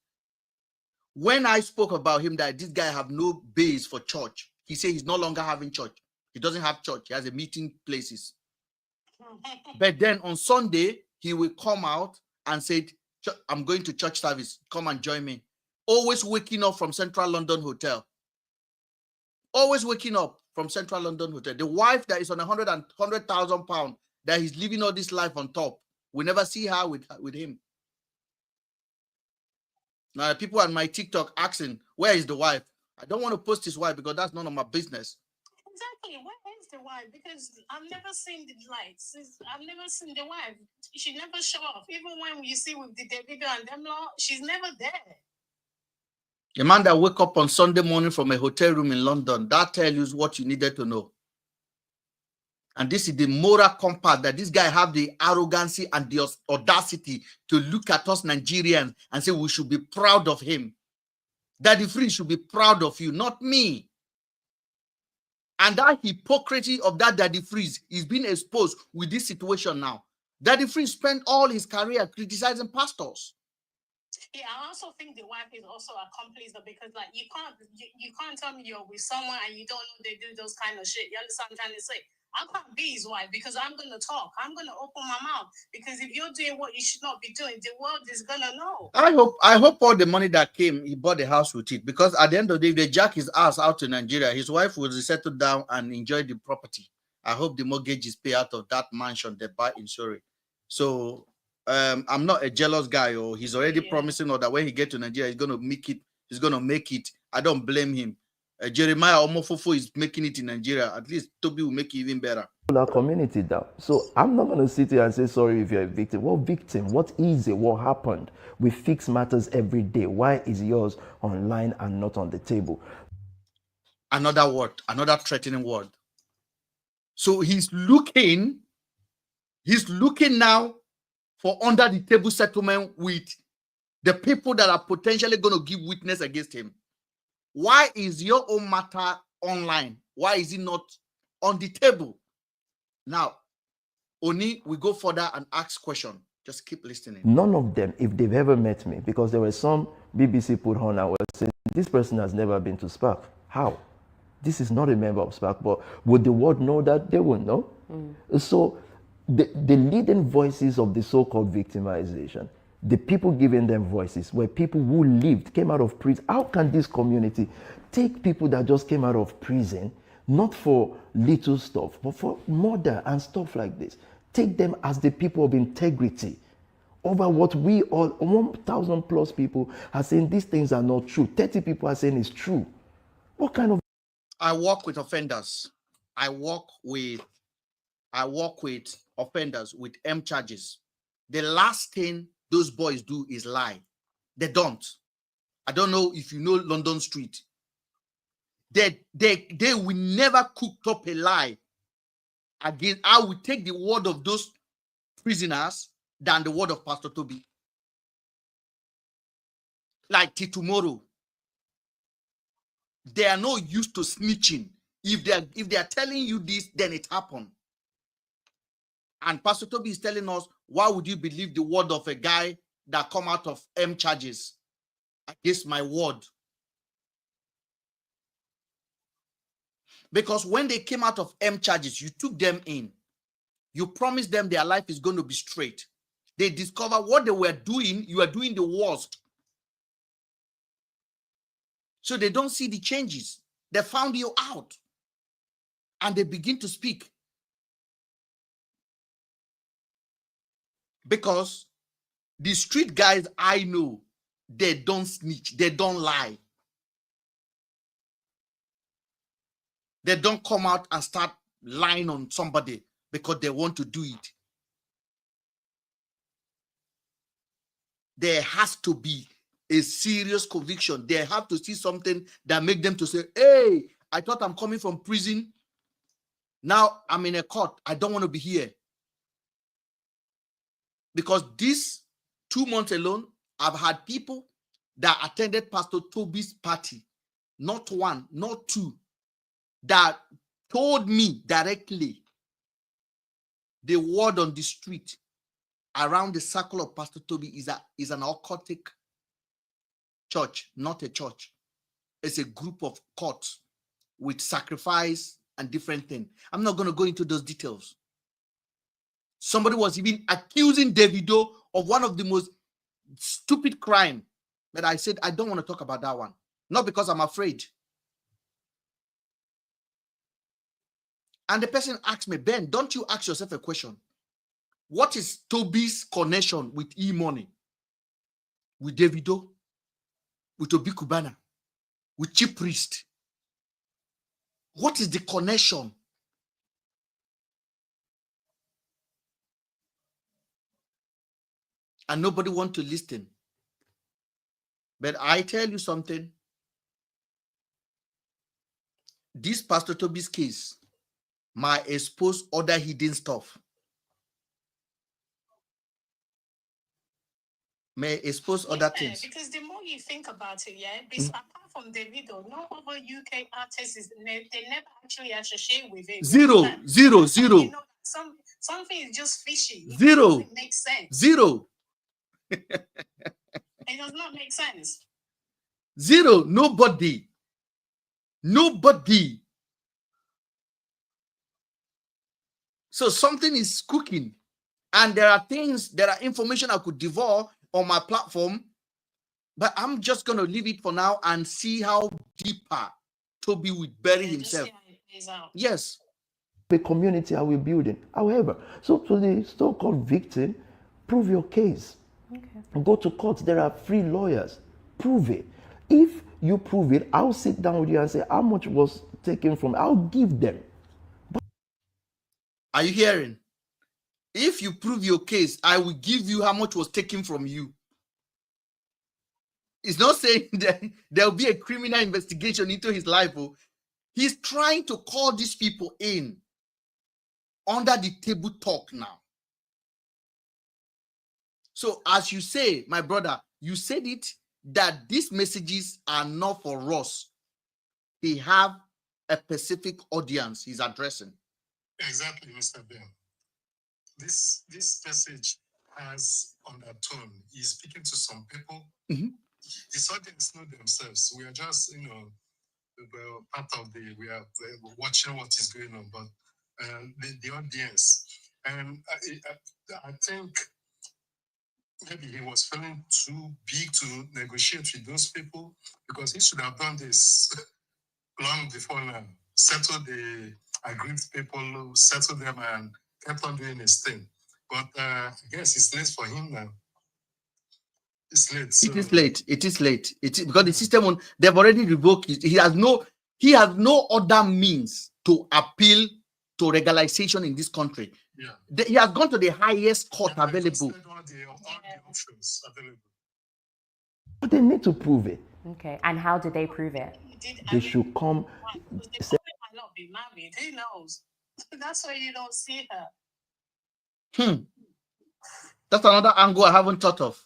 When I spoke about him that this guy have no base for church, he said he's no longer having church. He doesn't have church. He has a meeting places. But then on Sunday, he will come out and say, I'm going to church service. Come and join me. Always waking up from Central London Hotel. Always waking up from Central London Hotel. The wife that is on 100,000 pounds that he's living all this life on top. We never see her with him. Now, people on my TikTok asking, where is the wife? I don't want to post his wife because that's none of my business. Exactly. Where is the wife because I've never seen the lights. I've never seen the wife. She never show up. Even when you see with the Davido and them law, she's never there. A man that wake up on Sunday morning from a hotel room in London, that tells you what you needed to know. And this is the moral compass that this guy have the arrogancy and the audacity to look at us Nigerians and say we should be proud of him. Daddy Free should be proud of you, not me. And that hypocrisy of that Daddy Freeze is being exposed with this situation now. Daddy Freeze spent all his career criticizing pastors. Yeah, I also think the wife is also accomplice because, like, you can't tell me you're with someone and you don't know they do those kind of shit. You understand what I'm trying to say? I can't be his wife because I'm gonna talk. I'm gonna open my mouth because if you're doing what you should not be doing, the world is gonna know. I hope all the money that came, he bought the house with it, because at the end of the day, if they jack his ass out to Nigeria, his wife will settle down and enjoy the property. I hope the mortgage is paid out of that mansion they buy in Surrey. So I'm not a jealous guy, or he's already promising, or that when he get to Nigeria, he's gonna make it. He's gonna make it. I don't blame him. Jeremiah Omofofo is making it in Nigeria. At least Toby will make it even better. Our community down. So I'm not going to sit here and say sorry if you're a victim. What victim? What is it? What happened? We fix matters every day. Why is yours online and not on the table? Another word, another threatening word. So he's looking now for under the table settlement with the people that are potentially going to give witness against him. Why is your own matter online? Why is it not on the table? Now, Oni, we go further and ask question. Just keep listening. None of them, if they've ever met me, because there were some BBC put on, I was saying, this person has never been to Spark. How? This is not a member of Spark, but would the world know that? They wouldn't know. So the leading voices of the so-called victimization, the people giving them voices were people who lived, came out of prison. How can this community take people that just came out of prison, not for little stuff, but for murder and stuff like this? Take them as the people of integrity over what we all, 1,000 plus people are saying these things are not true. 30 people are saying it's true. What kind of... I work with offenders. I work with offenders with M charges. The last thing those boys do is lie. They don't. I don't know if you know London Street. They will never cook up a lie. Again, I will take the word of those prisoners than the word of Pastor Toby. Like till tomorrow. They are not used to snitching. If they are telling you this, then it happened. And Pastor Toby is telling us, why would you believe the word of a guy that come out of M charges against my word? Because when they came out of M charges, you took them in. You promised them their life is going to be straight. They discover what they were doing, you are doing the worst. So they don't see the changes. They found you out. And they begin to speak. Because the street guys I know, they don't snitch, they don't lie. They don't come out and start lying on somebody because they want to do it. There has to be a serious conviction. They have to see something that make them to say, hey, I thought I'm coming from prison. Now I'm in a court. I don't want to be here. Because this 2 months alone, I've had people that attended Pastor Toby's party, not one, not two, that told me directly the word on the street around the circle of Pastor Toby is an occultic church, not a church. It's a group of cults with sacrifice and different things. I'm not going to go into those details. Somebody was even accusing Davido of one of the most stupid crime that I said, I don't want to talk about that one. Not because I'm afraid. And the person asked me, Ben, don't you ask yourself a question? What is Toby's connection with e-money? With Davido? With Obi Kubana? With Chief Priest? What is the connection? and nobody want to listen. But I tell you something, this Pastor Toby's case might expose other hidden stuff. May expose other things. Because the more you think about it, apart from the video, no other UK artists they never actually associate with it. Zero. You know, something is just fishy. It doesn't make sense. Zero. It does not make sense. Zero. Nobody. So something is cooking, and there are information I could devour on my platform, but I'm just going to leave it for now and see how deeper Toby would bury himself. Yes. The community are we building. However, so to the so-called victim, prove your case. Okay. Go to court. There are free lawyers. Prove it. If you prove it, I'll sit down with you and say how much was taken from. I'll give them. Are you hearing? If you prove your case, I will give you how much was taken from you. It's not saying that there'll be a criminal investigation into his life. He's trying to call these people in under the table talk now. So as you say, my brother, you said it, that these messages are not for us. He have a specific audience he's addressing. Exactly, Mr. Ben. This message has undertone. He's speaking to some people. Mm-hmm. His audience know themselves. We are just, part of we are watching what is going on, but the audience. And I think maybe he was feeling too big to negotiate with those people, because he should have done this long before now. Settle the aggrieved people, settle them, and kept on doing his thing. But I guess it's late for him now. It's late. So. It is late. Because the system, they've already revoked it. He has no other means to appeal to legalization in this country. Yeah. He has gone to the highest court available. All the options available. But they need to prove it. Okay. And how did they prove it? They should come. They might not be married. Who knows? That's why you don't see her. That's another angle I haven't thought of.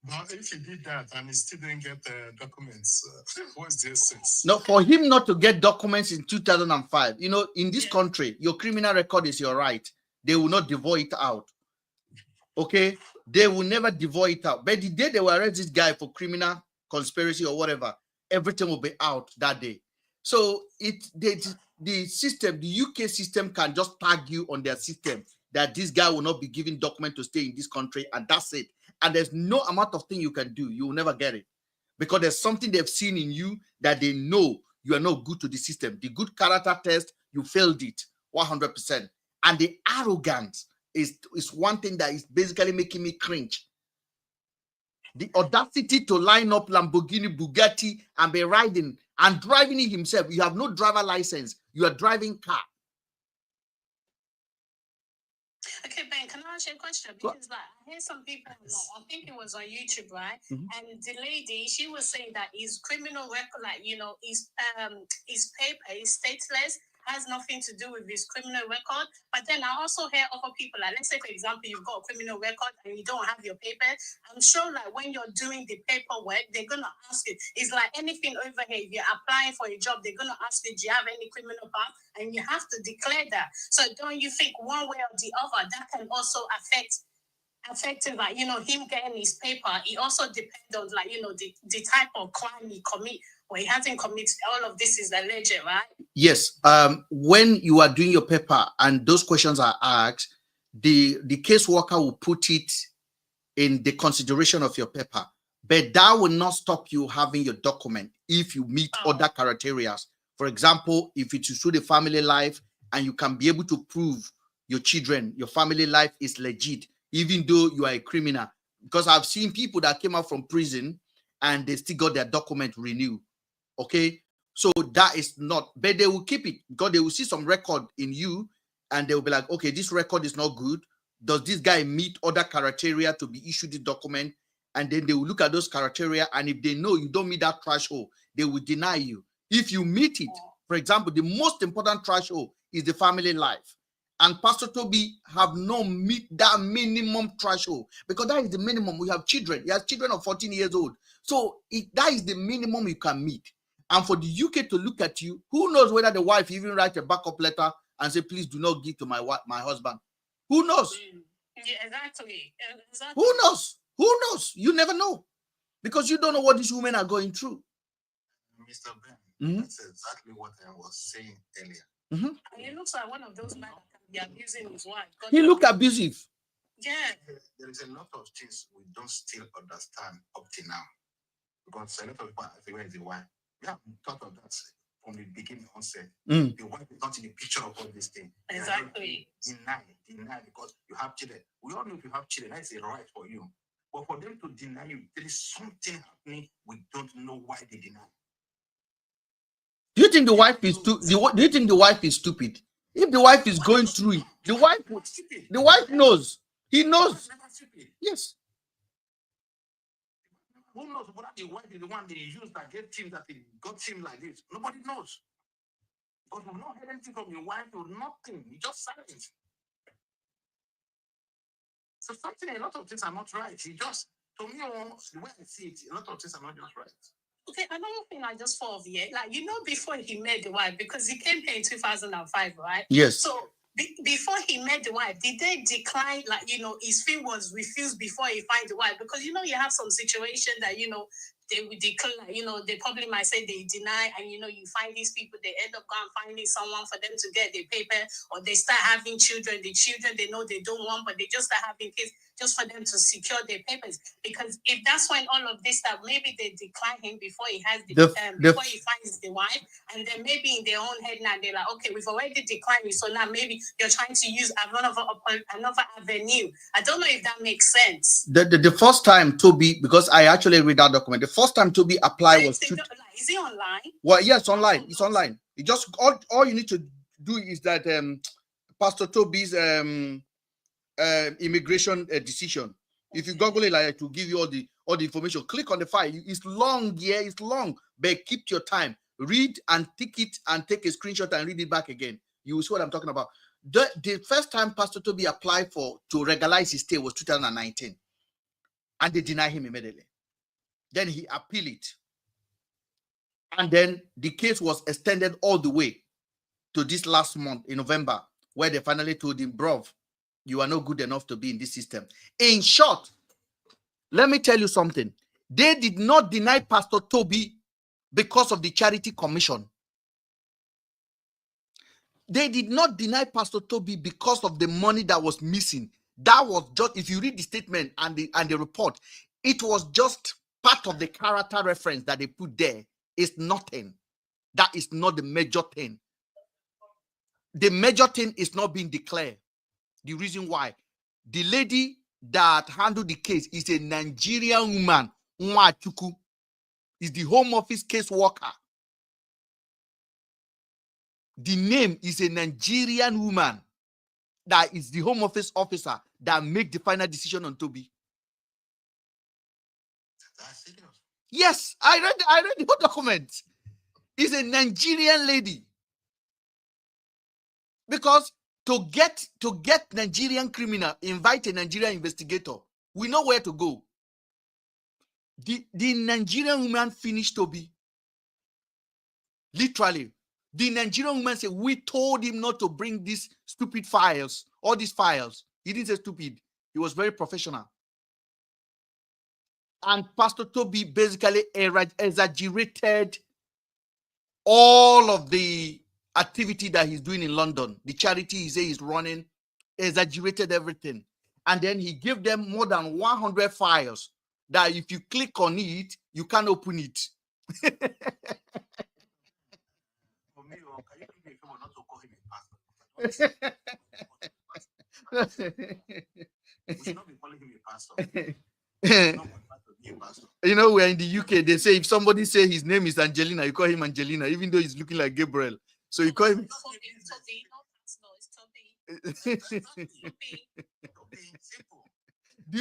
But if he did that and he still didn't get documents, what's the essence? No, for him not to get documents in 2005, in this country, your criminal record is your right. They will not divorce it out. Okay? They will never divorce it out. But the day they will arrest this guy for criminal conspiracy or whatever, everything will be out that day. So the system, the UK system can just tag you on their system that this guy will not be given document to stay in this country, and that's it. And there's no amount of thing you can do. You will never get it. Because there's something they've seen in you that they know you are not good to the system. The good character test, you failed it 100%. And the arrogance is one thing that is basically making me cringe. The audacity to line up Lamborghini, Bugatti, and be riding and driving it himself. You have no driver license. You are driving car. Okay, Ben, can I ask you a question? Because I hear some people, I think it was on YouTube, right? Mm-hmm. And the lady, she was saying that his criminal record, his paper is stateless, has nothing to do with his criminal record. But then I also hear other people, let's say, for example, you've got a criminal record and you don't have your paper. I'm sure when you're doing the paperwork, they're going to ask you, it's like anything over here. If you're applying for a job, they're going to ask you, do you have any criminal past? And you have to declare that. So don't you think one way or the other, that can also affect him getting his paper? It also depends on the type of crime he commit. Well, he hasn't committed. All of this is alleged, right? Yes. When you are doing your paper and those questions are asked, the caseworker will put it in the consideration of your paper. But that will not stop you having your document if you meet other criteria. For example, if it is through the family life and you can be able to prove your children, your family life is legit, even though you are a criminal. Because I've seen people that came out from prison and they still got their document renewed. Okay, so that is not, but they will keep it because they will see some record in you and they will be like, okay, this record is not good. does this guy meet other criteria to be issued the document? And then they will look at those criteria, and if they know you don't meet that threshold, they will deny you. If you meet it, for example, the most important threshold is the family life. And Pastor Toby have not meet that minimum threshold, because that is the minimum. We have children. He has children of 14 years old. So that is the minimum you can meet. And for the UK to look at you, who knows whether the wife even write a backup letter and say, please do not give to my husband. Who knows? Yeah, exactly. Who knows? Who knows? You never know, because you don't know what these women are going through. Mr. Ben, that's exactly what I was saying earlier. And he looks like one of those men that can be abusing his wife. He looked abusive. Yeah. There is a lot of things we don't still understand up to now. Because a lot of people ask, where is the wife? We have thought of that from the beginning onset. The wife is not in the picture of all these things. Exactly. Deny because you have children. We all know if you have children, that's a right for you. But for them to deny you, there is something happening. We don't know why they deny. Do you think the wife is do you think the wife is stupid? If the wife is going through it, the wife knows. He knows. Yes. Who knows whether the wife is the one they used that get him, that he got him like this? Nobody knows. But we've not heard anything from your wife or nothing. You just silent. So a lot of things are not right. He just, to me, the way I see it, a lot of things are not just right. Okay, another thing I just thought of here, like, before he met the wife, because he came here in 2005, right? Yes. So before he met the wife, did they decline, like, his fee was refused before he find the wife? Because, you have some situation that, they would declare, they probably might say they deny, and, you find these people, they end up going finding someone for them to get their paper, or they start having children. The children, they know they don't want, but they just start having kids just for them to secure their papers. Because if that's when all of this stuff, maybe they decline him before he has before he finds the wife, and then maybe in their own head now they're like, okay, we've already declined you, so now maybe you're trying to use another avenue. I don't know if that makes sense. The first time Toby, because I actually read that document, the first time Toby applied was is it online? Well, yes, online. It's online. It just all you need to do is that Pastor Toby's immigration decision. If you Google it, like, to give you all the information, click on the file. It's long, yeah, it's long, but keep your time. Read and tick it and take a screenshot and read it back again. You will see what I'm talking about. The first time Pastor Toby applied to regularize his stay was 2019, and they denied him immediately. Then he appealed it, and then the case was extended all the way to this last month in November, where they finally told him, "Bro, you are not good enough to be in this system." In short, let me tell you something. They did not deny Pastor Toby because of the charity commission. They did not deny Pastor Toby because of the money that was missing. That was just, if you read the statement and the report, it was just part of the character reference that they put there. It's nothing. That is not the major thing. The major thing is not being declared. The reason why, the lady that handled the case is a Nigerian woman, Nwachuku, is the Home Office case worker. The name is a Nigerian woman that is the Home Office officer that make the final decision on Toby. That's serious. Yes, I read the whole document. It's a Nigerian lady. Because to get Nigerian criminal, invite a Nigerian investigator. We know where to go. The Nigerian woman finished Toby. Literally. The Nigerian woman said, we told him not to bring these stupid files, all these files. He didn't say stupid. He was very professional. And Pastor Toby basically exaggerated all of the activity that he's doing in London. The charity he says he's running, exaggerated everything. And then he gave them more than 100 files that if you click on it, you can't open it. For me, can you give me a favor not to call him a pastor? We should not be calling him a pastor. You know, we're in the UK. They say if somebody say his name is Angelina, you call him Angelina, even though he's looking like Gabriel. So you call him. Simple. Do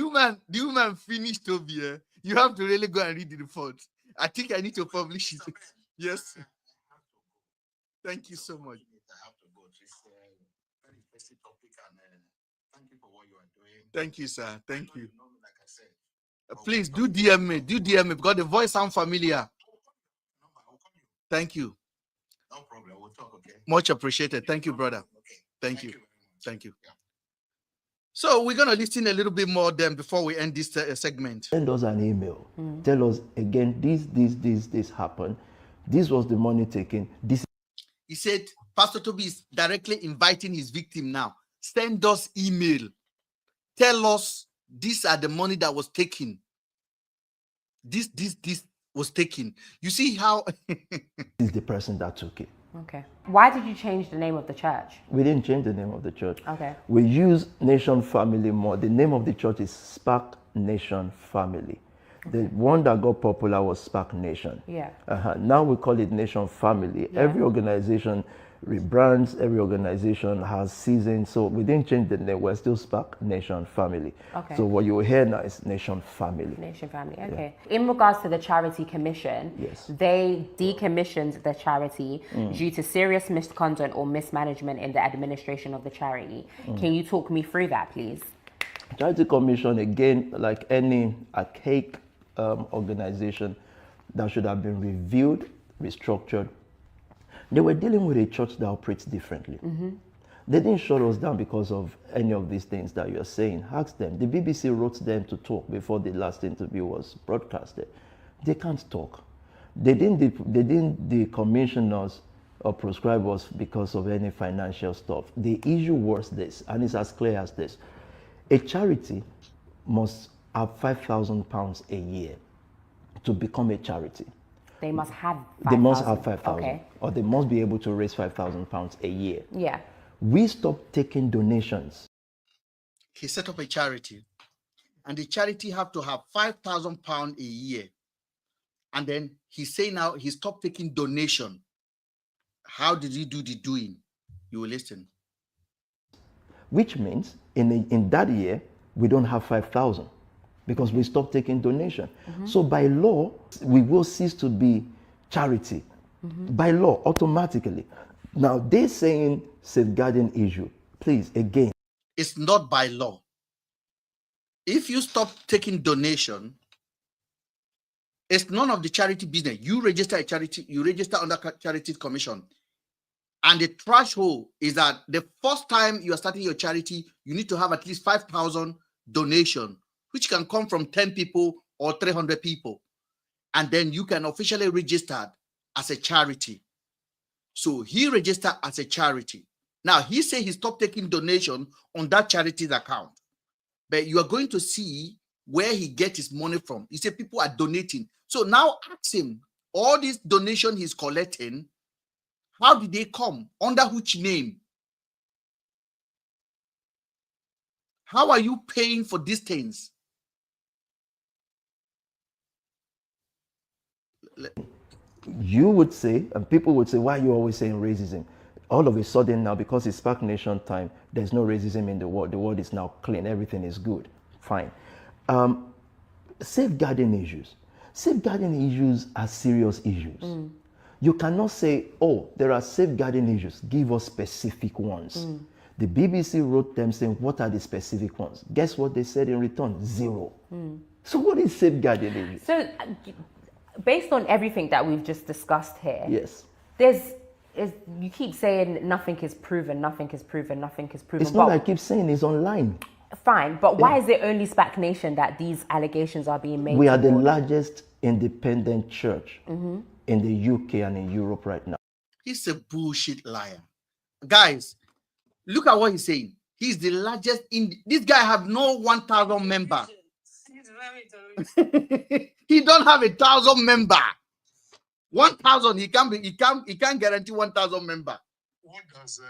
you man finish Toby? You have to really go and read the report. I think I need to publish it. Yes. Thank you so much. I have to go. It's a very interesting topic, and thank you for what you are doing. Thank you, sir. Thank you. You know me, like I said. Please do DM me. Do DM me because the voice sounds familiar. I'll call you. Thank you. No problem. We'll talk, okay? Much appreciated. Thank you, brother. Okay. Thank you. Very much. Thank you. Yeah. So we're going to listen a little bit more then before we end this segment. Send us an email. Tell us again, this happened. This was the money taken. This. He said, Pastor Toby is directly inviting his victim now. Send us email. Tell us these are the money that was taken. This was taken. You see how is the person that took it. Okay. Why did you change the name of the church? We didn't change the name of the church. Okay. We use Nation Family more. The name of the church is Spark Nation Family. The one that got popular was Spark Nation. Yeah. Now we call it Nation Family. Yeah. Every organization rebrands, every organization has seasons. So we didn't change the name. We're still Spark Nation Family. Okay. So what you hear now is Nation Family. Nation Family, okay. Yeah. In regards to the charity commission, yes, they decommissioned the charity due to serious misconduct or mismanagement in the administration of the charity. Can you talk me through that, please? Charity commission, again, like any archaic organization that should have been reviewed, restructured. They were dealing with a church that operates differently. They didn't shut us down because of any of these things that you're saying. Ask them. The BBC wrote them to talk before the last interview was broadcasted. They can't talk. They didn't decommission us or proscribe us because of any financial stuff. The issue was this, and it's as clear as this. A charity must have £5,000 a year to become a charity. They must have 5,000. They must have 5,000. Okay. Or they must be able to raise £5,000 a year. Yeah. We stopped taking donations. He set up a charity, and the charity have to have £5,000 a year. And then he say now he stopped taking donation. How did he do the doing? You will listen. Which means in that year, we don't have 5,000 because we stopped taking donation. So by law, we will cease to be charity. By law, automatically. Now, they're saying safeguarding issue. Please, again. It's not by law. If you stop taking donation, it's none of the charity business. You register a charity, you register under Charity Commission. And the threshold is that the first time you are starting your charity, you need to have at least 5,000 donation, which can come from 10 people or 300 people. And then you can officially register as a charity. So he registered as a charity. Now, he said he stopped taking donation on that charity's account. But you are going to see where he gets his money from. He said people are donating. So now ask him, all these donation he's collecting, how did they come? Under which name? How are you paying for these things? You would say, and people would say, why are you always saying racism? All of a sudden now, because it's Spark Nation time, there's no racism in the world. The world is now clean. Everything is good. Fine. Safeguarding issues. Safeguarding issues are serious issues. You cannot say, oh, there are safeguarding issues. Give us specific ones. The BBC wrote them saying, what are the specific ones? Guess what they said in return? Zero. So what is safeguarding issues? So based on everything that we've just discussed here, yes, you keep saying nothing is proven, nothing is proven, nothing is proven. It's not like I keep saying it's online. Fine, but why is it only Spark Nation that these allegations are being made? We are the largest independent church in the UK and in Europe right now. He's a bullshit liar. Guys, look at what he's saying. He's the largest this guy have no 1,000 member. He don't have 1,000 member. 1,000, he can't guarantee 1,000 member. What does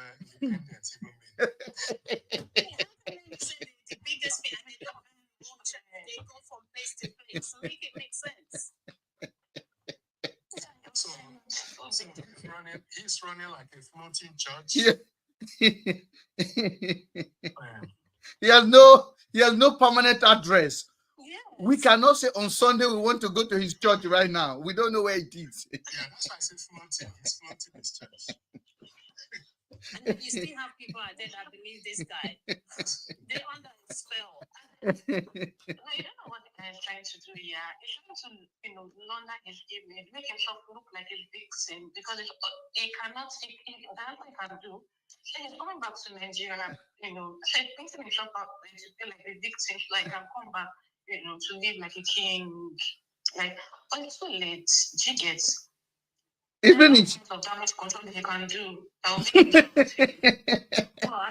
independence even mean? The biggest thing, they go from place to place, so make it make sense. So he's running like a floating church. Yeah. He has no He has no permanent address. Yes. We cannot say on Sunday we want to go to his church right now. We don't know where it is. Yeah, that's why I said flaunting. He's flaunting his church. And then you still have people out there that believe this guy. They're under his spell. No, you don't know what the guy is trying to do here. He's trying to, launder his image, make himself look like a victim because he cannot see that's what he can do. Then he's coming back to Nigeria, painting himself up to feel like a victim, like I'll come back, to live like a king. Like, but it's too late. G gets. Even if of damage control that he can do. I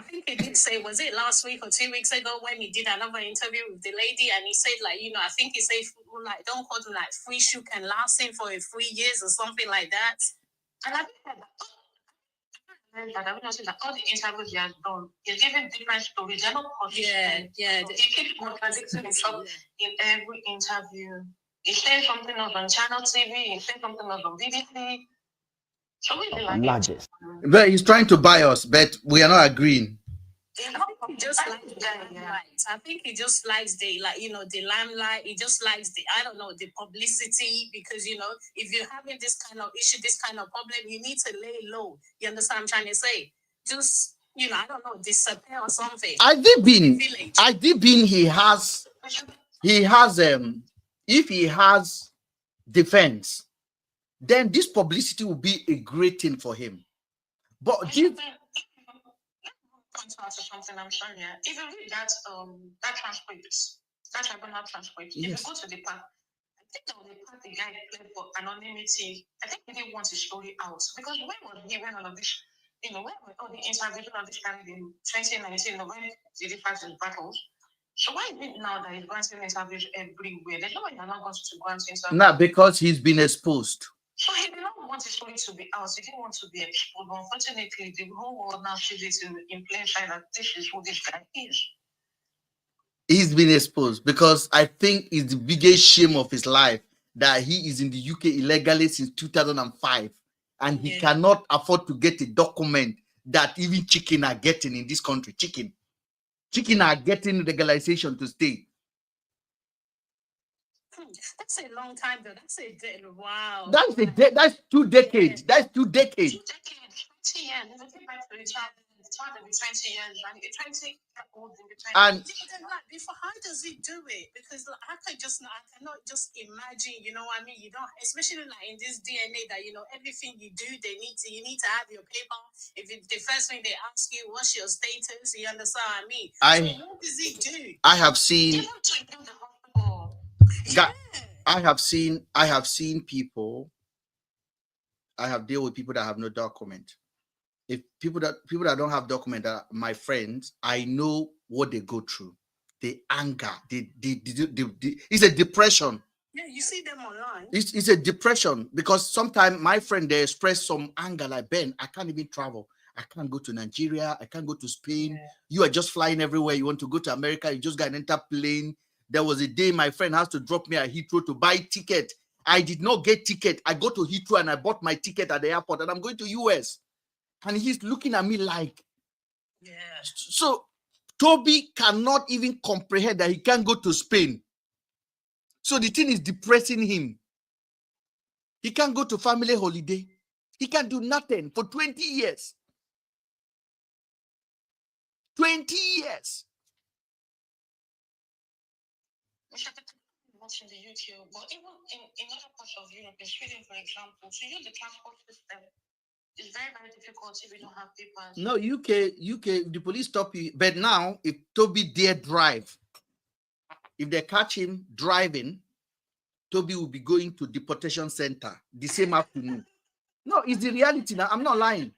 think he did say, was it last week or 2 weeks ago when he did another interview with the lady and he said, like, I think he said, like, don't call them like free shoe can last him for 3 years or something like that. And I think that I've noticed that all the interviews he has done, he's giving different stories. They're not consistent. Yeah. He keeps contradicting himself in every interview. He's saying something else on channel TV, he's saying something else on BBC. So we like largest. But he's trying to buy us, but we are not agreeing. He just likes the limelight. I think he just likes the the limelight. He just likes the the publicity because if you're having this kind of issue, this kind of problem, you need to lay low. You understand what I'm trying to say? Just I don't know, disappear or something. I did being he has if he has defense, then this publicity will be a great thing for him. But something I'm sorry. If you read that transcript, that tribunal transcript, if you go to the part, I think that was the part the guy played for anonymity. I think he didn't want his story out because when was he when all of this, when all the interviews all this started in 2019, when did he fight his battles? So why is it now that he's granting interviews everywhere? There's no way you're not going to grant interviews. Nah, because he's been exposed. So he did not want his story to be out. He didn't want to be exposed. Unfortunately, the whole world now sees it in plain sight that this is who this guy is. He's been exposed because I think it's the biggest shame of his life that he is in the UK illegally since 2005 and he cannot afford to get a document that even chicken are getting in this country. Chicken are getting legalization to stay. That's a long time though. Wow. That's 2 decades. That's 2 decades. 2 decades, 20 years. If you think back to the child will be 20 years, and 20 old will be 20. And before, how does he do it? Because I cannot just imagine. You know what I mean? You don't, especially like in this DNA that everything you do, you need to have your paper. If the first thing they ask you, what's your status? You understand what I mean? So what does he do? I have seen. Yeah. I have seen people. I have dealt with people that have no document. If people that don't have document are my friends, I know what they go through. The anger, it's a depression. Yeah, you see them online. It's a depression because sometimes my friend they express some anger like, Ben, I can't even travel. I can't go to Nigeria. I can't go to Spain. Yeah. You are just flying everywhere. You want to go to America. You just got an enter plane. There was a day my friend has to drop me at Heathrow to buy ticket. I did not get ticket. I go to Heathrow and I bought my ticket at the airport and I'm going to US. And he's looking at me like, yeah. So Toby cannot even comprehend that he can't go to Spain. So the thing is depressing him. He can't go to family holiday. He can't do nothing for 20 years. 20 years. Watching the YouTube, but even in other parts of Europe, in Sweden, for example, to use the transport system is very, very difficult if you don't have papers. No, UK, the police stop you. But now, if Toby dare drive, if they catch him driving, Toby will be going to deportation center the same afternoon. No, it's the reality now. I'm not lying.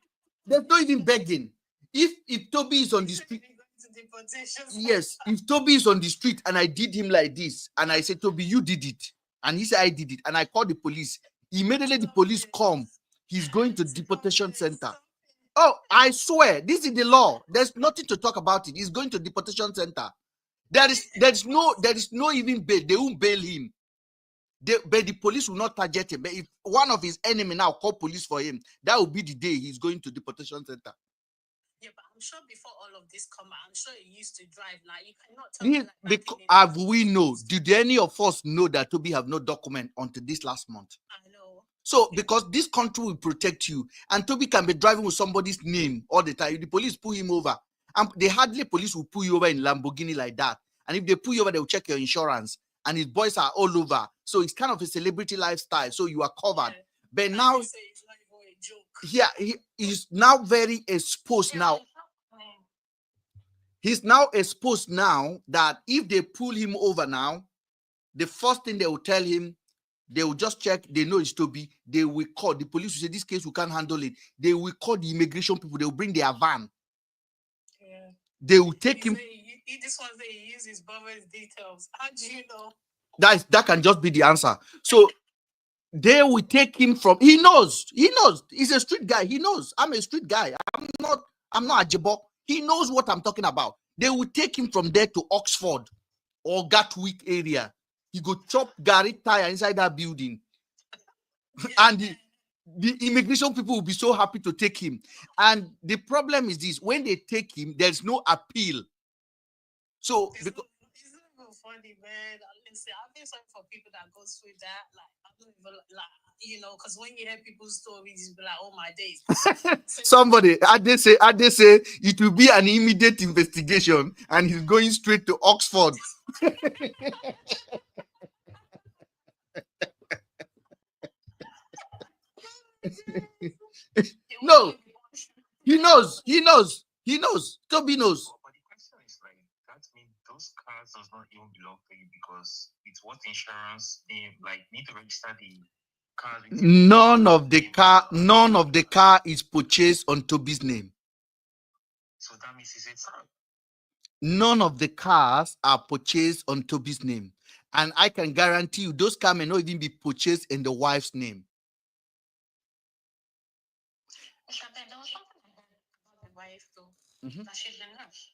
There's no even begging. If Toby is on the street, yes, if Toby is on the street and I did him like this, and I said, Toby, you did it, and he said I did it, and I called the police. Immediately the police come. He's going to deportation center. Oh, I swear, this is the law. There's nothing to talk about it. He's going to deportation center. There is no even bail. They won't bail him. But the police will not target him. But if one of his enemy now call police for him, that will be the day he's going to deportation center. Yeah, but I'm sure before all of this come out, I'm sure he used to drive. Now you cannot tell me like have we know? Did any of us know that Toby have no document until this last month? I know. So because this country will protect you, and Toby can be driving with somebody's name all the time. If the police pull him over, and they hardly police will pull you over in Lamborghini like that. And if they pull you over, they will check your insurance. And his boys are all over. So it's kind of a celebrity lifestyle. So you are covered. Yeah. But now, yeah, he is now very exposed now. He's now exposed now that if they pull him over now, the first thing they will tell him, they will just check, they know it's Toby. They will call, the police will say, this case, we can't handle it. They will call the immigration people. They will bring their van. Yeah. They will take him. This one say he uses his brother's details. How do you know? That can just be the answer. So they will take him from, he knows. He's a street guy. He knows. I'm a street guy. I'm not a jabber. He knows what I'm talking about. They will take him from there to Oxford or Gatwick area. He go chop Gary tire inside that building. And the immigration people will be so happy to take him. And the problem is this, when they take him, there's no appeal. So it's not even funny, man. Listen, I feel sorry for people that go through that. Like, I don't even like, because when you hear people's stories, you be like, oh my days. Somebody, they say it will be an immediate investigation, and he's going straight to Oxford. No, he knows. Toby knows. But the question is like, that means those cars does not even belong to you because it's what insurance need to register the car. None of the car is purchased on Toby's name. So that means it's a son. None of the cars are purchased on Toby's name. And I can guarantee you those cars may not even be purchased in the wife's name. There was something like that about the wife too. That she's a nurse.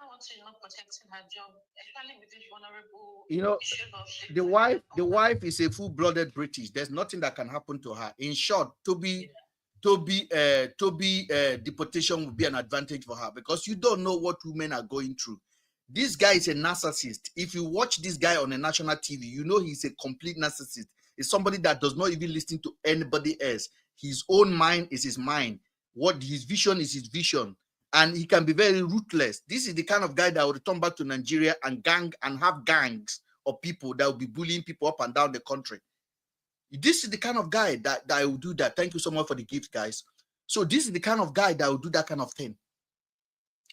I want to not protecting her job, especially with this vulnerable issue the wife is a full-blooded British. There's nothing that can happen to her. In short, Toby deportation will be an advantage for her because you don't know what women are going through. This guy is a narcissist. If you watch this guy on a national TV, you know he's a complete narcissist. It's somebody that does not even listen to anybody else. His own mind is his mind. What his vision is his vision. And he can be very ruthless. This is the kind of guy that will return back to Nigeria and have gangs of people that will be bullying people up and down the country. This is the kind of guy that will do that. Thank you so much for the gift, guys. So this is the kind of guy that will do that kind of thing.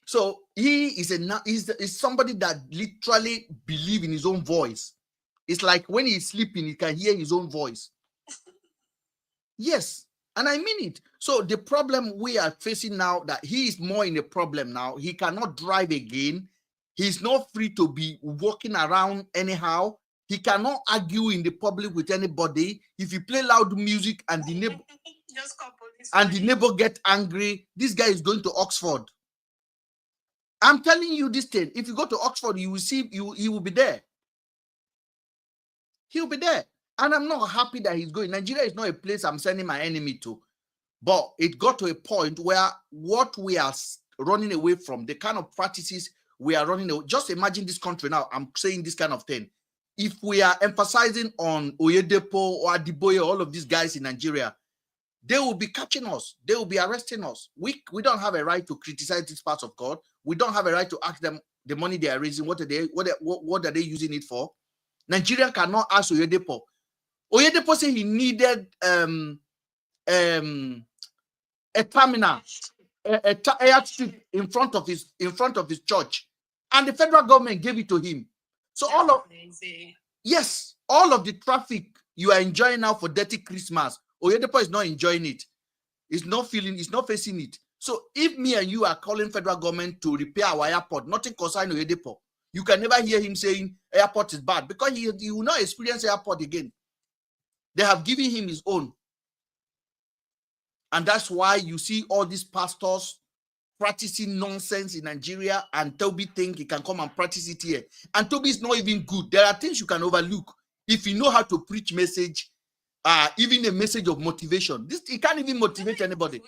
So he is somebody that literally believes in his own voice. It's like when he's sleeping, he can hear his own voice. Yes, and I mean it. So the problem we are facing now, that he is more in a problem now. He cannot drive again. He's not free to be walking around anyhow. He cannot argue in the public with anybody. If you play loud music and the neighbor get angry, this guy is going to Oxford. I'm telling you this thing. If you go to Oxford, you will see he will be there. He'll be there. And I'm not happy that he's going. Nigeria is not a place I'm sending my enemy to. But it got to a point where what we are running away from, the kind of practices we are running away. Just imagine this country now. I'm saying this kind of thing. If we are emphasizing on Oyedepo or Adiboye, all of these guys in Nigeria, they will be catching us. They will be arresting us. We don't have a right to criticize these parts of God. We don't have a right to ask them the money they are raising. What are they using it for? Nigeria cannot ask Oyedepo. Oyedepo said he needed a terminal, a airstrip in front of his church, and the federal government gave it to him. So all of the traffic you are enjoying now for Dirty Christmas, Oyedepo is not enjoying it. He's not facing it. So if me and you are calling federal government to repair our airport, nothing concerning Oyedepo, you can never hear him saying airport is bad because he will not experience airport again. They have given him his own. And that's why you see all these pastors practicing nonsense in Nigeria, and Toby think he can come and practice it here. And Toby is not even good. There are things you can overlook. If you know how to preach message, even a message of motivation. He can't even motivate anybody.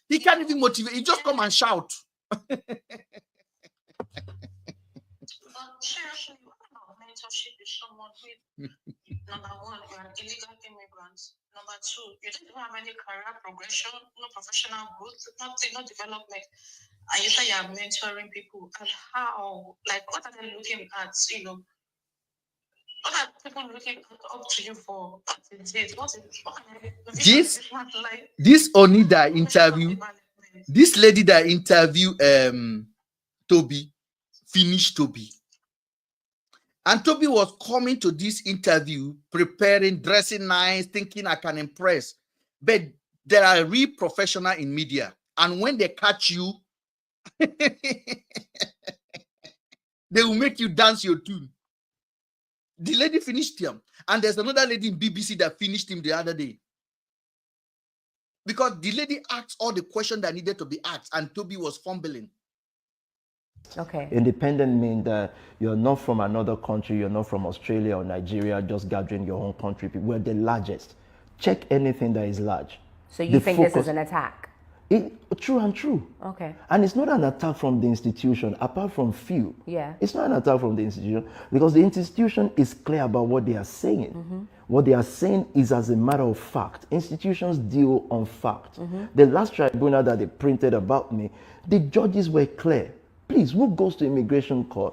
He can't even motivate. He just come and shout. Seriously, what about mentorship with someone with number one, you're an illegal immigrant. Number two, you don't even have any career progression, no professional growth, nothing, no development. And you say you're mentoring people. And how? Like, what are they looking at? You know, what are people looking up to you for? What is it? What is this Onida interview, this lady that interviewed Toby, finished Toby. And Toby was coming to this interview, preparing, dressing nice, thinking I can impress. But there are real professionals in media. And when they catch you, they will make you dance your tune. The lady finished him. And there's another lady in BBC that finished him the other day. Because the lady asked all the questions that needed to be asked, and Toby was fumbling. Okay. Independent means that you're not from another country, you're not from Australia or Nigeria, just gathering your own country. We're the largest. Check anything that is large. So you think this is an attack? True and true. Okay. And it's not an attack from the institution, apart from few. Yeah. It's not an attack from the institution, because the institution is clear about what they are saying. Mm-hmm. What they are saying is as a matter of fact. Institutions deal on fact. Mm-hmm. The last tribunal that they printed about me, the judges were clear. Please, who goes to immigration court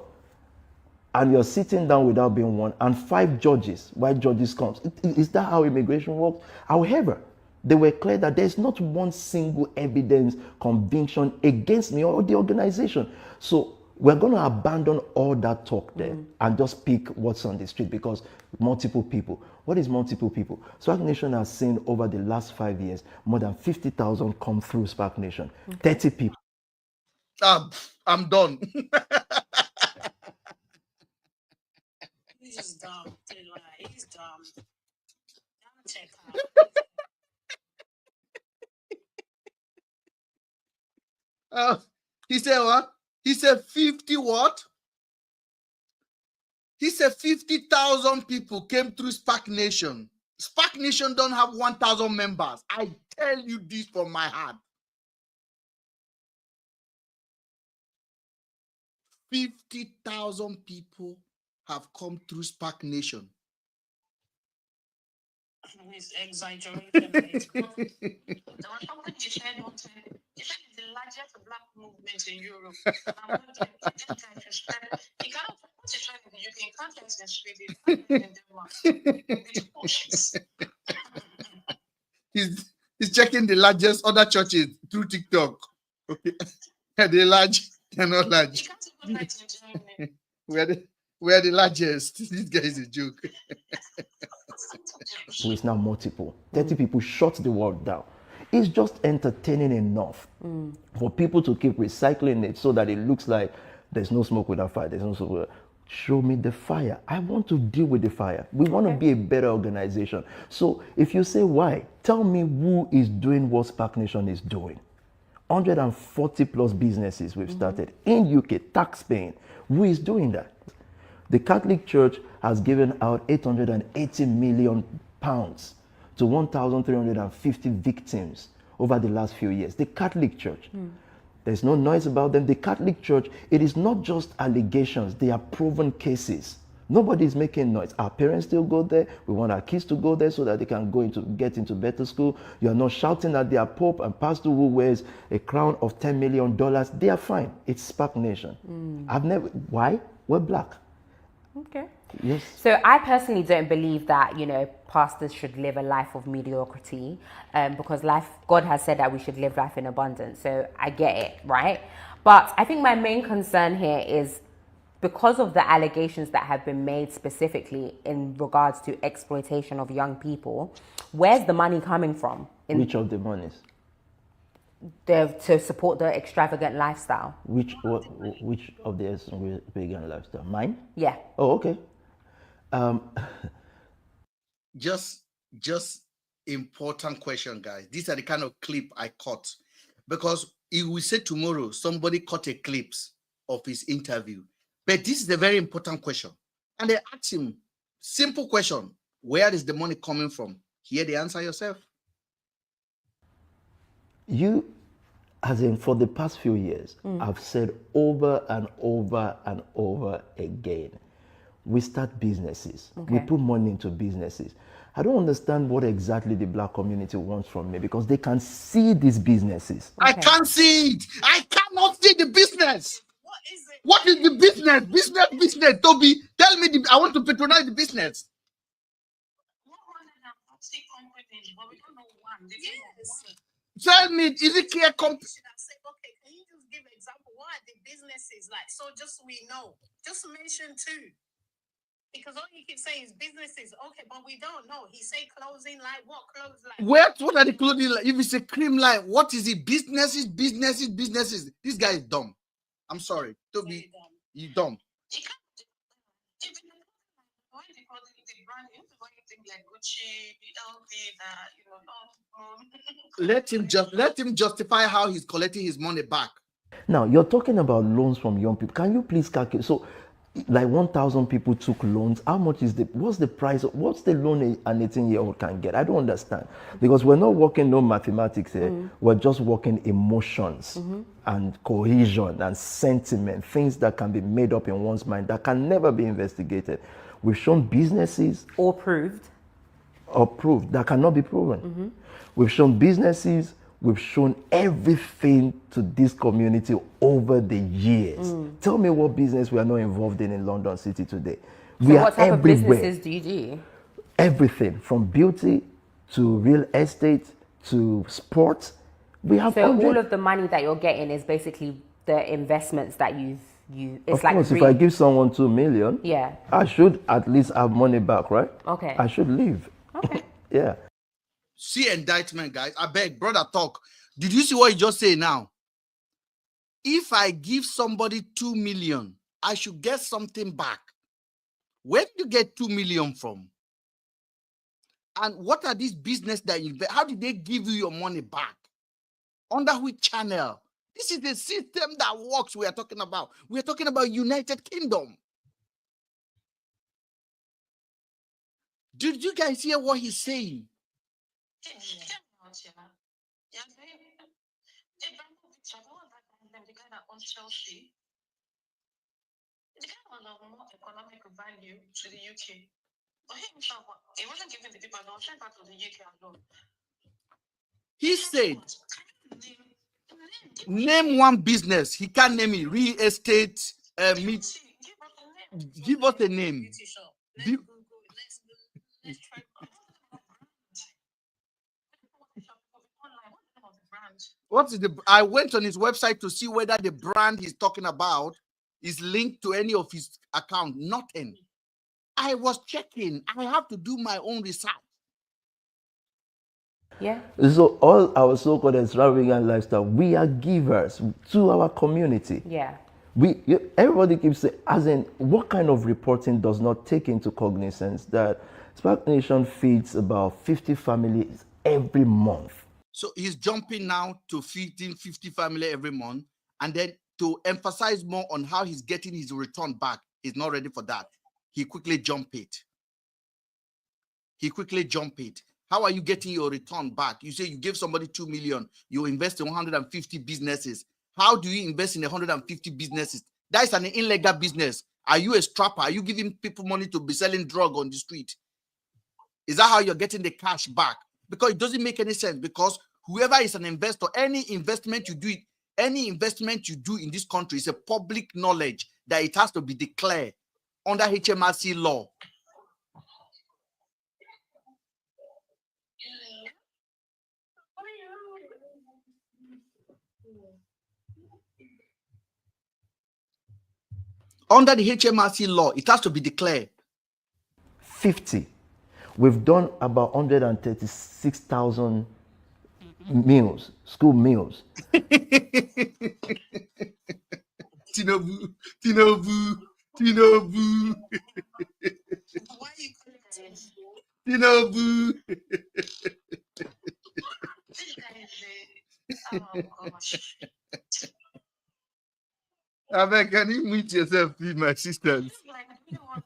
and you're sitting down without being warned, and 5 judges, white judges comes? Is that how immigration works? However, they were clear that there's not one single evidence, conviction against me or the organization. So we're going to abandon all that talk there and just pick what's on the street, because multiple people. What is multiple people? Spark Nation has seen over the last 5 years, more than 50,000 come through Spark Nation. 30 people. I'm done. He's dumb. He's dumb. He said what? He said 50 what? He said 50,000 people came through Spark Nation. Spark Nation don't have 1,000 members. I tell you this from my heart. 50,000 people have come through Spark Nation. He's exaggerating. There was something he said one time. He said it's the largest black movement in Europe. And one time, this guy just said, he cannot put his friend in the UK, he can't get in Sweden, he can't get in Denmark. It's bullshit. He's checking the largest other churches through TikTok. Okay. They're large, they're not large. He can't even write in Germany. We're the largest. This guy is a joke. So it's now multiple. 30 people shut the world down. It's just entertaining enough for people to keep recycling it so that it looks like there's no smoke without fire. There's no smoke without... Show me the fire. I want to deal with the fire. We want to be a better organization. So if you say why, tell me who is doing what Spark Nation is doing. 140 plus businesses we've started in UK, tax paying. Who is doing that? The Catholic Church has given out 880 million pounds to 1,350 victims over the last few years. The Catholic Church. There's no noise about them. The Catholic Church, it is not just allegations. They are proven cases. Nobody is making noise. Our parents still go there. We want our kids to go there so that they can get into better school. You are not shouting at their pope and pastor who wears a crown of $10 million. They are fine. It's Spark Nation. Why? We're black. Okay. Yes. So I personally don't believe that, pastors should live a life of mediocrity, because God has said that we should live life in abundance. So I get it, right? But I think my main concern here is because of the allegations that have been made specifically in regards to exploitation of young people, where's the money coming from? Which of the monies? To support the extravagant lifestyle. Which of the extravagant lifestyle? Mine? Yeah. Oh, okay. Just important question, guys. These are the kind of clip I caught, because he will say tomorrow somebody caught a clips of his interview, but this is a very important question, and they asked him simple question: where is the money coming from? Hear the answer yourself. as in for the past few years, I've said over and over and over again, we start businesses. We put money into businesses. I don't understand what exactly the black community wants from me because they can see these businesses. I can't see it. I cannot see the business. What is it? What is the business? Business. Toby, tell me. I want to patronize the business. 160 companies, but we don't know one. Yes. Tell me, is it clear? Should I say, okay, can you just give an example? What are the businesses like? So just we know. Just mention two. Because all you keep saying is businesses. Okay, but we don't know. He say clothing line. What clothes line? What are the clothing line? If it's a cream line, what is it? Businesses. This guy is dumb. I'm sorry, Toby. You dumb. Let him justify how he's collecting his money back. Now, you're talking about loans from young people. Can you please calculate? So, like 1,000 people took loans. How much is what's the price? What's the loan an 18-year-old can get? I don't understand. Because we're not working no mathematics here. We're just working emotions and cohesion and sentiment, things that can be made up in one's mind that can never be investigated. We've shown businesses. Or proved. Or proved. That cannot be proven. We've shown businesses. We've shown everything to this community over the years. Tell me what business we are not involved in London City today. So what type of businesses do you do? Everything from beauty to real estate to sports. We have so all of the money that you're getting is basically the investments that you. It's of course, if I give someone 2 million, yeah, I should at least have money back, right? Okay. I should leave. Okay. Yeah. See indictment, guys. I beg, brother, talk. Did you see what he just say now? If I give somebody 2 million, I should get something back. Where did you get 2 million from? And what are these business that you how did they give you your money back? Under which channel? This is the system that works we are talking about. We are talking about United Kingdom. Did you guys hear what he's saying? Chelsea. The guy was of more economic value to the UK. But himself, he wasn't giving the people, he was sent back to the UK alone. He said, name one business. He can't name it. Real estate. Give us a name. Let's try. What is the? I went on his website to see whether the brand he's talking about is linked to any of his account. Nothing. I was checking. I have to do my own research. Yeah. So all our so-called extravagant lifestyle, we are givers to our community. Yeah. Everybody keeps saying, as in, what kind of reporting does not take into cognizance that Spark Nation feeds about 50 families every month? So he's jumping now to feeding 50 family every month, and then to emphasize more on how he's getting his return back, he's not ready for that. He quickly jump it. How are you getting your return back? You say you give somebody 2 million, you invest in 150 businesses. How do you invest in 150 businesses? That is an illegal business. Are you a strapper? Are you giving people money to be selling drugs on the street? Is that how you're getting the cash back? Because it doesn't make any sense, because whoever is an investor, any investment you do in this country is a public knowledge that it has to be declared under HMRC law. Under the HMRC law, it has to be declared. 50. We've done about 136,000 meals, school meals. Tinobu. Why are you calling Tinobu. This guy is oh gosh. I beg, can you mute yourself, please, my sisters? Like, he doesn't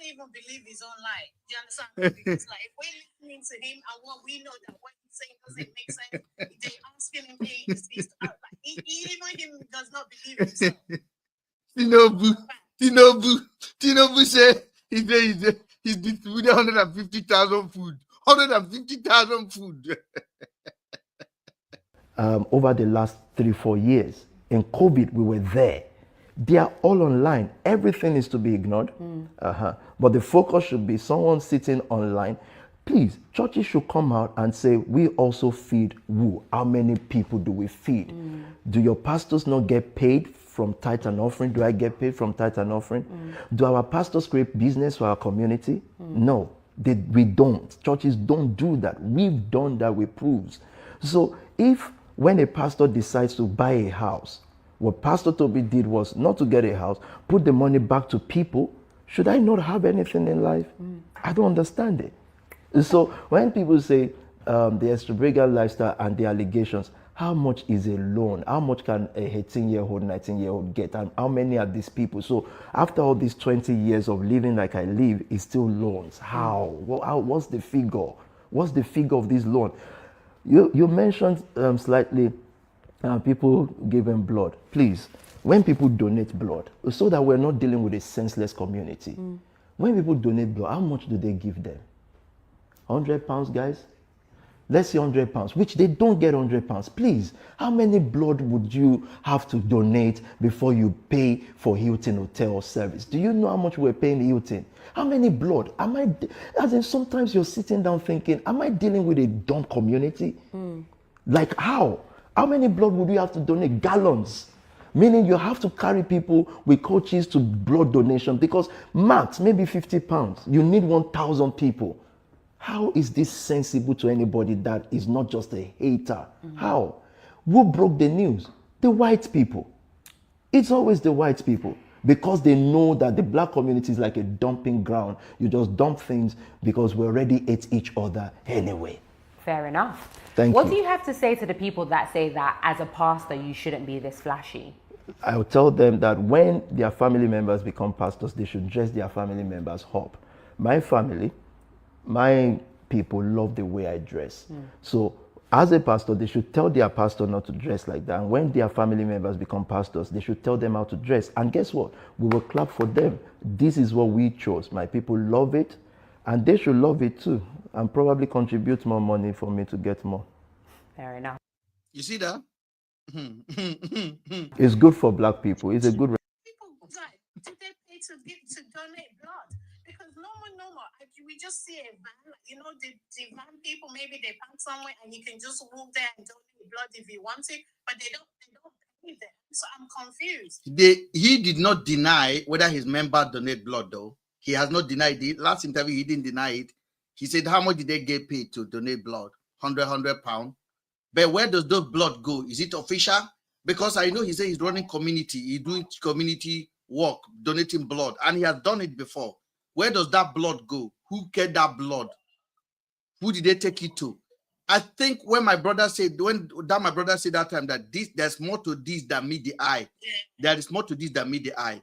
even believe his own life. Do you understand? Because like, if we're listening to him and what we know that what he's saying doesn't make sense, they ask asking him, hey, is he like, even him does not believe in himself. Tinobu said he's distributed 150,000 food. 150,000 food. Over the last 3-4 years. In COVID, we were there. They are all online. Everything is to be ignored. But the focus should be someone sitting online. Please, churches should come out and say, we also feed who? How many people do we feed? Do your pastors not get paid from tithe and offering? Do I get paid from tithe and offering? Do our pastors create business for our community? No, we don't. Churches don't do that. We've done that with proofs. So if when a pastor decides to buy a house, what Pastor Toby did was not to get a house, put the money back to people. Should I not have anything in life? I don't understand it. So when people say the extravagant lifestyle and the allegations, how much is a loan? How much can a 18-year-old, 19-year-old get? And how many are these people? So after all these 20 years of living like I live, it's still loans. How? What's the figure? What's the figure of this loan? You mentioned slightly people giving blood. Please, when people donate blood, so that we're not dealing with a senseless community, when people donate blood, how much do they give them? £100, guys? Let's say £100, which they don't get £100. Please, how many blood would you have to donate before you pay for Hilton Hotel service? Do you know how much we're paying Hilton? How many blood? As in, sometimes you're sitting down thinking, am I dealing with a dumb community? Like how? How many blood would you have to donate? Gallons. Meaning you have to carry people with coaches to blood donation because max, maybe £50. You need 1,000 people. How is this sensible to anybody that is not just a hater? How? Who broke the news? The white people. It's always the white people because they know that the black community is like a dumping ground. You just dump things because we already ate each other anyway. Fair enough. Thank What you. do you have to say to the people that say that as a pastor you shouldn't be this flashy? I'll tell them that when their family members become pastors, they should dress their family members up. My family, my people love the way I dress. So as a pastor, they should tell their pastor not to dress like that. And when their family members become pastors, they should tell them how to dress. And guess what? We will clap for them. This is what we chose. My people love it, and they should love it too, and probably contribute more money for me to get more. Fair enough. You see that? It's good for black people. It's a good. People like, did they pay to donate blood? Because no more. We just see a van, the van people, maybe they park somewhere and you can just walk there and donate blood if you want it, but they don't pay them. So I'm confused. He did not deny whether his member donate blood though. He has not denied it. Last interview, he didn't deny it. He said, how much did they get paid to donate blood? £100. But where does those blood go? Is it official? Because I know he said he's running community. He's doing community work, donating blood. And he has done it before. Where does that blood go? Who get that blood? Who did they take it to? I think when my brother said that time that there's more to this than meet the eye. There is more to this than meet the eye.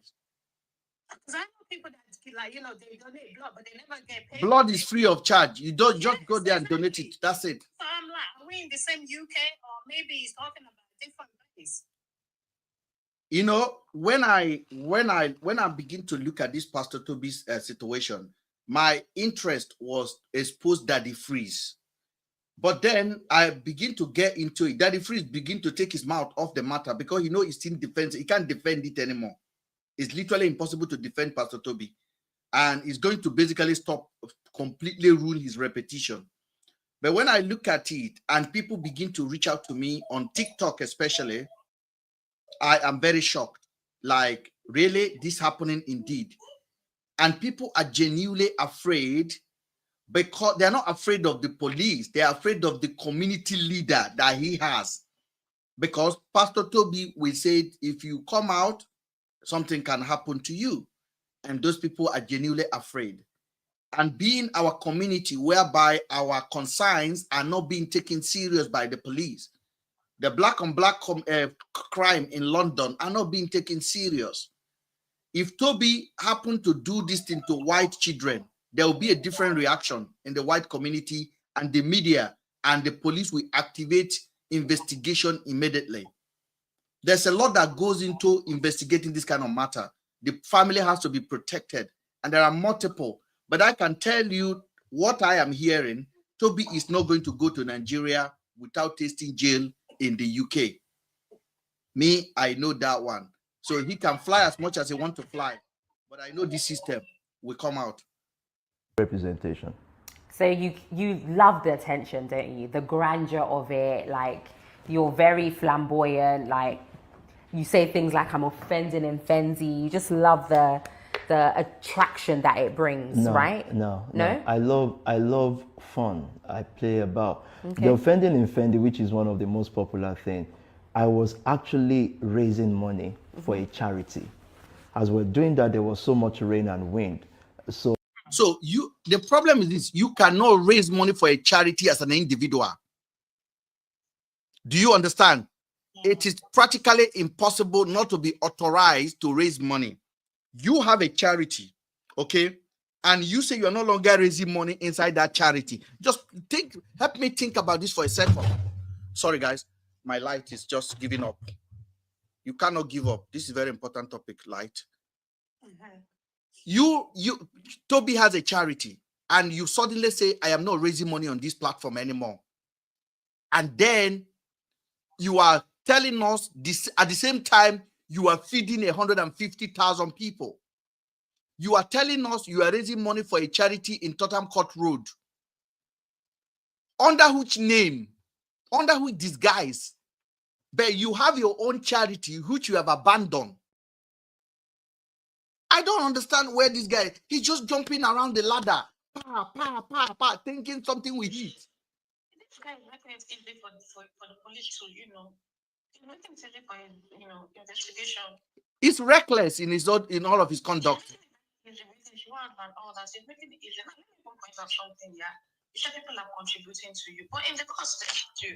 Because I know people that they donate blood, but they never get paid. Blood is free of charge. You don't just go there and donate it. That's it. So I'm like, are we in the same UK, or maybe he's talking about a different place? When I begin to look at this Pastor Toby's situation, my interest was exposed Daddy Freeze. But then I begin to get into it. Daddy Freeze begin to take his mouth off the matter because he's in defense. He can't defend it anymore. It's literally impossible to defend Pastor Toby. And it's going to basically completely ruin his reputation. But when I look at it and people begin to reach out to me on TikTok especially, I am very shocked. Like, really, this happening indeed? And people are genuinely afraid because they're not afraid of the police. They're afraid of the community leader that he has. Because Pastor Toby will say, if you come out, something can happen to you. And those people are genuinely afraid. And being our community whereby our concerns are not being taken serious by the police. The black on black crime in London are not being taken serious. If Toby happened to do this thing to white children, there will be a different reaction in the white community, and the media and the police will activate investigation immediately. There's a lot that goes into investigating this kind of matter. The family has to be protected, and there are multiple. But I can tell you what I am hearing. Toby is not going to go to Nigeria without tasting jail in the UK. Me, I know that one. So he can fly as much as he wants to fly. But I know this system will come out. Representation. So you love the attention, don't you? The grandeur of it, like you're very flamboyant, like you say things like I'm offending and Fendi. You just love the attraction that it brings, right? No. No? I love fun. I play about. Okay. The offending in Fendi, which is one of the most popular things, I was actually raising money for a charity. As we're doing that, there was so much rain and wind. So the problem is this: you cannot raise money for a charity as an individual. Do you understand? It is practically impossible not to be authorized to raise money. You have a charity, okay? And you say you are no longer raising money inside that charity. Just help me think about this for a second. Sorry, guys. My light is just giving up. You cannot give up. This is a very important topic, light. Toby has a charity, and you suddenly say, I am not raising money on this platform anymore. And then you are telling us this at the same time you are feeding 150,000 people. You are telling us you are raising money for a charity in Tottenham Court Road. Under which name? Under which disguise? But you have your own charity which you have abandoned. I don't understand where this guy, he's just jumping around the ladder, thinking something will hit. This guy is making it easy for the police to, he's making it easy for investigation. He's reckless in all of his conduct. He's and all that. He's making it easy. Now, let me point out something. Yeah, you said people are contributing to you, but in the cost to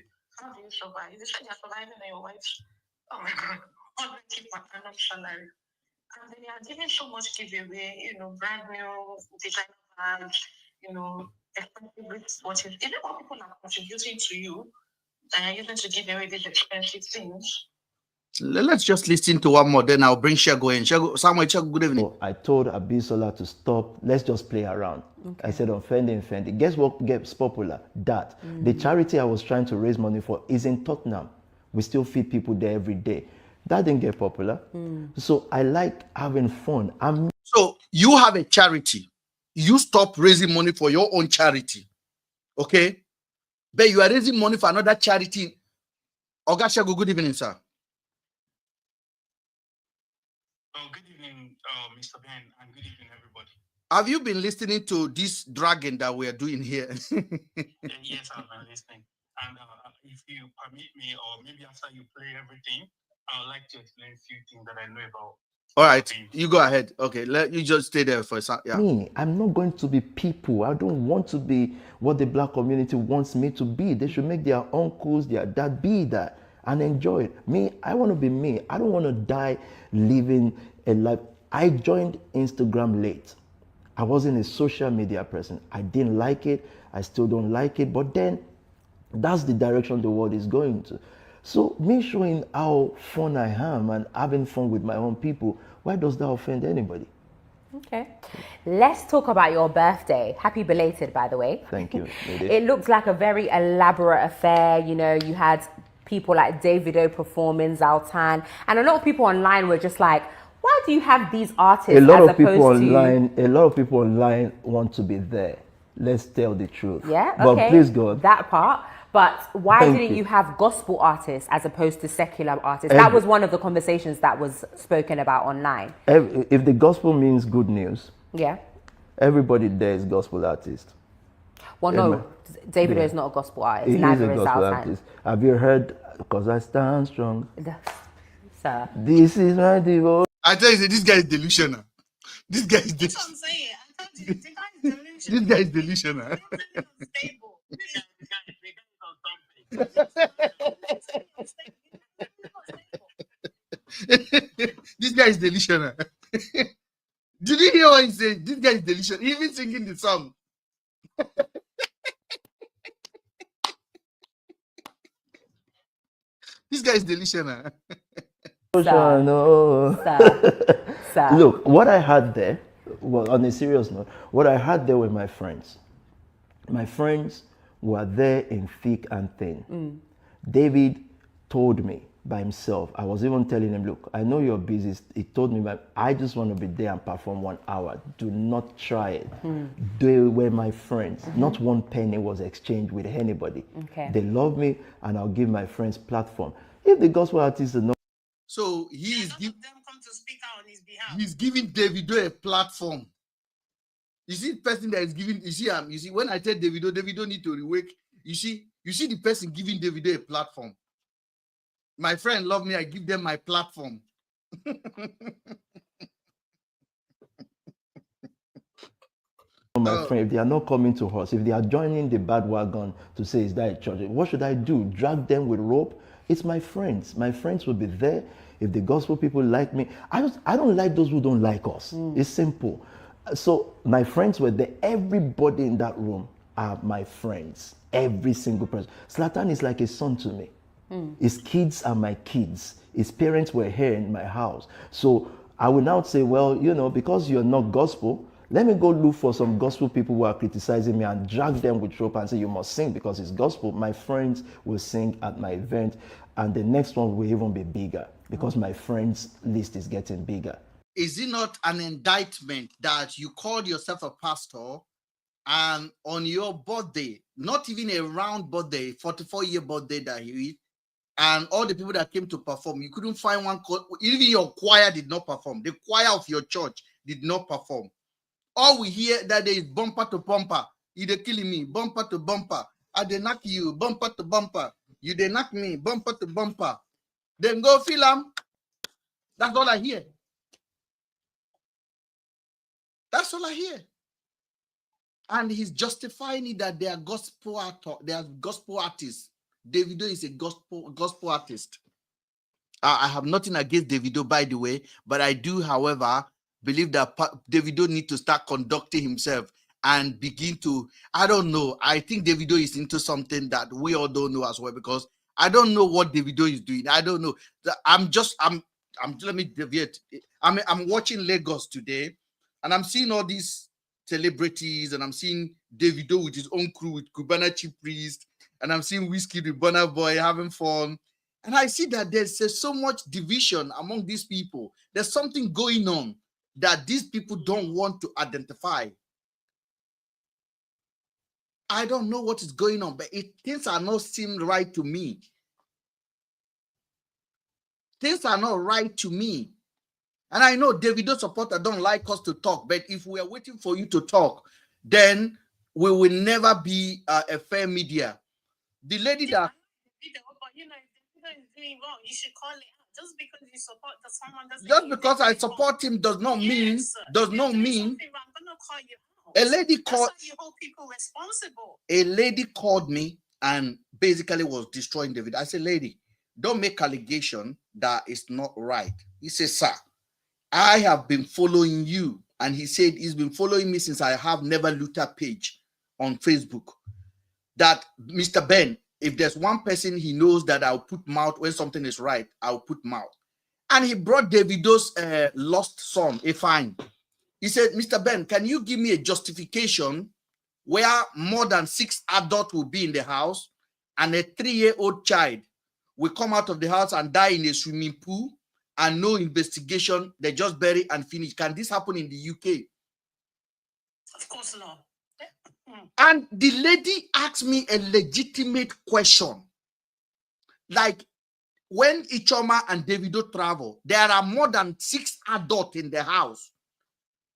how do you survive? You said you're surviving on your wife's. Oh my God, all the keep an annual salary. And they are giving so much giveaway, brand new designer bags, expensive wristwatches. Is it what people are contributing to you that are using to give away these expensive things? Let's just listen to one more, then I'll bring Shago in. Samuel, good evening. So I told Abisola to stop. Let's just play around. Okay. I said, offending. Guess what gets popular? That. The charity I was trying to raise money for is in Tottenham. We still feed people there every day. That didn't get popular. So I like having fun. So you have a charity. You stop raising money for your own charity. Okay? But you are raising money for another charity. Ogashago, good evening, sir. Oh, good evening, Mr. Ben, and good evening, everybody. Have you been listening to this dragging that we are doing here? Yes, I've been listening. And if you permit me, or maybe after you play everything, I would like to explain a few things that I know about. All right, you go ahead. Okay, let you just stay there for a second. Yeah. Me, I'm not going to be people. I don't want to be what the black community wants me to be. They should make their uncles, their dad be that and enjoy it. Me, I want to be me. I don't want to die living a life. I joined Instagram late. I wasn't a social media person. I didn't like it. I still don't like it. But then that's the direction the world is going to. So me showing how fun I am and having fun with my own people, why does that offend anybody? Okay. Let's talk about your birthday. Happy belated, by the way. Thank you. It looks like a very elaborate affair. You had people like Davido performing, Zaltan, and a lot of people online were just like, why do you have these artists A lot of people online want to be there. Let's tell the truth. Yeah, okay. But please God. That part. But why didn't you have gospel artists as opposed to secular artists? That was one of the conversations that was spoken about online. If the gospel means good news, yeah, everybody there is gospel artist. Well, no, Davido is not a gospel artist. Neither is Zaltan. Have you heard? Because I stand strong. Sir. This is my devotion. I tell you, this guy is delusional. This guy is That's what I'm saying. I told you, the guy is delusional. This guy is delusional. Stable. This guy is delusional. Did you hear what he said? This guy is delusional. He even singing the song. is the listener. Sir. No. Sir. Look, what I had there, well, on a serious note, what I had there were my friends. My friends were there in thick and thin. David told me by himself, I was even telling him, look, I know you're busy. He told me, but I just want to be there and perform 1 hour. Do not try it. They were my friends. Not one penny was exchanged with anybody. Okay. They love me, and I'll give my friends platform. If the gospel artists are not. So he is them come to speak out on his behalf. He's giving Davido a platform. You see the person that is giving, you see when I tell Davido need to rewake, you see the person giving Davido a platform. My friend love me, I give them my platform. My friend, if they are not coming to us, if they are joining the bad wagon to say, is that a church? What should I do? Drag them with rope? It's my friends. My friends will be there. If the gospel people like me, I don't like those who don't like us. It's simple. So my friends were there. Everybody in that room are my friends. Every single person. Zlatan is like a son to me. His kids are my kids. His parents were here in my house. So I will now say, well, because you're not gospel, let me go look for some gospel people who are criticizing me and drag them with rope and say, you must sing because it's gospel. My friends will sing at my event, and the next one will even be bigger because my friends list is getting bigger. Is it not an indictment that you called yourself a pastor and on your birthday, not even a round birthday, 44-year birthday that he is, and all the people that came to perform, you couldn't find one, even your choir did not perform. The choir of your church did not perform. All we hear that day is bumper to bumper. You dey killing me, bumper to bumper. I dey knock you, bumper to bumper. You dey knock me, bumper to bumper. Then go film. That's all I hear. That's all I hear. And he's justifying it that they are gospel artists. Davido is a gospel artist. I have nothing against Davido, by the way, but I do, however, believe that Davido needs to start conducting himself and begin to, I don't know. I think Davido is into something that we all don't know as well, because I don't know what Davido is doing. I don't know. Let me deviate. I'm watching Lagos today, and I'm seeing all these celebrities, and I'm seeing Davido with his own crew with Cubana Chief Priest, and I'm seeing Whiskey with Burna Boy having fun. And I see that there's so much division among these people. There's something going on that these people don't want to identify. I don't know what is going on, but things are not seem right to me. Things are not right to me. And I know Davido supporters don't like us to talk, but if we are waiting for you to talk, then we will never be a fair media. The lady that... Doing wrong, you should call it out. Just because you support someone doesn't just because I support him does not mean I'm gonna call you out. A lady called. That's how you hold people responsible. A lady called me and basically was destroying David. I said, lady, don't make allegation that is not right. He said, sir, I have been following you. And he said he's been following me since I have Never Luther page on Facebook. That Mr. Ben, if there's one person he knows that I'll put mouth when something is right, I'll put mouth. And he brought Davido's lost son, a fine. He said, Mr. Ben, can you give me a justification where more than 6 adults will be in the house and a 3-year-old child will come out of the house and die in a swimming pool and no investigation, they just bury and finish? Can this happen in the UK? Of course not. And the lady asked me a legitimate question. Like, when Ichoma and Davido travel, there are more than 6 adults in the house.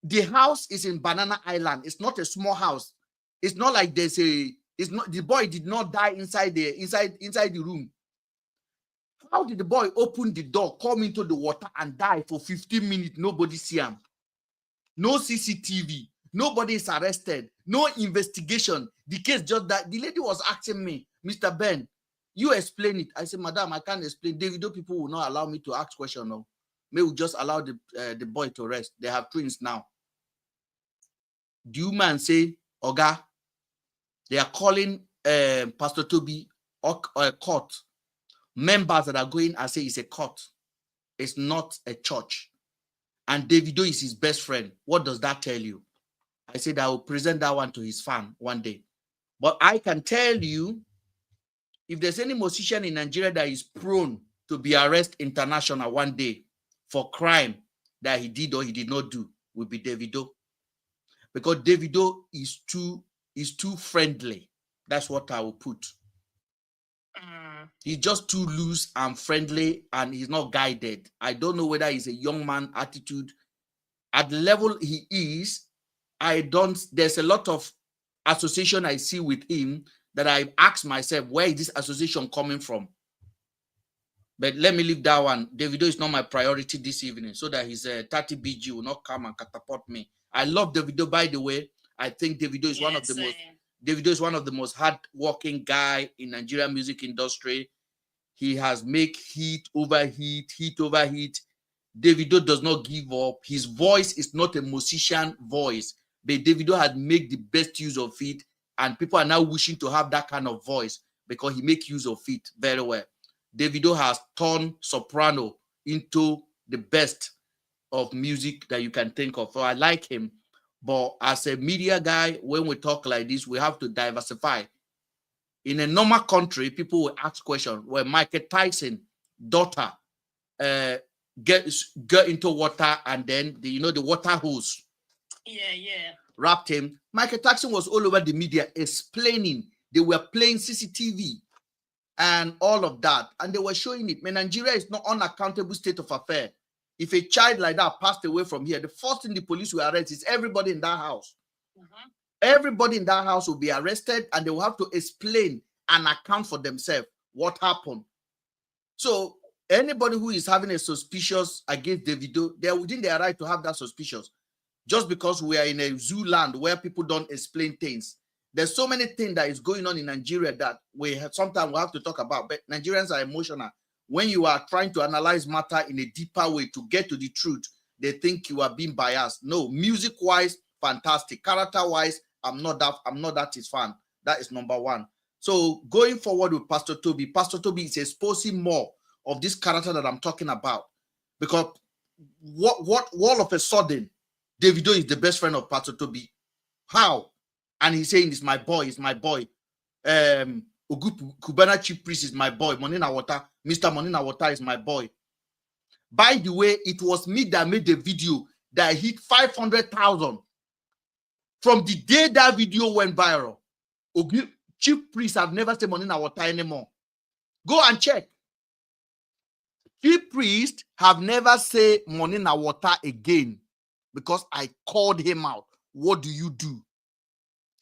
The house is in Banana Island. It's not a small house. It's not like there's a... It's not, the boy did not die inside the room. How did the boy open the door, come into the water and die for 15 minutes? Nobody see him. No CCTV. Nobody is arrested. No investigation. The case just that. The lady was asking me, Mr. Ben, you explain it. I said, madam, I can't explain. Davido people will not allow me to ask questions. No. May we just allow the boy to rest. They have twins now. Do man say, Oga, they are calling Pastor Toby or a court. members that are going and say it's a court. It's not a church. And Davido is his best friend. What does that tell you? I said I will present that one to his fan one day. But I can tell you, if there's any musician in Nigeria that is prone to be arrested international one day for crime that he did or he did not do, will be Davido. Because Davido is too friendly. That's what I will put. He's just too loose and friendly, and he's not guided. I don't know whether he's a young man attitude. At the level he is, there's a lot of association I see with him that I ask myself, where is this association coming from? But let me leave that one. Davido is not my priority this evening, so that his 30 BG will not come and catapult me. I love Davido, by the way. I think Davido is one of the most hard-working guy in Nigerian music industry. He has made hit over hit. Davido does not give up. His voice is not a musician voice, but Davido has made the best use of it, and people are now wishing to have that kind of voice because he makes use of it very well. Davido has turned soprano into the best of music that you can think of. So I like him. But as a media guy, when we talk like this, we have to diversify. In a normal country, people will ask questions. Where Michael Tyson daughter get into water, and then the water hose wrapped him. Michael Tyson was all over the media explaining. They were playing CCTV and all of that, and they were showing it. Man, Nigeria is not unaccountable state of affair. If a child like that passed away from here, the first thing the police will arrest is everybody in that house. Everybody in that house will be arrested, and they will have to explain and account for themselves what happened. So anybody who is having a suspicious against Davido, they're within their right to have that suspicious. Just because we are in a zoo land where people don't explain things. There's so many things that is going on in Nigeria that sometimes we have to talk about. But Nigerians are emotional. When you are trying to analyze matter in a deeper way to get to the truth, they think you are being biased. No, music-wise, fantastic. Character-wise, I'm not that his fan. That is number one. So going forward with Pastor Toby is exposing more of this character that I'm talking about. Because what all of a sudden, Davido is the best friend of Pastor Toby. How? And he's saying, it's my boy. Kubana Chief Priest is my boy. Monina Water, Mr. Monina Water is my boy. By the way, it was me that made the video that hit 500,000. From the day that video went viral, Chief Priest have never said Monina Water anymore. Go and check. Chief Priest have never said Monina Water again because I called him out. What do you do?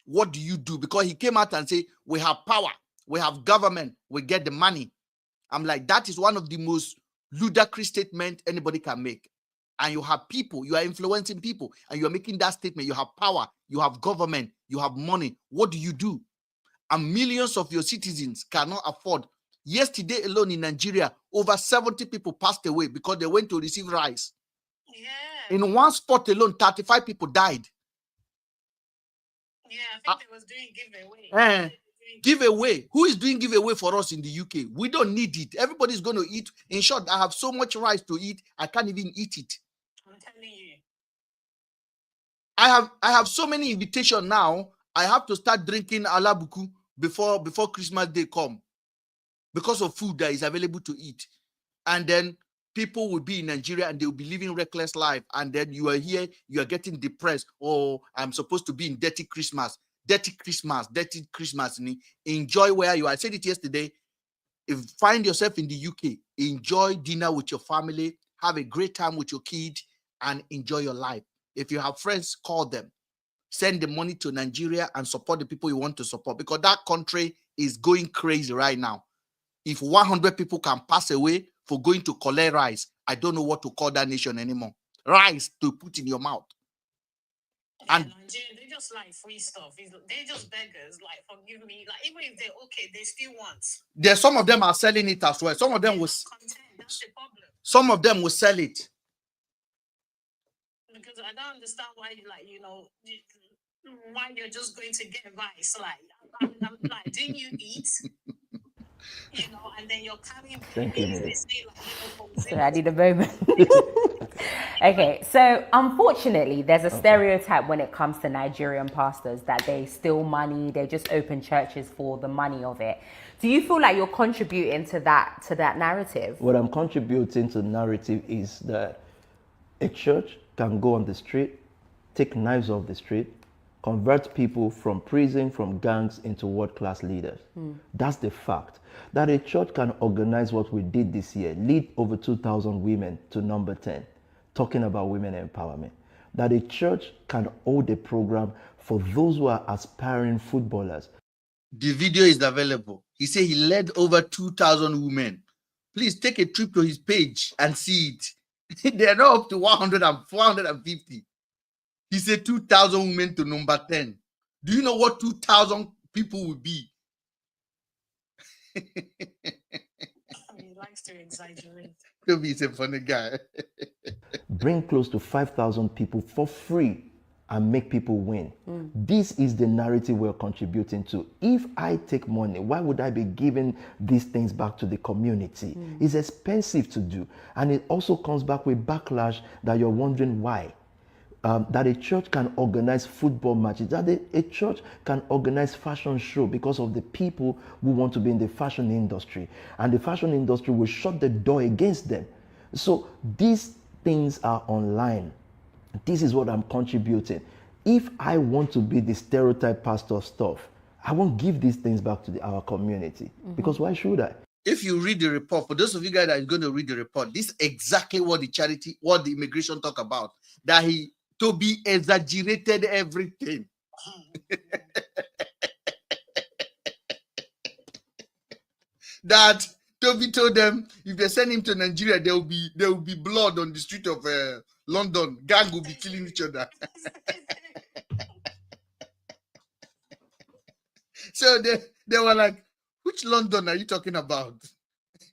What do you do? Because he came out and said, we have power, we have government, we get the money. I'm like, that is one of the most ludicrous statements anybody can make. And you have people, you are influencing people, and you are making that statement. You have power, you have government, you have money. What do you do? And millions of your citizens cannot afford. Yesterday alone in Nigeria, over 70 people passed away because they went to receive rice. Yeah. In one spot alone, 35 people died. Yeah, I think they was doing giveaway. Giveaway. Who is doing giveaway for us in the UK? We don't need it. Everybody's going to eat. In short, I have so much rice to eat, I can't even eat it. I'm telling you. I have so many invitations now. I have to start drinking alabuku before Christmas Day come because of food that is available to eat. And then people will be in Nigeria and they will be living reckless life. And then you are here, you are getting depressed. Oh, I'm supposed to be in dirty Christmas. Enjoy where you are. I said it yesterday. If you find yourself in the UK, enjoy dinner with your family, have a great time with your kid, and enjoy your life. If you have friends, call them. Send the money to Nigeria and support the people you want to support, because that country is going crazy right now. If 100 people can pass away for going to collect rice, I don't know what to call that nation anymore. Rice to put in your mouth. Yeah, and Nigeria, they just like free stuff. They're just beggars. Like, forgive me. Like, even if they're okay, they still want. There's some of them are selling it as well. Some of them was content. That's the problem. Some of them will sell it. Because I don't understand why, why you're just going to get rice. Like, I'm like, didn't you eat? and then you're coming. Thank you, They Mary. say, like, from So zero I need a moment. Okay, so unfortunately, there's a stereotype when it comes to Nigerian pastors that they steal money, they just open churches for the money of it. Do you feel like you're contributing to that narrative? What I'm contributing to the narrative is that a church can go on the street, take knives off the street, convert people from prison, from gangs into world-class leaders. That's the fact. That a church can organize what we did this year, lead over 2,000 women to number 10, talking about women empowerment. That a church can hold a program for those who are aspiring footballers. The video is available. He said he led over 2,000 women. Please take a trip to his page and see it. They are not up to 100 and 450. He said 2,000 women to number 10. Do you know what 2,000 people will be? He likes to exaggerate. Toby is a funny guy. Bring close to 5,000 people for free and make people win. This is the narrative we're contributing to. If I take money, why would I be giving these things back to the community? It's expensive to do. And it also comes back with backlash that you're wondering why. That a church can organize football matches, that a church can organize fashion show because of the people who want to be in the fashion industry. And the fashion industry will shut the door against them. So these things are online. This is what I'm contributing. If I want to be the stereotype pastor stuff, I won't give these things back to our community. Because why should I? If you read the report, for those of you guys that are going to read the report, this is exactly what the immigration talk about. That Toby exaggerated everything. That Toby told them if they send him to Nigeria, there will be blood on the street of London. Gang will be killing each other. So they were like, which London are you talking about?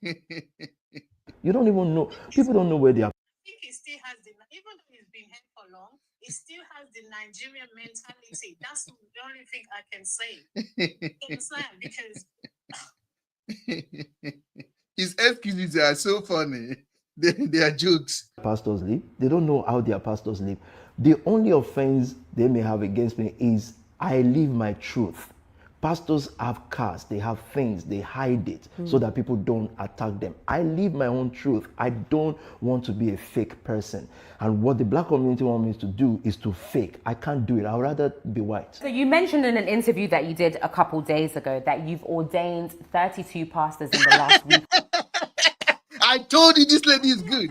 You don't even know. People don't know where they are. I think he still has even though he's been here for long, he still has the Nigerian mentality. That's the only thing I can say. Because his excuses are so funny. They are jokes. Pastors live. They don't know how their pastors live. The only offense they may have against me is I live my truth. Pastors have cars, they have things, they hide it so that people don't attack them. I live my own truth. I don't want to be a fake person. And what the black community wants me to do is to fake. I can't do it. I'd rather be white. So you mentioned in an interview that you did a couple days ago that you've ordained 32 pastors in the last week. I told you this lady is good.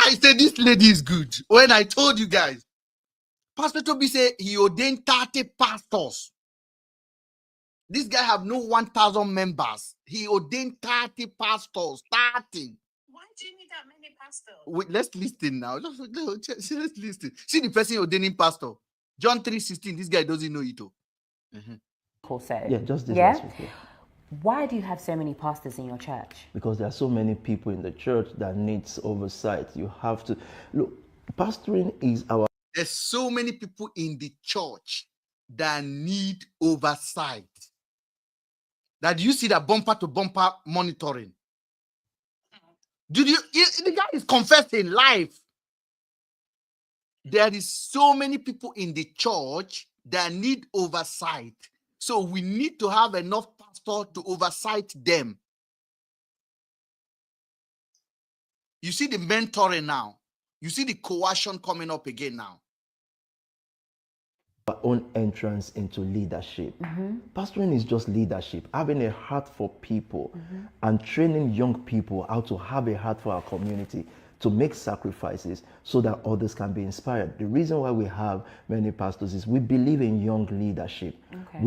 I said this lady is good. When I told you guys, Pastor Toby said he ordained 30 pastors. This guy have no 1,000 members. He ordained 30 pastors. 30. Why do you need that many pastors? Wait, let's listen now. Let's listen. See the person ordaining pastor. John 3:16. This guy doesn't know it. Cool, so, Yeah, just this yeah? last week. Yeah. Why do you have so many pastors in your church? Because there are so many people in the church that needs oversight. You have to look. Pastoring is our. There's so many people in the church that need oversight. That you see that bumper to bumper monitoring. The guy is confessing live. There is so many people in the church that need oversight. So we need to have enough pastor to oversight them. You see the mentoring now. You see the coercion coming up again now. Our own entrance into leadership. Pastoring is just leadership, having a heart for people and training young people how to have a heart for our community, to make sacrifices so that others can be inspired. The reason why we have many pastors is we believe in young leadership. Okay.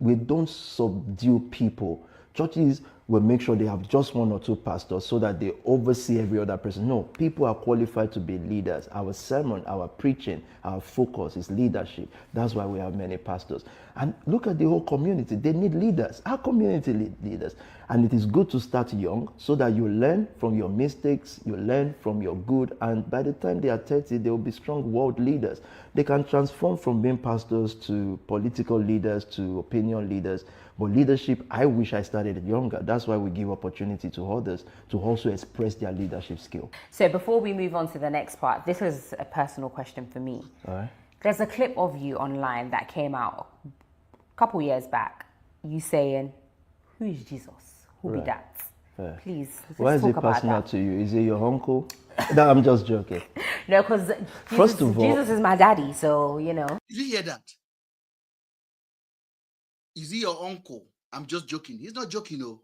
We don't subdue people. Churches will make sure they have just one or two pastors so that they oversee every other person. No, people are qualified to be leaders. Our sermon, our preaching, our focus is leadership. That's why we have many pastors. And look at the whole community. They need leaders. Our community need leaders. And it is good to start young so that you learn from your mistakes, you learn from your good, and by the time they are 30, they will be strong world leaders. They can transform from being pastors to political leaders to opinion leaders. But leadership, I wish I started it younger. That's that's why we give opportunity to others to also express their leadership skill. So before we move on to the next part, this is a personal question for me. All right. There's a clip of you online that came out a couple years back. You saying, "Who is Jesus? Who be Right. that?" Yeah. Please, let's Why is talk it about personal that. to you? Is it your uncle? No, I'm just joking. No, because First of all- Jesus is my daddy, so you know. Did you hear that? Is he your uncle? I'm just joking. He's not joking, no.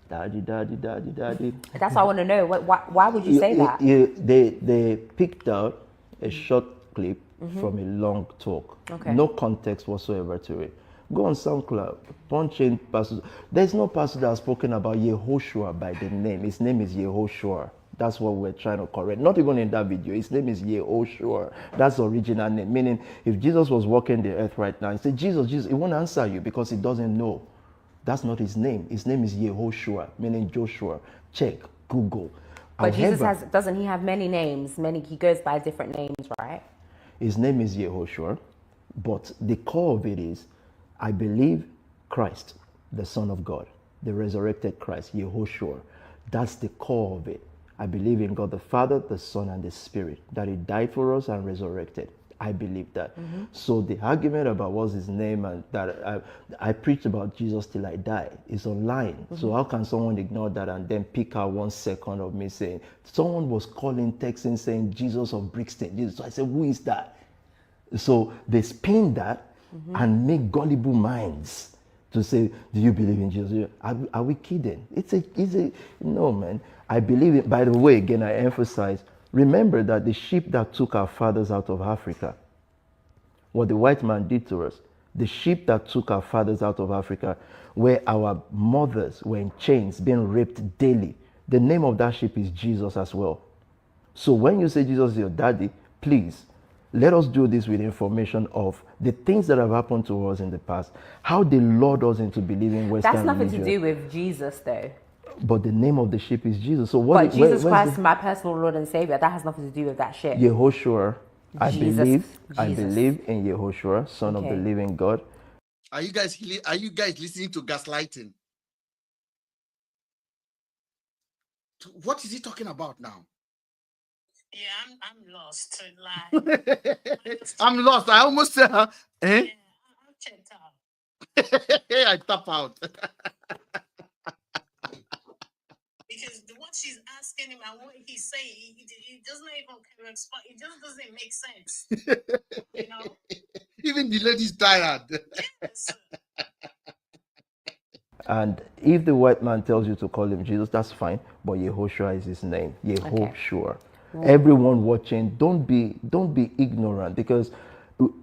Daddy, daddy, daddy, daddy. That's what I want to know. Why would you say that? They picked out a short clip from a long talk. Okay. No context whatsoever to it. Go on SoundCloud, punch in pastor. There's no pastor that has spoken about Yehoshua by the name. His name is Yehoshua. That's what we're trying to correct. Not even in that video. His name is Yehoshua. That's the original name. Meaning, if Jesus was walking the earth right now, he said, Jesus, Jesus, he won't answer you because he doesn't know. That's not his name. His name is Yehoshua, meaning Joshua. Check, Google. But Jesus However, doesn't he have many names? He goes by different names, right? his name is Yehoshua, but the core of it is, I believe Christ, the Son of God, the resurrected Christ, Yehoshua. That's the core of it. I believe in God the Father, the Son, and the Spirit, that he died for us and resurrected. I believe that. So the argument about what's his name and that I preached about Jesus till I die is online. So how can someone ignore that and then pick out 1 second of me saying, someone was calling, texting, saying Jesus of Brixton. Jesus. So I said, who is that? So they spin that and make gullible minds to say, do you believe in Jesus? Are we kidding? It's a no, man. I believe it. By the way, again, I emphasize, remember that the sheep that took our fathers out of Africa, what the white man did to us, the sheep that took our fathers out of Africa, where our mothers were in chains, being raped daily, the name of that sheep is Jesus as well. So when you say Jesus is your daddy, please, let us do this with information of the things that have happened to us in the past, how they lured us into believing Western That's nothing religion. to do with Jesus, though. But the name of the sheep is Jesus. So what? But Jesus where's Christ, my personal Lord and Savior, that has nothing to do with that shit. Yehoshua, I Jesus. believe in Yehoshua, Son of the Okay. living God. Are you guys listening to gaslighting? What is he talking about now? Yeah, I'm lost. Like, I'm lost. I almost said, yeah, I'm checked out. I tap out. Because what she's asking him and what he's saying, it doesn't even correspond. It just doesn't make sense. You know? Even the lady's tired. Yes. And if the white man tells you to call him Jesus, that's fine. But Yehoshua is his name. Yehoshua. Everyone watching, don't be ignorant, because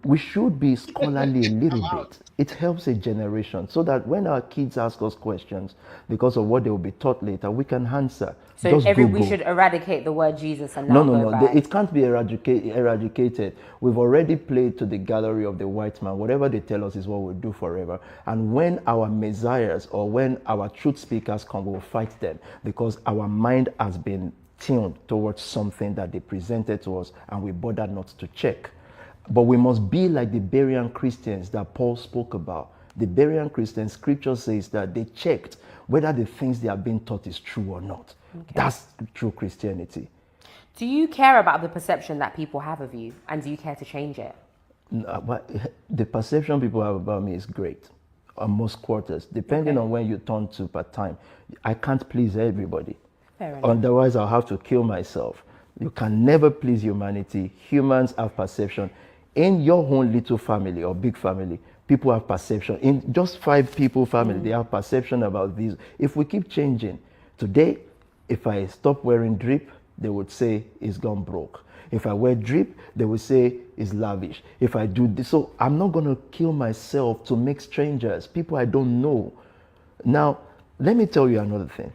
we should be scholarly a little bit. It helps a generation so that when our kids ask us questions because of what they will be taught later, we can answer. So Just we Google. should eradicate the word Jesus and now No. go by. It can't be eradicated. We've already played to the gallery of the white man. Whatever they tell us is what we'll do forever. And when our messiahs or when our truth speakers come, we'll fight them because our mind has been tuned towards something that they presented to us and we bother not to check. But we must be like the Berean Christians that Paul spoke about. The Berean Christians, scripture says that they checked whether the things they are being taught is true or not. Okay. That's true Christianity. Do you care about the perception that people have of you, and do you care to change it? No, but the perception people have about me is great on most quarters, depending on when you turn to part-time. I can't please everybody. Fair enough. Otherwise, I'll have to kill myself. You can never please humanity. Humans have perception. In your own little family or big family, people have perception. In just 5 people family, they have perception about these. If we keep changing, today, if I stop wearing drip, they would say it's gone broke. If I wear drip, they would say it's lavish. If I do this, so I'm not going to kill myself to make strangers, people I don't know. Now, let me tell you another thing.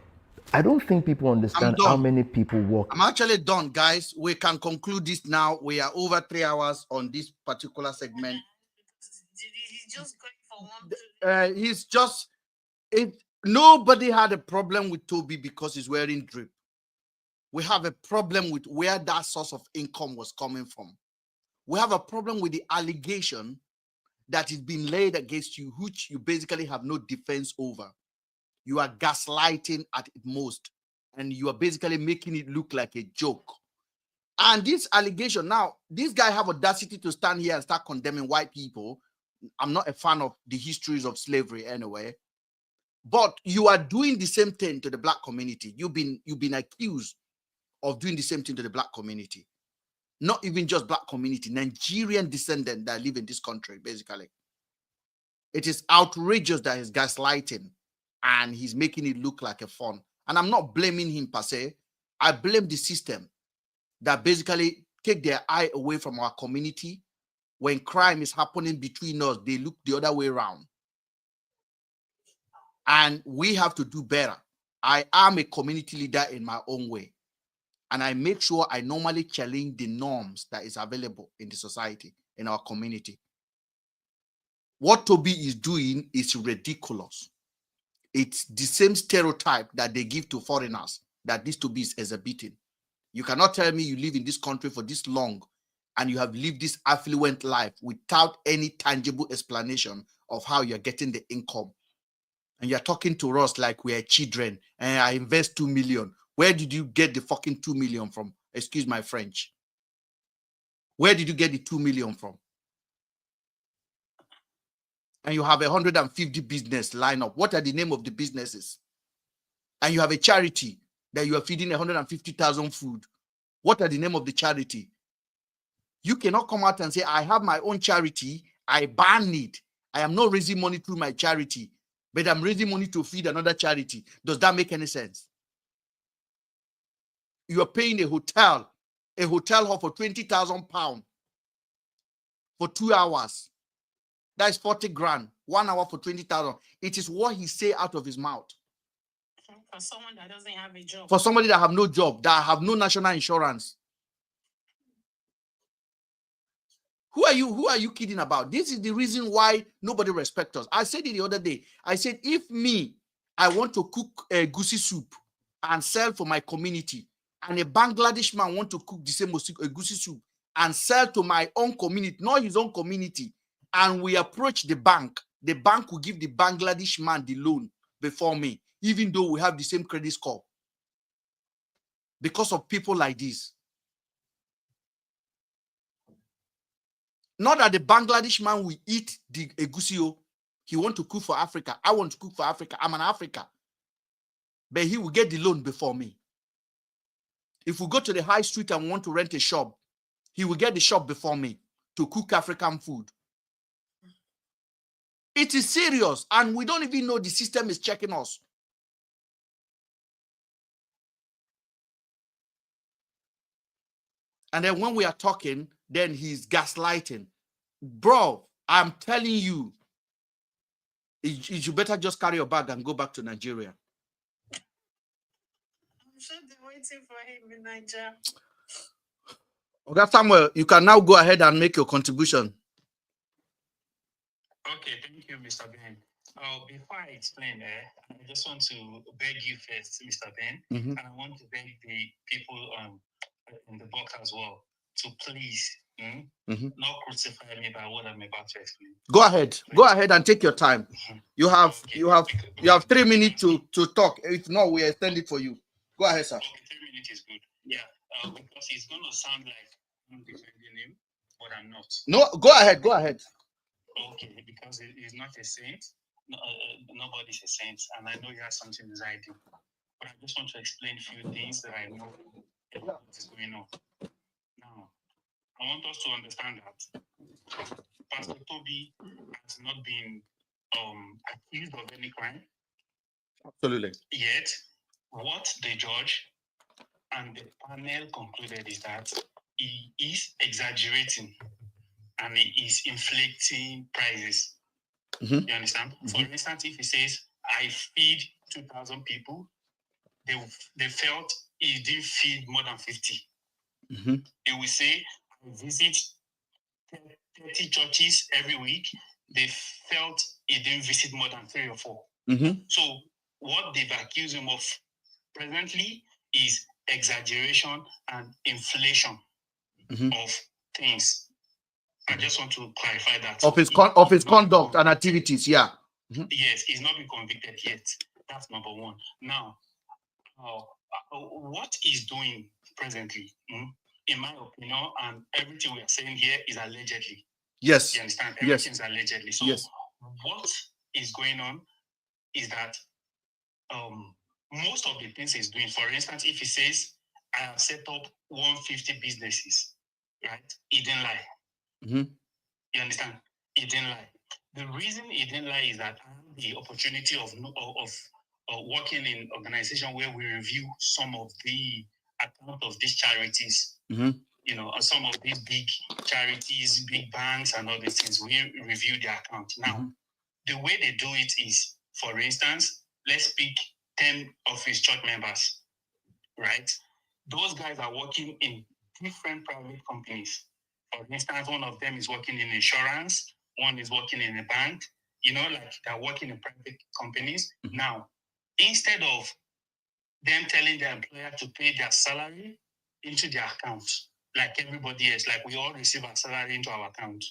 I don't think people understand how many people work. I'm actually done, guys. We can conclude this now. We are over 3 hours on this particular segment. He's just going for one. He's just nobody had a problem with Toby because he's wearing drip. We have a problem with where that source of income was coming from. We have a problem with the allegation that is being laid against you, which you basically have no defense over. You are gaslighting at most, and you are basically making it look like a joke. And this allegation, now, this guy have audacity to stand here and start condemning white people. I'm not a fan of the histories of slavery anyway. But you are doing the same thing to the black community. You've been accused of doing the same thing to the black community. Not even just black community, Nigerian descendant that live in this country, basically. It is outrageous that he's gaslighting and he's making it look like a fun. And I'm not blaming him per se. I blame the system that basically take their eye away from our community. When crime is happening between us, they look the other way around. And we have to do better. I am a community leader in my own way. And I make sure I normally challenge the norms that is available in the society, in our community. What Toby is doing is ridiculous. It's the same stereotype that they give to foreigners that this Toby is exhibiting. You cannot tell me you live in this country for this long and you have lived this affluent life without any tangible explanation of how you're getting the income. And you're talking to us like we are children and I invest 2 million. Where did you get the fucking 2 million from? Excuse my French. Where did you get the 2 million from? And you have 150 business line up. What are the name of the businesses? And you have a charity that you are feeding 150,000 food. What are the name of the charity? You cannot come out and say, I have my own charity. I ban it. I am not raising money through my charity, but I'm raising money to feed another charity. Does that make any sense? You are paying a hotel hall for 20,000 pounds for 2 hours. That is 40 grand. 1 hour for 20,000. It is what he say out of his mouth. For someone that doesn't have a job. For somebody that have no job, that have no national insurance. Who are you kidding about? This is the reason why nobody respects us. I said it the other day. I said, if I want to cook a goosey soup and sell for my community, and a Bangladesh man want to cook the same goosey soup and sell to my own community, not his own community, and we approach the bank will give the Bangladesh man the loan before me, even though we have the same credit score. Because of people like this. Not that the Bangladesh man will eat the egusi. He want to cook for Africa. I want to cook for Africa. I'm an African. But he will get the loan before me. If we go to the high street and want to rent a shop, he will get the shop before me to cook African food. It is serious, and we don't even know the system is checking us. And then when we are talking, then he's gaslighting. Bro, I'm telling you, you better just carry your bag and go back to Nigeria. I'm sure they're waiting for him in Nigeria. Okay, Samuel, you can now go ahead and make your contribution. Okay, thank you, Mr. Ben. Before I explain, I just want to beg you first, Mr. Ben, and I want to beg the people in the box as well to please not crucify me by what I'm about to explain. Go ahead. Go ahead and take your time. You have 3 minutes to talk. If not, we extend it for you. Go ahead, sir. Okay, 3 minutes is good. Yeah, because it's going to sound like I'm defending him, but I'm not. No, go ahead. Go ahead. Okay, because he's not a saint. Nobody's a saint, and I know he has something inside him. But I just want to explain a few things that I know what is going on. Now, I want us to understand that Pastor Toby has not been accused of any crime. Absolutely. Yet, what the judge and the panel concluded is that he is exaggerating and he is inflating prices. You understand? For instance, if he says, I feed 2,000 people, they felt he didn't feed more than 50. He will say, I visit 30 churches every week. They felt he didn't visit more than 3 or 4. So what they've accused him of presently is exaggeration and inflation of things. I just want to clarify that. Of his conduct and activities, yeah. Yes, he's not been convicted yet. That's number one. Now, what he's doing presently, in my opinion, and everything we are saying here is allegedly. Yes. You understand? Everything's allegedly. So yes. What is going on is that most of the things he's doing, for instance, if he says, I have set up 150 businesses, right? He didn't lie. You understand? He didn't lie. The reason he didn't lie is that I had the opportunity of working in organization where we review some of the account of these charities. You know, some of these big charities, big banks, and all these things. We review their account. Now, the way they do it is, for instance, let's pick 10 of his church members, right? Those guys are working in different private companies. For instance, one of them is working in insurance, one is working in a bank, you know, like they're working in private companies. Now, instead of them telling their employer to pay their salary into their account, like everybody else, like we all receive our salary into our account.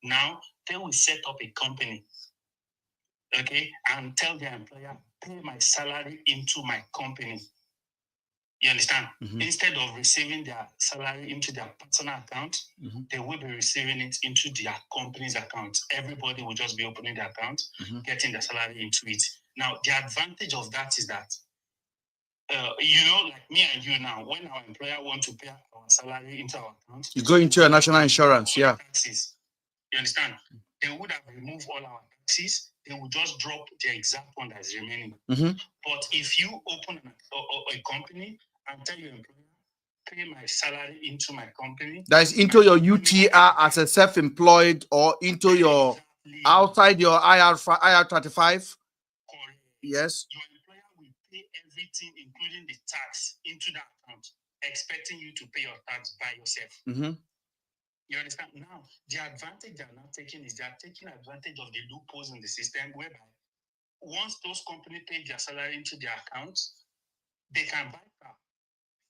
Now, they will set up a company, okay, and tell their employer, pay my salary into my company. You understand? Instead of receiving their salary into their personal account, they will be receiving it into their company's account. Everybody will just be opening their account, getting their salary into it. Now, the advantage of that is that, you know, like me and you now, when our employer wants to pay our salary into our account, you go into your national insurance, yeah. Taxes. You understand? They would have removed all our taxes. They would just drop the exact one that is remaining. But if you open a company and tell your employer, pay my salary into my company, that is into your UTR as a self-employed or into your outside your IR35. Yes. Your employer will pay everything, including the tax, into that account, expecting you to pay your tax by yourself. You understand? Now, the advantage they're not taking is they're taking advantage of the loopholes in the system, whereby once those companies pay their salary into their accounts, they can buy car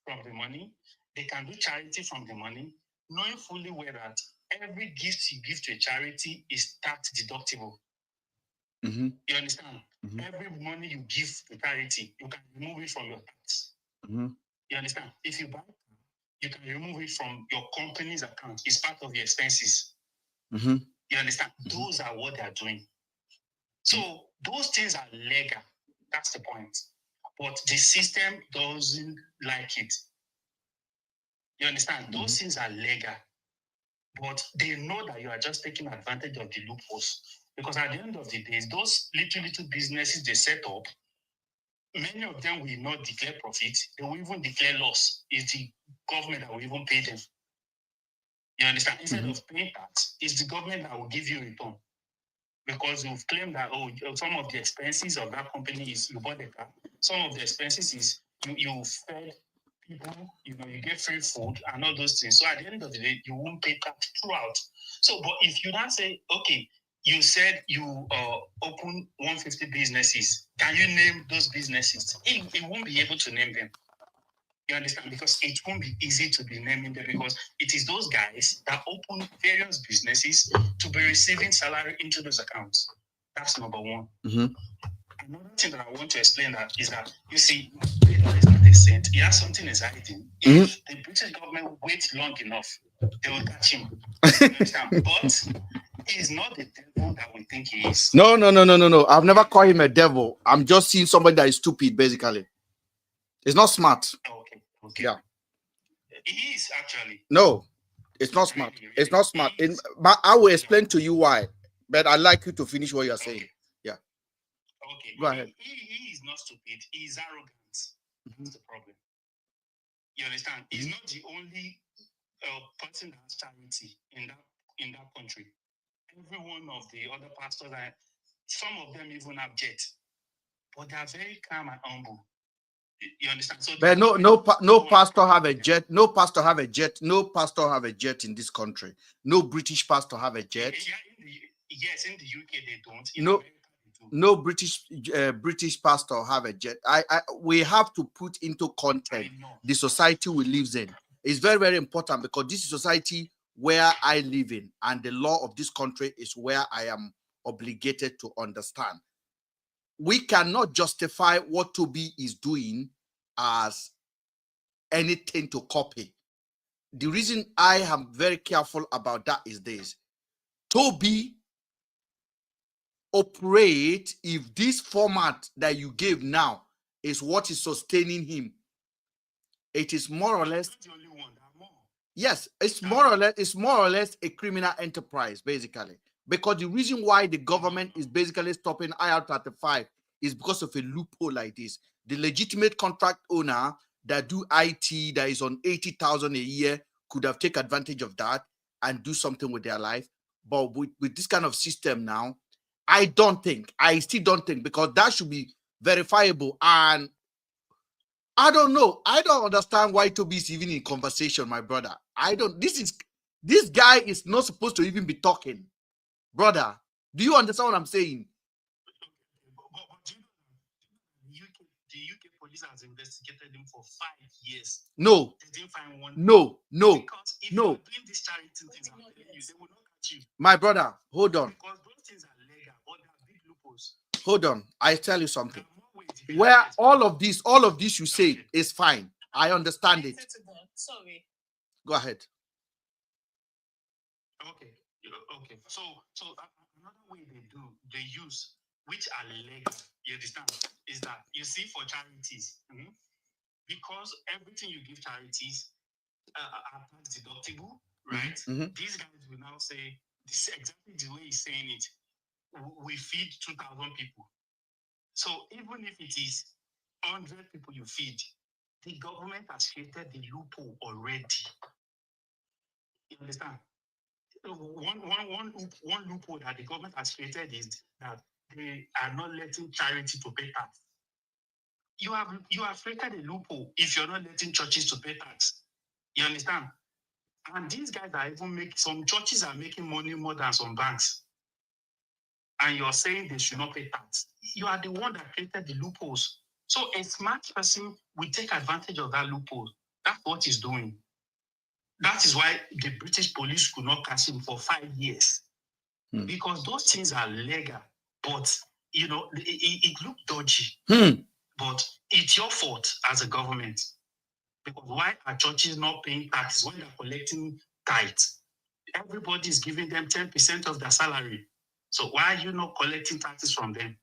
from the money, they can do charity from the money, knowing fully well that every gift you give to a charity is tax deductible. You understand? Every money you give to charity, you can remove it from your tax. You understand? If you buy, you can remove it from your company's account. It's part of your expenses. You understand? Those are what they are doing. So those things are legal. That's the point. But the system doesn't like it. You understand? Those things are legal. But they know that you are just taking advantage of the loopholes. Because at the end of the day, those little businesses they set up, many of them will not declare profit. They will even declare loss. It's the government that will even pay them. You understand? Instead of paying tax, it's the government that will give you a return. Because you've claimed that, some of the expenses of that company is you bought the car. Some of the expenses is you fed people, you get free food and all those things. So at the end of the day, you won't pay tax throughout. So, but if you now say, okay, you said you open 150 businesses, can you name those businesses? It won't be able to name them. You understand? Because it won't be easy to be naming them, because it is those guys that open various businesses to be receiving salary into those accounts. That's number one. Another thing that I want to explain is that, you see, God is not a saint. He has something is hiding. If the British government waits long enough, they will catch him. You understand? But he's not the devil that we think he is. No. I've never called him a devil. I'm just seeing somebody that is stupid, basically. It's not smart. Okay. Yeah. He is actually. No, it's not smart. Really. It's not smart. But I will explain to you why. But I'd like you to finish what you're saying. Yeah. Okay. Go ahead. He is not stupid. He is arrogant. That's the problem. You understand? He's not the only person that has charity in that country. Every one of the other pastors, some of them even have jet, but they are very calm and humble. You understand? So, but no pastor have a jet. No pastor have a jet. No pastor have a jet in this country. No British pastor have a jet. Yes, in the UK they don't. In no. America, they do. No British pastor have a jet. We have to put into context the society we live in. It's very, very important, because this is society where I live in, and the law of this country is where I am obligated to understand. We cannot justify what Toby is doing as anything to copy. The reason I am very careful about that is this. Toby operate, if this format that you gave now is what is sustaining him, it is more or less, yes, it's more or less a criminal enterprise, basically. Because the reason why the government is basically stopping IR35 is because of a loophole like this. The legitimate contract owner that do IT that is on 80,000 a year could have taken advantage of that and do something with their life. But with this kind of system now, I still don't think, because that should be verifiable. And I don't know. I don't understand why Toby is even in conversation, my brother. This guy is not supposed to even be talking. Brother, do you understand what I'm saying? But the UK police has investigated him for 5 years. No. They didn't find one. No. Because if you're doing this charity things, I'm telling you, they will not catch you. My brother, hold on. Because those things are legal, but they are big loopholes. Hold on. I tell you something. Where all of this you say is fine. I understand it. Sorry. Go ahead. Okay. So another way they use, which are legal, you understand, is that you see for charities, because everything you give charities are tax deductible, right? These guys will now say, this is exactly the way he's saying it. We feed 2,000 people. So even if it is 100 people you feed, the government has created the loophole already. You understand? One loophole that the government has created is that they are not letting charity to pay tax. You have created a loophole if you're not letting churches to pay tax. You understand? And these guys are even some churches are making money more than some banks. And you're saying they should not pay tax. You are the one that created the loopholes. So a smart person will take advantage of that loophole. That's what he's doing. That is why the British police could not catch him for 5 years. Because those things are legal. But, it looked dodgy. But it's your fault as a government. Because why are churches not paying taxes when they're collecting tithes? Everybody is giving them 10% of their salary. So why are you not collecting taxes from them?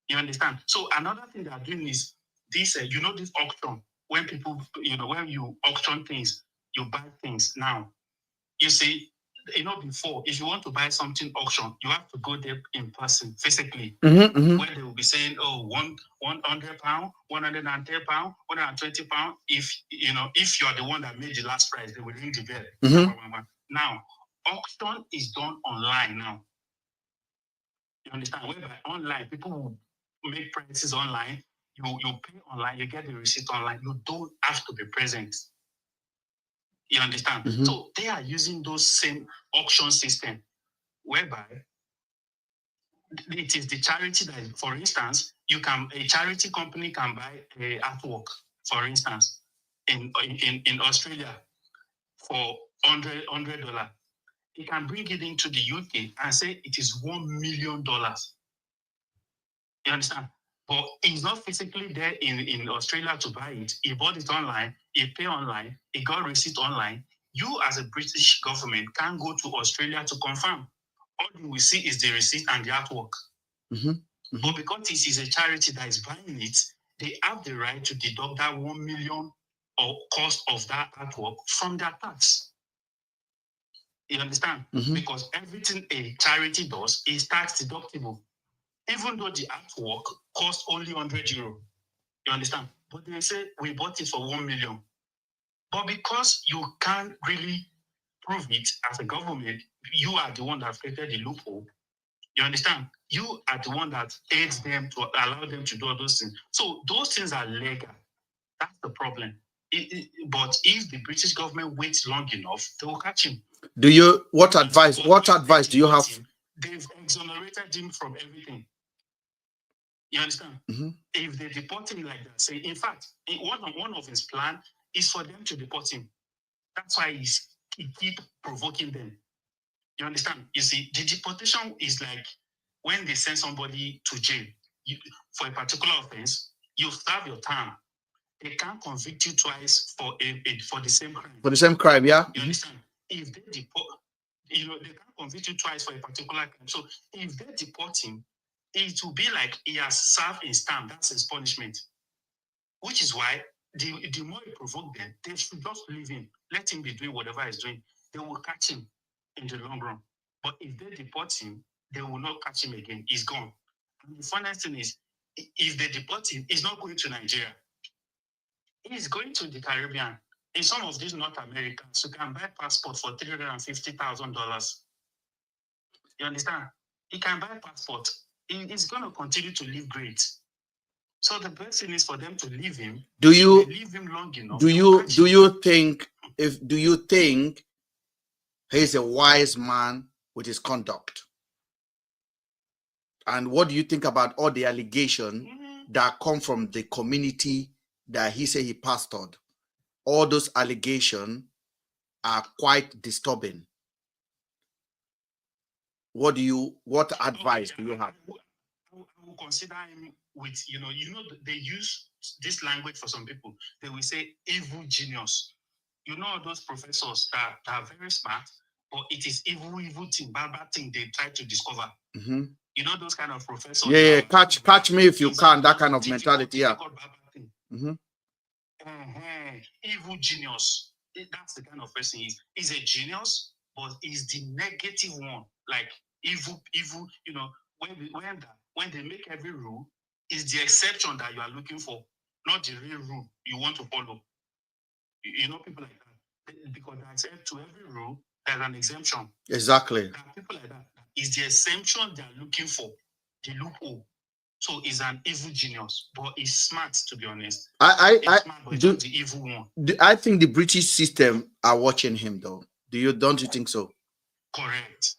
You understand? So another thing they are doing is this, this auction. When people, when you auction things, you buy things. Now, you see, before, if you want to buy something auction, you have to go there in person, physically. Where they will be saying, £100, £110, £120. If you are the one that made the last price, they will ring the bell. Now, auction is done online now. You understand? Whereby online, people will make prices online. You pay online, you get the receipt online. You don't have to be present. You understand? So they are using those same auction system, whereby it is the charity that, for instance, a charity company can buy a artwork, for instance, in Australia for $100. He can bring it into the UK and say it is $1 million. You understand? But he's not physically there in Australia to buy it. He bought it online, he paid online, he got receipt online. You as a British government can't go to Australia to confirm. All you will see is the receipt and the artwork. But because this is a charity that is buying it, they have the right to deduct that 1 million or cost of that artwork from their tax. You understand? Because everything a charity does is tax deductible. Even though the artwork costs only €100. You understand? But they say we bought it for 1 million. But because you can't really prove it as a government, you are the one that created the loophole. You understand? You are the one that aids them to allow them to do all those things. So those things are legal. That's the problem. But if the British government waits long enough, they will catch him. What advice do you have? They've exonerated him from everything. You understand? If they deport him like that, say, in fact, one of his plans is for them to deport him. That's why he's he keep provoking them. You understand? You see, the deportation is like when they send somebody to jail for a particular offense, you serve your time. They can't convict you twice for the same crime. For the same crime, yeah. You understand? If they deport, they can't convict you twice for a particular crime. So if they deport him, it will be like he has served his time. That's his punishment. Which is why the more you provoke them, they should just leave him. Let him be doing whatever he's doing. They will catch him in the long run. But if they deport him, they will not catch him again. He's gone. And the funniest thing is, if they deport him, he's not going to Nigeria. He's going to the Caribbean. In some of these North Americans, you can buy passport for $350,000. You understand? He can buy passport. He's going to continue to live great. So the best thing is for them to leave him. Do you leave him long enough? Do you think he's a wise man with his conduct? And what do you think about all the allegations that come from the community that he said he pastored? All those allegations are quite disturbing. What advice do you have? I will consider him with, they use this language for some people. They will say evil genius. You know, those professors that are very smart, but it is evil thing, bad thing they try to discover. Mm-hmm. You know, those kind of professors. Yeah, catch me if you can, that kind of mentality. Yeah. Mm-hmm. Evil genius. That's the kind of person he is. He's a genius, but he's the negative one. Like evil, when they make every rule, is the exception that you are looking for, not the real rule you want to follow. You know, people like that. Because I said to every rule, there's an exemption. Exactly. People like that. Is the exemption they're looking for, the loophole. So he's an evil genius, but he's smart, to be honest. The evil one. I think the British system are watching him, though. Don't you think so? Correct.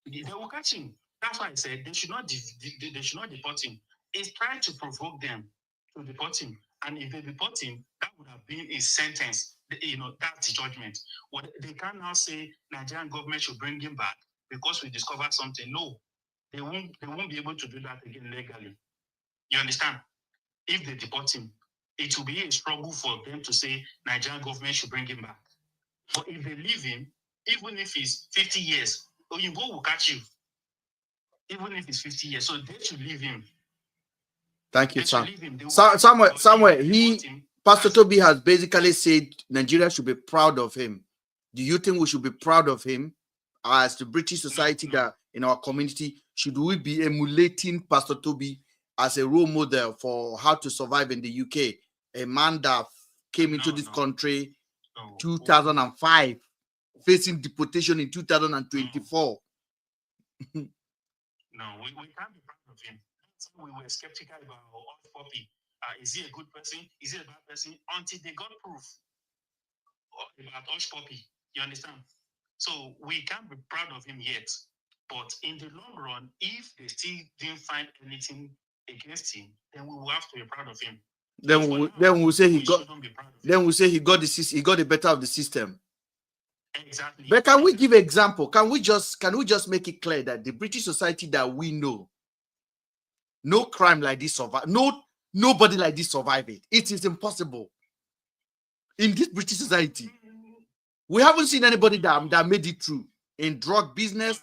They will catch him. That's why I said they should not deport him. He's trying to provoke them to deport him. And if they deport him, that would have been his sentence. That's the judgment. What they can now say, Nigerian government should bring him back because we discovered something. No, they won't be able to do that again legally. You understand? If they deport him, it will be a struggle for them to say Nigerian government should bring him back. But if they leave him, even if he's 50 years, Oyinbo will catch you. Even if it's 50 years, so they should leave him. Thank you, Sam. Somewhere, Pastor Toby has basically said Nigeria should be proud of him. Do you think we should be proud of him as the British society that in our community? Should we be emulating Pastor Toby as a role model for how to survive in the UK? A man that came into this country 2005, facing deportation in 2024. No, we can't be proud of him. We were skeptical about Hush Puppy. Is he a good person? Is he a bad person? Until they got proof about Hush Puppy. You understand? So we can't be proud of him yet. But in the long run, if they still didn't find anything against him, then we will have to be proud of him. Then we'll say he got the better of the system. Exactly. But can we give an example? Can we just make it clear that the British society that we know, no crime like this survive, nobody like this survive it. It is impossible. In this British society, we haven't seen anybody that made it through in drug business.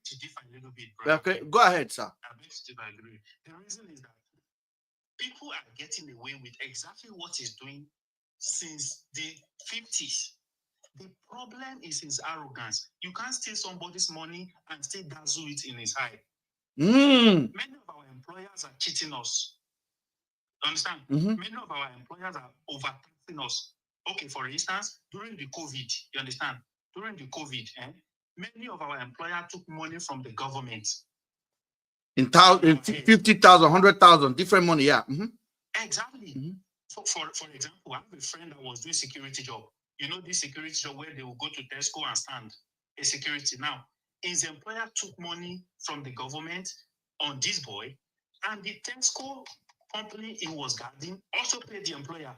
To differ a little bit, okay, go ahead, sir. I beg to agree. The reason is that people are getting away with exactly what he's doing since the 50s. The problem is his arrogance. You can't steal somebody's money and still dazzle it in his eye. Many of our employers are cheating us. You understand? Many of our employers are overtaxing us. Okay, for instance, during the COVID, you understand? During the COVID, many of our employers took money from the government. In 50,000, 100,000, different money, yeah. Exactly. So for example, I have a friend that was doing security job. You know this security job where they will go to Tesco and stand a security. Now, his employer took money from the government on this boy, and the Tesco company he was guarding also paid the employer.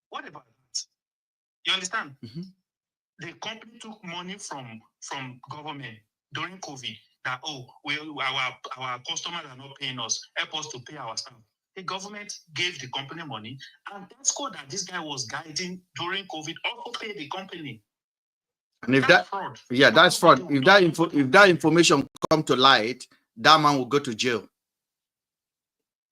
What about that? You understand? the company took money from government during COVID. That our customers are not paying us. Help us to pay our staff. The government gave the company money, and Tesco that this guy was guiding during COVID also paid the company. And if that's fraud. Yeah, that's fraud. If that information come to light, that man will go to jail.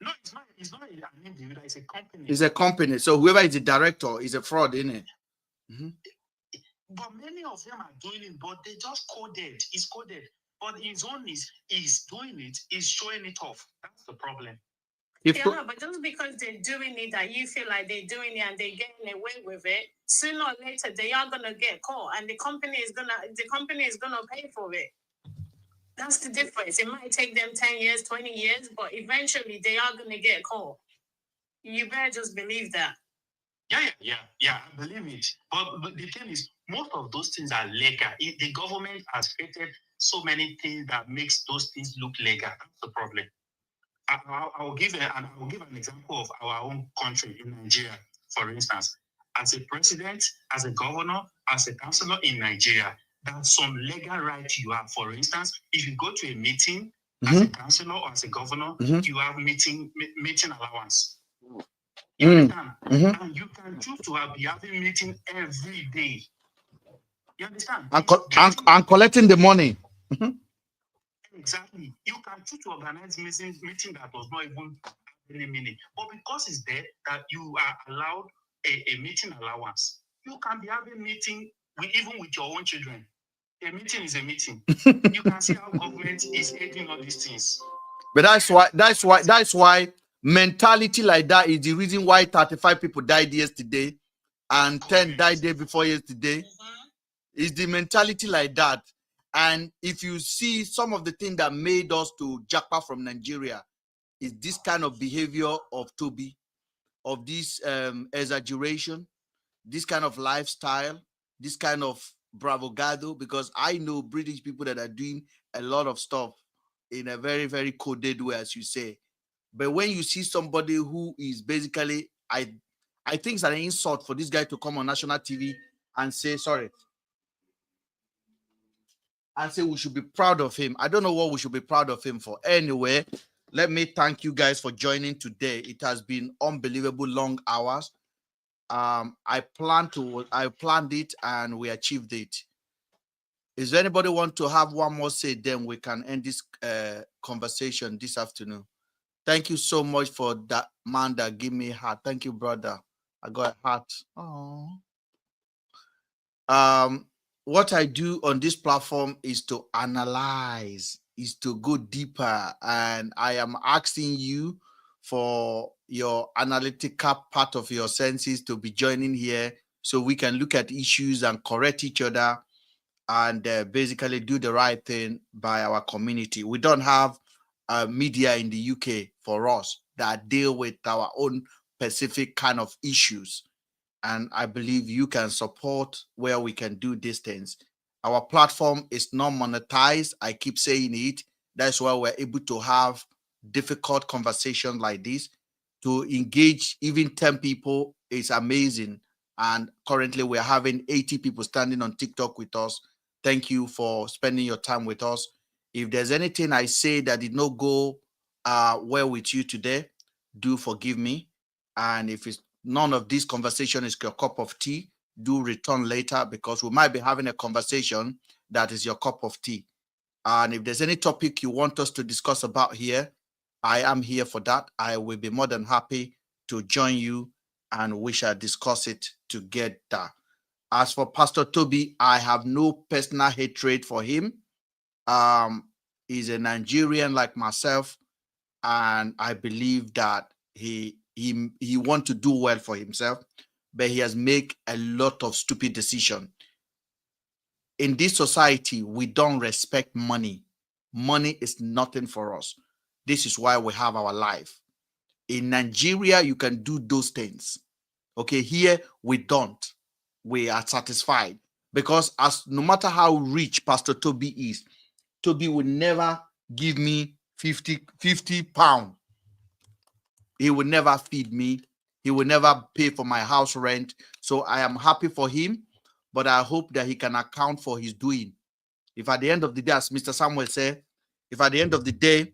No, it's not. It's not an individual. It's a company. It's a company. So whoever is the director is a fraud, isn't it? Mm-hmm. But many of them are doing it, but they just coded. It's coded. But his own is doing it, is showing it off. That's the problem. No, but just because they're doing it, that you feel like they're doing it and they're getting away with it, sooner or later they are gonna get caught, and the company is gonna pay for it. That's the difference. It might take them 10 years, 20 years, but eventually they are gonna get caught. You better just believe that. Yeah, I believe it. But the thing is, most of those things are legal. The government has created so many things that makes those things look legal. That's the problem. I'll give an example of our own country in Nigeria, for instance. As a president, as a governor, as a councillor in Nigeria, there's some legal right you have. For instance, if you go to a meeting as a councillor or as a governor, you have meeting allowance. You understand? And you can choose to be having meeting every day. You understand? And collecting the money. Exactly. You can choose to organize meeting that does not even have any meaning. But because it's there that you are allowed a meeting allowance, you can be having meeting even with your own children. A meeting is a meeting. You can see how government is hating all these things. But that's why mentality like that is the reason why 35 people died yesterday and 10 died day before yesterday. Is the mentality like that. And if you see some of the things that made us to jackpot from Nigeria is this kind of behavior of Toby, of this exaggeration, this kind of lifestyle, this kind of bravogado, because I know British people that are doing a lot of stuff in a very, very coded way, as you say. But when you see somebody who is basically, I think it's an insult for this guy to come on national TV and say, sorry, and say we should be proud of him. I don't know what we should be proud of him for. Anyway, let me thank you guys for joining today. It has been unbelievable long hours. I planned it and we achieved it. Is there anybody want to have one more say? Then we can end this conversation this afternoon. Thank you so much for that man that gave me a heart. Thank you, brother. I got a heart. Oh. What I do on this platform is to analyze, is to go deeper, and I am asking you for your analytical part of your senses to be joining here so we can look at issues and correct each other and basically do the right thing by our community. We don't have media in the UK for us that deal with our own specific kind of issues. And I believe you can support where we can do these things. Our platform is not monetized. I keep saying it. That's why we're able to have difficult conversations like this. To engage even 10 people is amazing. And currently we're having 80 people standing on TikTok with us. Thank you for spending your time with us. If there's anything I say that did not go well with you today, do forgive me. And if it's none of this conversation is your cup of tea, do return later, because we might be having a conversation that is your cup of tea. And if there's any topic you want us to discuss about here, I am here for that. I will be more than happy to join you and we shall discuss it together. As for Pastor Toby, I have no personal hatred for him. He's a Nigerian like myself, and I believe that he wants to do well for himself, but he has made a lot of stupid decisions. In this society, we don't respect money. Money is nothing for us. This is why we have our life. In Nigeria, you can do those things. Okay, here we don't. We are satisfied because no matter how rich Pastor Toby is, Toby will never give me 50 pounds. He will never feed me. He will never pay for my house rent. So I am happy for him. but I hope that he can account for his doing. If at the end of the day, as Mr. Samuel said, if at the end of the day,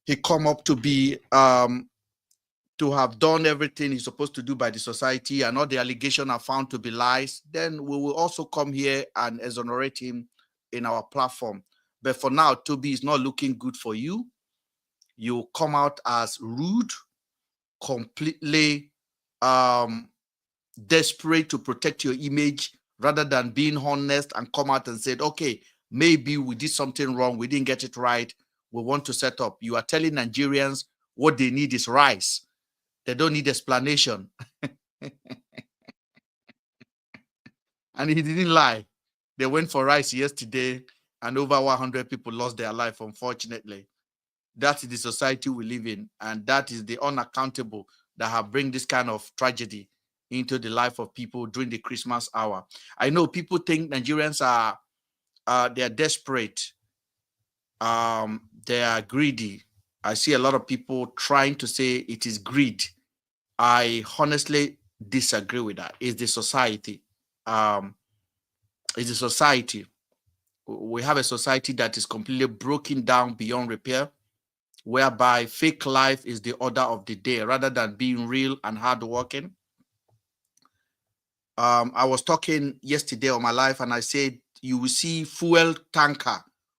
he come up to be to have done everything he's supposed to do by the society and all the allegations are found to be lies, then we will also come here and exonerate him in our platform. But for now, Toby is not looking good for you. You come out as rude, completely desperate to protect your image rather than being honest and come out and said, okay, maybe we did something wrong. We didn't get it right. We want to set up. You are telling Nigerians what they need is rice. They don't need explanation. And he didn't lie. They went for rice yesterday and over 100 people lost their life, unfortunately. That is the society we live in. And that is the unaccountable that have bring this kind of tragedy into the life of people during the Christmas hour. I know people think Nigerians are they're desperate. They are greedy. I see a lot of people trying to say it is greed. I honestly disagree with that. It's the society. It's the society. We have a society that is completely broken down beyond repair, whereby fake life is the order of the day rather than being real and hardworking. I was talking yesterday on my life and I said, you will see fuel tanker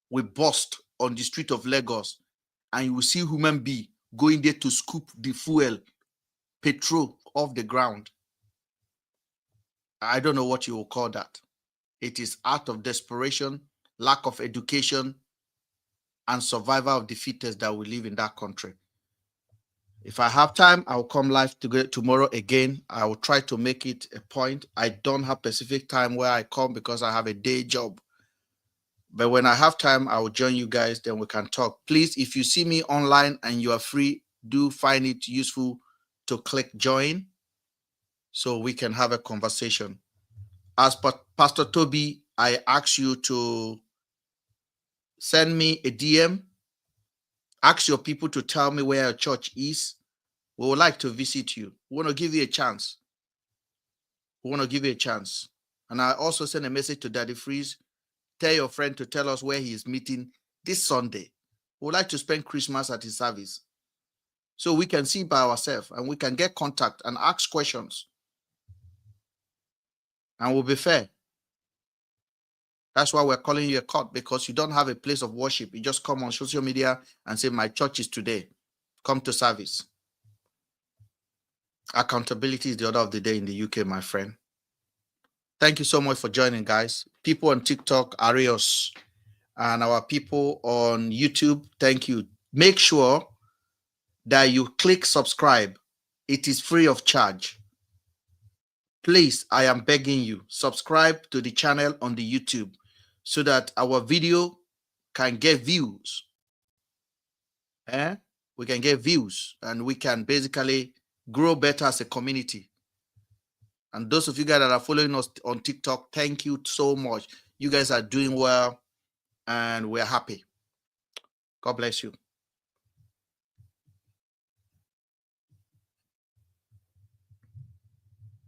will burst on the street of Lagos and you will see human being going there to scoop the fuel, petrol off the ground. I don't know what you will call that. It is out of desperation, lack of education, and survival of the fittest that we live in that country. If I have time, I'll come live tomorrow again. I will try to make it a point. I don't have specific time where I come because I have a day job. But when I have time, I will join you guys. Then we can talk. Please, if you see me online and you are free, do find it useful to click join so we can have a conversation. As Pastor Toby, I ask you to send me a DM. Ask your people to tell me where your church is. We would like to visit you. We want to give you a chance. We want to give you a chance. And I also send a message to Daddy Freeze. Tell your friend to tell us where he is meeting this Sunday. We would like to spend Christmas at his service so we can see by ourselves and we can get contact and ask questions. And we'll be fair. That's why we're calling you a cult, because you don't have a place of worship. You just come on social media and say, my church is today. Come to service. Accountability is the order of the day in the UK, my friend. Thank you so much for joining, guys. People on TikTok, Arios, and our people on YouTube, thank you. Make sure that you click subscribe. It is free of charge. Please, I am begging you, subscribe to the channel on the YouTube so that our video can get views. We can get views and we can basically grow better as a community. And those of you guys that are following us on TikTok, thank you so much. You guys are doing well and we're happy. God bless you.